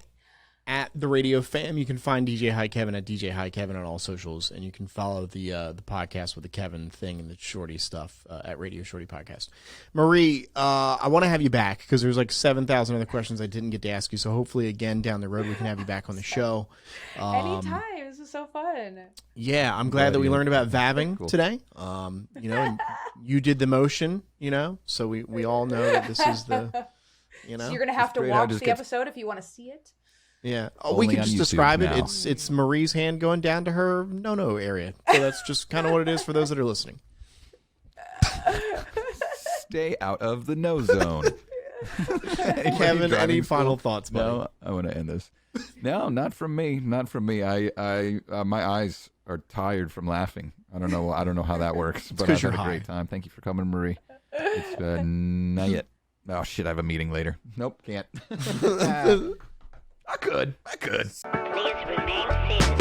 at the Radio Fam. You can find DJ Hi Kevin at DJ Hi Kevin on all socials, and you can follow the podcast with the Kevin thing and the Shorty stuff at Radio Shorty Podcast. Marie, I want to have you back because there's like 7,000 other questions I didn't get to ask you. So hopefully, again down the road, we can have you back on the show. Anytime. This was so fun. Yeah, I'm glad that we learned about vabbing today. And you did the motion. So we all know that this is the. So you're gonna have to watch the episode if you want to see it. Yeah, we can just describe it. It's Marie's hand going down to her no area. So that's just kind of what it is for those that are listening. Stay out of the no zone. Kevin, any final thoughts, buddy? No, I want to end this. No, not from me. Not from me. I my eyes are tired from laughing. I don't know how that works, but I've had a great time. Thank you for coming, Marie. It's not yet. Oh shit! I have a meeting later. Nope, can't. I could. Please remain seated.